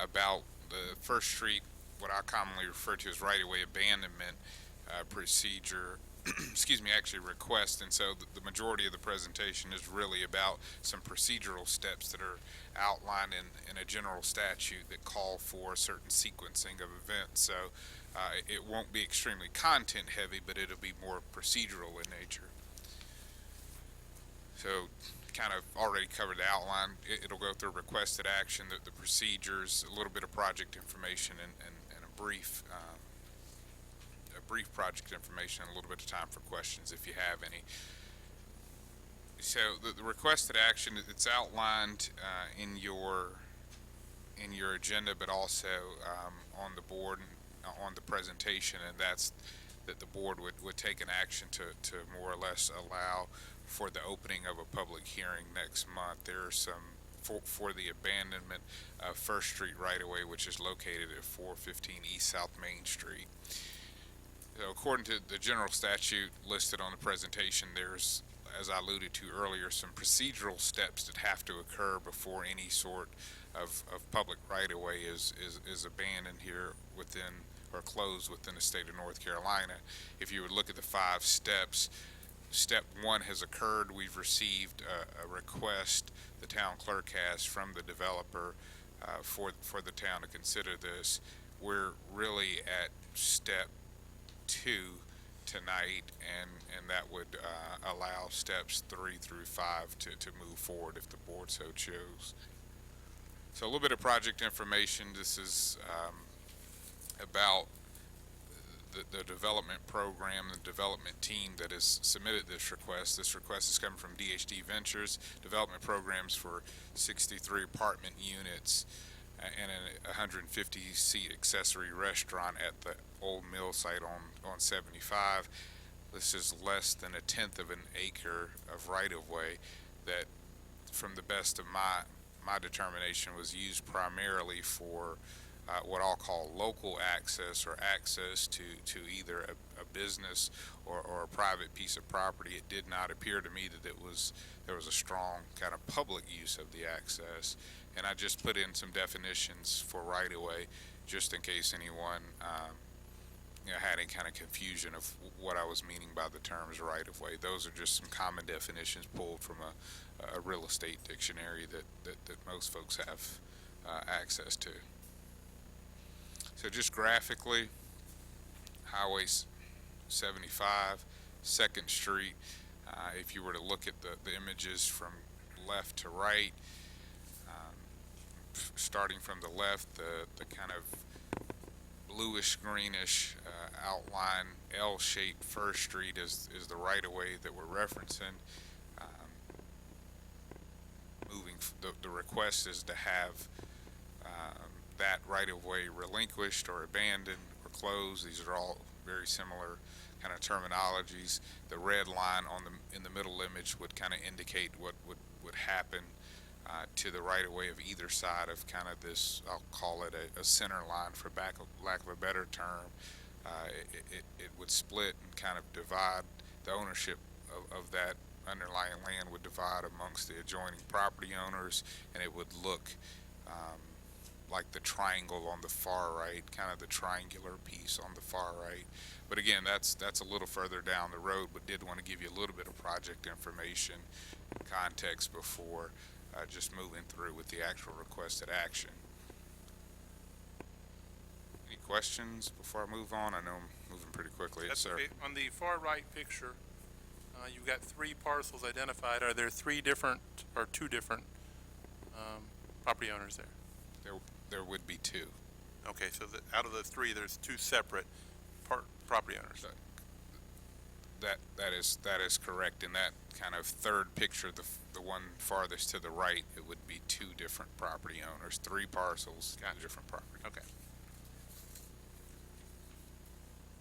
about the First Street what I commonly refer to as right-of-way abandonment procedure, excuse me, actually request. And so the majority of the presentation is really about some procedural steps that are outlined in a general statute that call for certain sequencing of events. So it won't be extremely content heavy, but it'll be more procedural in nature. So kind of already covered the outline. It'll go through requested action, the procedures, a little bit of project information, and a brief project information, and a little bit of time for questions if you have any. So the requested action, it's outlined in your agenda, but also on the board, on the presentation, and that's that the board would take an action to more or less allow for the opening of a public hearing next month. There are some for the abandonment of First Street right-of-way, which is located at 415 East South Main Street. So according to the general statute listed on the presentation, there's, as I alluded to earlier, some procedural steps that have to occur before any sort of public right-of-way is abandoned here within or closed within the state of North Carolina. If you would look at the 5 steps, step 1 has occurred. We've received a request, the town clerk has, from the developer for the town to consider this. We're really at step 2 tonight, and that would allow steps 3 through 5 to move forward if the board so chose. So a little bit of project information. This is about the development program, the development team that has submitted this request. This request is coming from DHD Ventures, development programs for 63 apartment units and a 150-seat accessory restaurant at the old mill site on 75. This is less than 1/10 of an acre of right-of-way that, from the best of my determination, was used primarily for what I'll call local access, or access to either a business or a private piece of property. It did not appear to me that there was a strong kind of public use of the access, and I just put in some definitions for right-of-way just in case anyone had any kind of confusion of what I was meaning by the terms right-of-way. Those are just some common definitions pulled from a real estate dictionary that most folks have access to. So just graphically, Highway 75, 2nd Street, if you were to look at the images from left to right, starting from the left, the kind of bluish greenish outline L-shaped First Street is the right-of-way that we're referencing. The request is to have that right-of-way relinquished or abandoned or closed. These are all very similar kind of terminologies. The red line in the middle image would kind of indicate what would happen to the right-of-way of either side of kind of this, I'll call it a center line for lack of a better term. It would split and kind of divide the ownership of that underlying land, would divide amongst the adjoining property owners, and it would look like the triangle on the far right, kind of the triangular piece on the far right. But again, that's a little further down the road, but did want to give you a little bit of project information and context before just moving through with the actual requested action. Any questions before I move on? I know I'm moving pretty quickly. Yes, sir. Okay. On the far right picture, you've got 3 parcels identified. Are there 3 different or 2 different property owners there? There would be 2. Okay, so out of the 3, there's 2 separate property owners. That is correct. In that kind of third picture, the one farthest to the right, it would be 2 different property owners, 3 parcels, Gotcha. different property. Okay.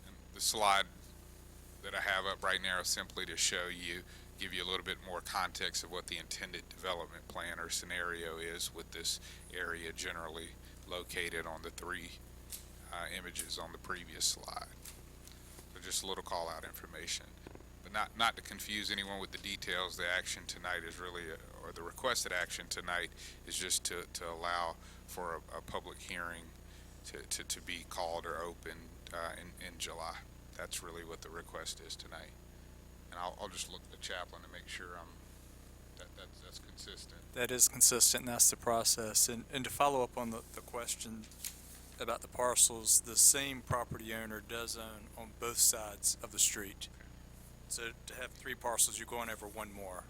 And the slide that I have up right now is simply to give you a little bit more context of what the intended development plan or scenario is with this area generally located on the 3 images on the previous slide. So just a little call out information, but not to confuse anyone with the details. The action tonight is really, or the requested action tonight is just to allow for a public hearing to be called or opened in July. That's really what the request is tonight. And I'll just look at the chaplain to make sure that's consistent. That is consistent, and that's the process. And to follow up on the question about the parcels, the same property owner does own on both sides of the street. So to have 3 parcels, you're going over one more.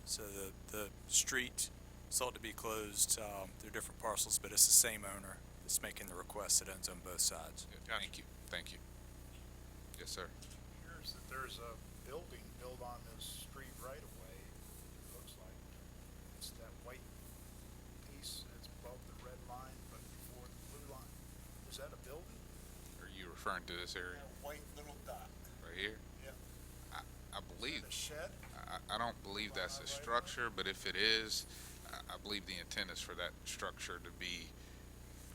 So the street sought to be closed. They're different parcels, but it's the same owner that's making the request that owns on both sides. Yeah, thank you. Thank you. Yes, sir. Here's that there's a building built on this street right away. It looks like it's that white piece that's above the red line, but before the blue line. Is that a building? Are you referring to this area That white little dot. right here? Yeah. I believe, A shed? I don't believe that's a structure, but if it is, I believe the intent is for that structure to be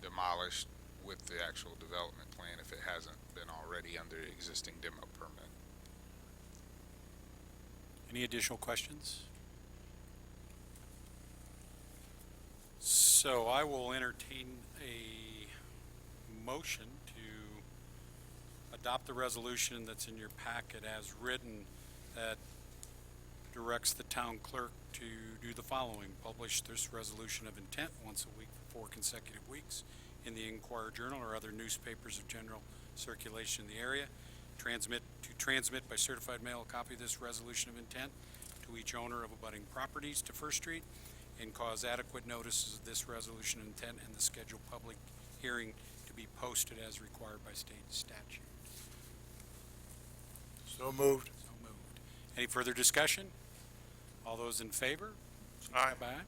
demolished with the actual development plan if it hasn't been already under the existing demo permit. Any additional questions? So I will entertain a motion to adopt the resolution that's in your packet as written that directs the town clerk to do the following: publish this resolution of intent once a week for 4 consecutive weeks in the Inquirer Journal or other newspapers of general circulation in the area. Transmit by certified mail a copy of this resolution of intent to each owner of abutting properties to First Street, and cause adequate notices of this resolution of intent and the scheduled public hearing to be posted as required by state statute. So moved. So moved. Any further discussion? All those in favor? Aye. Aye.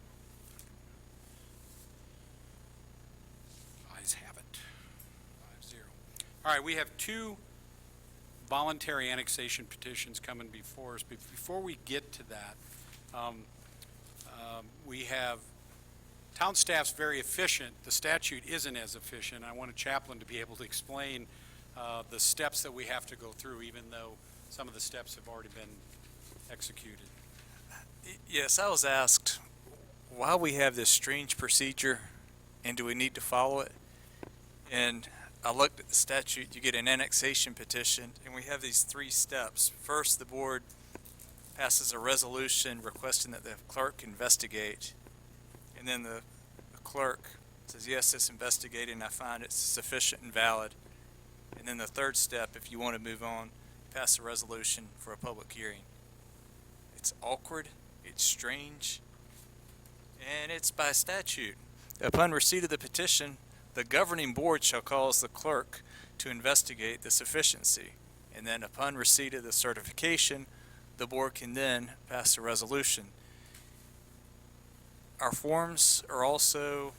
Ayes have it. 5-0. All right, we have 2 voluntary annexation petitions coming before us. But before we get to that, we have town staff's very efficient. The statute isn't as efficient. I want a chaplain to be able to explain the steps that we have to go through, even though some of the steps have already been executed. Yes, I was asked why we have this strange procedure and do we need to follow it? And I looked at the statute. You get an annexation petition, and we have these 3 steps. First, the board passes a resolution requesting that the clerk investigate, and then the clerk says, yes, it's investigated and I find it's sufficient and valid. And then the 3rd step, if you want to move on, pass a resolution for a public hearing. It's awkward, it's strange, and it's by statute. Upon receipt of the petition, the governing board shall cause the clerk to investigate the sufficiency, and then upon receipt of the certification, the board can then pass a resolution. Our forms are also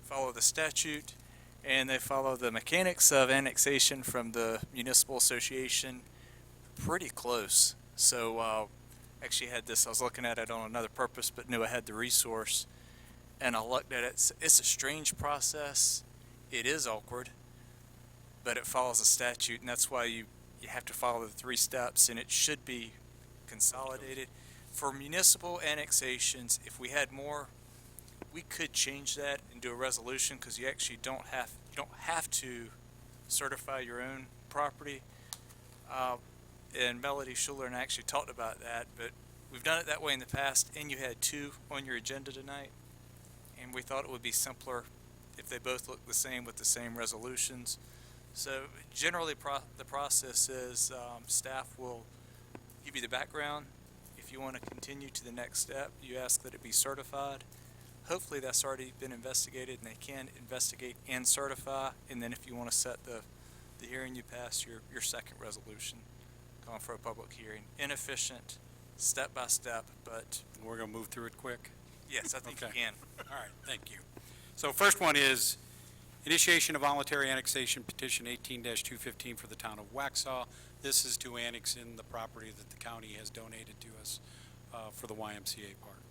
follow the statute, and they follow the mechanics of annexation from the municipal association pretty close. So actually had this, I was looking at it on another purpose, but knew I had the resource, and I looked at it. It's a strange process. It is awkward, but it follows the statute, and that's why you have to follow the 3 steps, and it should be consolidated. For municipal annexations, if we had more, we could change that and do a resolution, because you actually don't have to certify your own property. And Melody Schuler and I actually talked about that, but we've done it that way in the past, and you had 2 on your agenda tonight, and we thought it would be simpler if they both look the same with the same resolutions. So generally the process is staff will give you the background. If you want to continue to the next step, you ask that it be certified. Hopefully that's already been investigated, and they can investigate and certify, and then if you want to set the hearing, you pass your second resolution, calling for a public hearing. Inefficient, step by step, but We're going to move through it quick. yes, I think Okay. you can. All right, thank you. So first one is initiation of voluntary annexation petition 18-215 for the town of Waxhaw. This is to annex in the property that the county has donated to us for the YMCA park.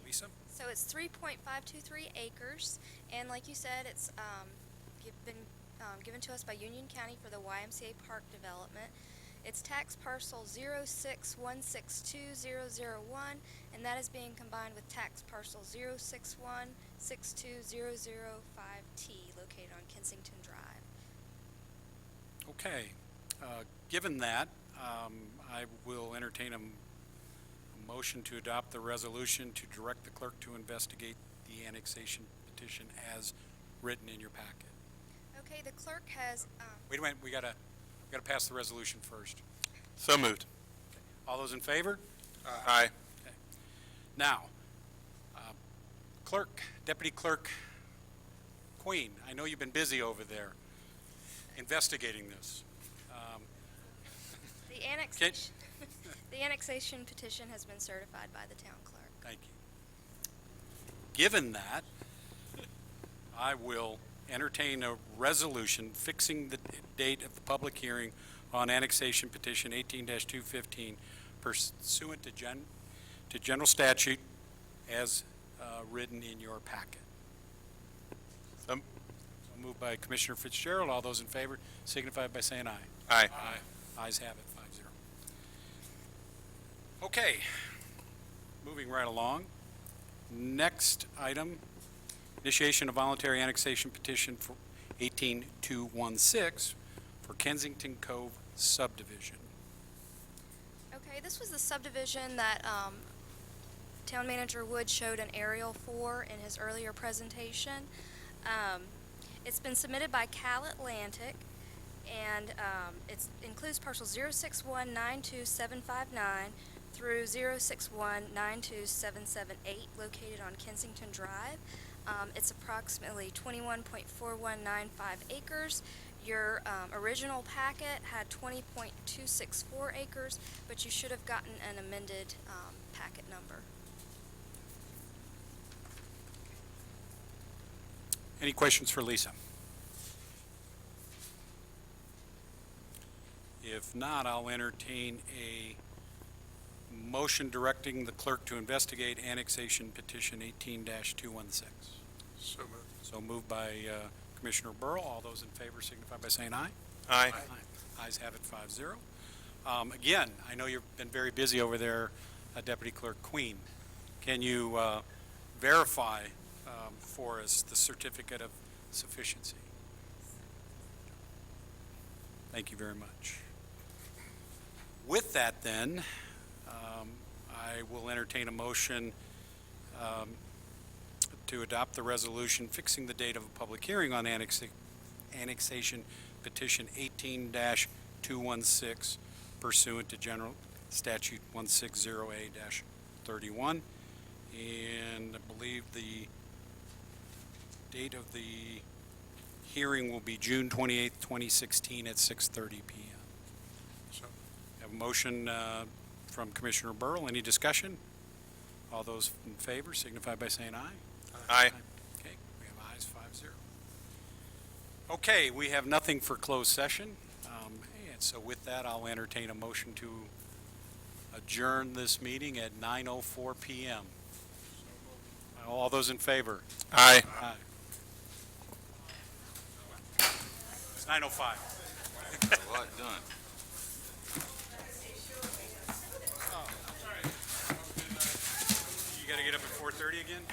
Lisa? So it's 3.523 acres, and like you said, it's been given to us by Union County for the YMCA park development. It's tax parcel 061620001, and that is being combined with tax parcel 061620005T. Kensington Drive. Okay. Given that, I will entertain a motion to adopt the resolution to direct the clerk to investigate the annexation petition as written in your packet. Okay, the clerk has, Wait a minute, we gotta pass the resolution first. So moved. All those in favor? Aye. Okay. Now, Clerk, Deputy Clerk Queen, I know you've been busy over there investigating this. the annexation, the annexation petition has been certified by the town clerk. Thank you. Given that, I will entertain a resolution fixing the date of the public hearing on annexation petition 18-215 pursuant to general statute as written in your packet. So moved by Commissioner Fitzgerald. All those in favor signify by saying aye. Aye. Ayes have it, 5-0. Okay, moving right along. Next item, initiation of voluntary annexation petition for 18216 for Kensington Cove subdivision. Okay, this was the subdivision that Town Manager Wood showed an aerial for in his earlier presentation. It's been submitted by Cal Atlantic, and it includes parcels 0619279 through 0619277 located on Kensington Drive. It's approximately 21.4195 acres. Your original packet had 20.264 acres, but you should have gotten an amended packet number. Any questions for Lisa? If not, I'll entertain a motion directing the clerk to investigate annexation petition 18-216. So moved. So moved by Commissioner Burrow. All those in favor signify by saying aye. Aye. Ayes have it, 5-0. Again, I know you've been very busy over there, Deputy Clerk Queen. Can you verify for us the certificate of sufficiency? Thank you very much. With that, then, I will entertain a motion to adopt the resolution fixing the date of a public hearing on annexation petition 18-216 pursuant to General Statute 160A-31. And I believe the date of the hearing will be June 28th, 2016 at 6:30 p.m. So. Have a motion from Commissioner Burrow. Any discussion? All those in favor signify by saying aye. Aye. Okay, we have ayes, 5-0. Okay, we have nothing for closed session. And so with that, I'll entertain a motion to adjourn this meeting at 9:04 p.m. All those in favor? Aye. Aye. It's 9:05. A lot done. You got to get up at 4:30 again?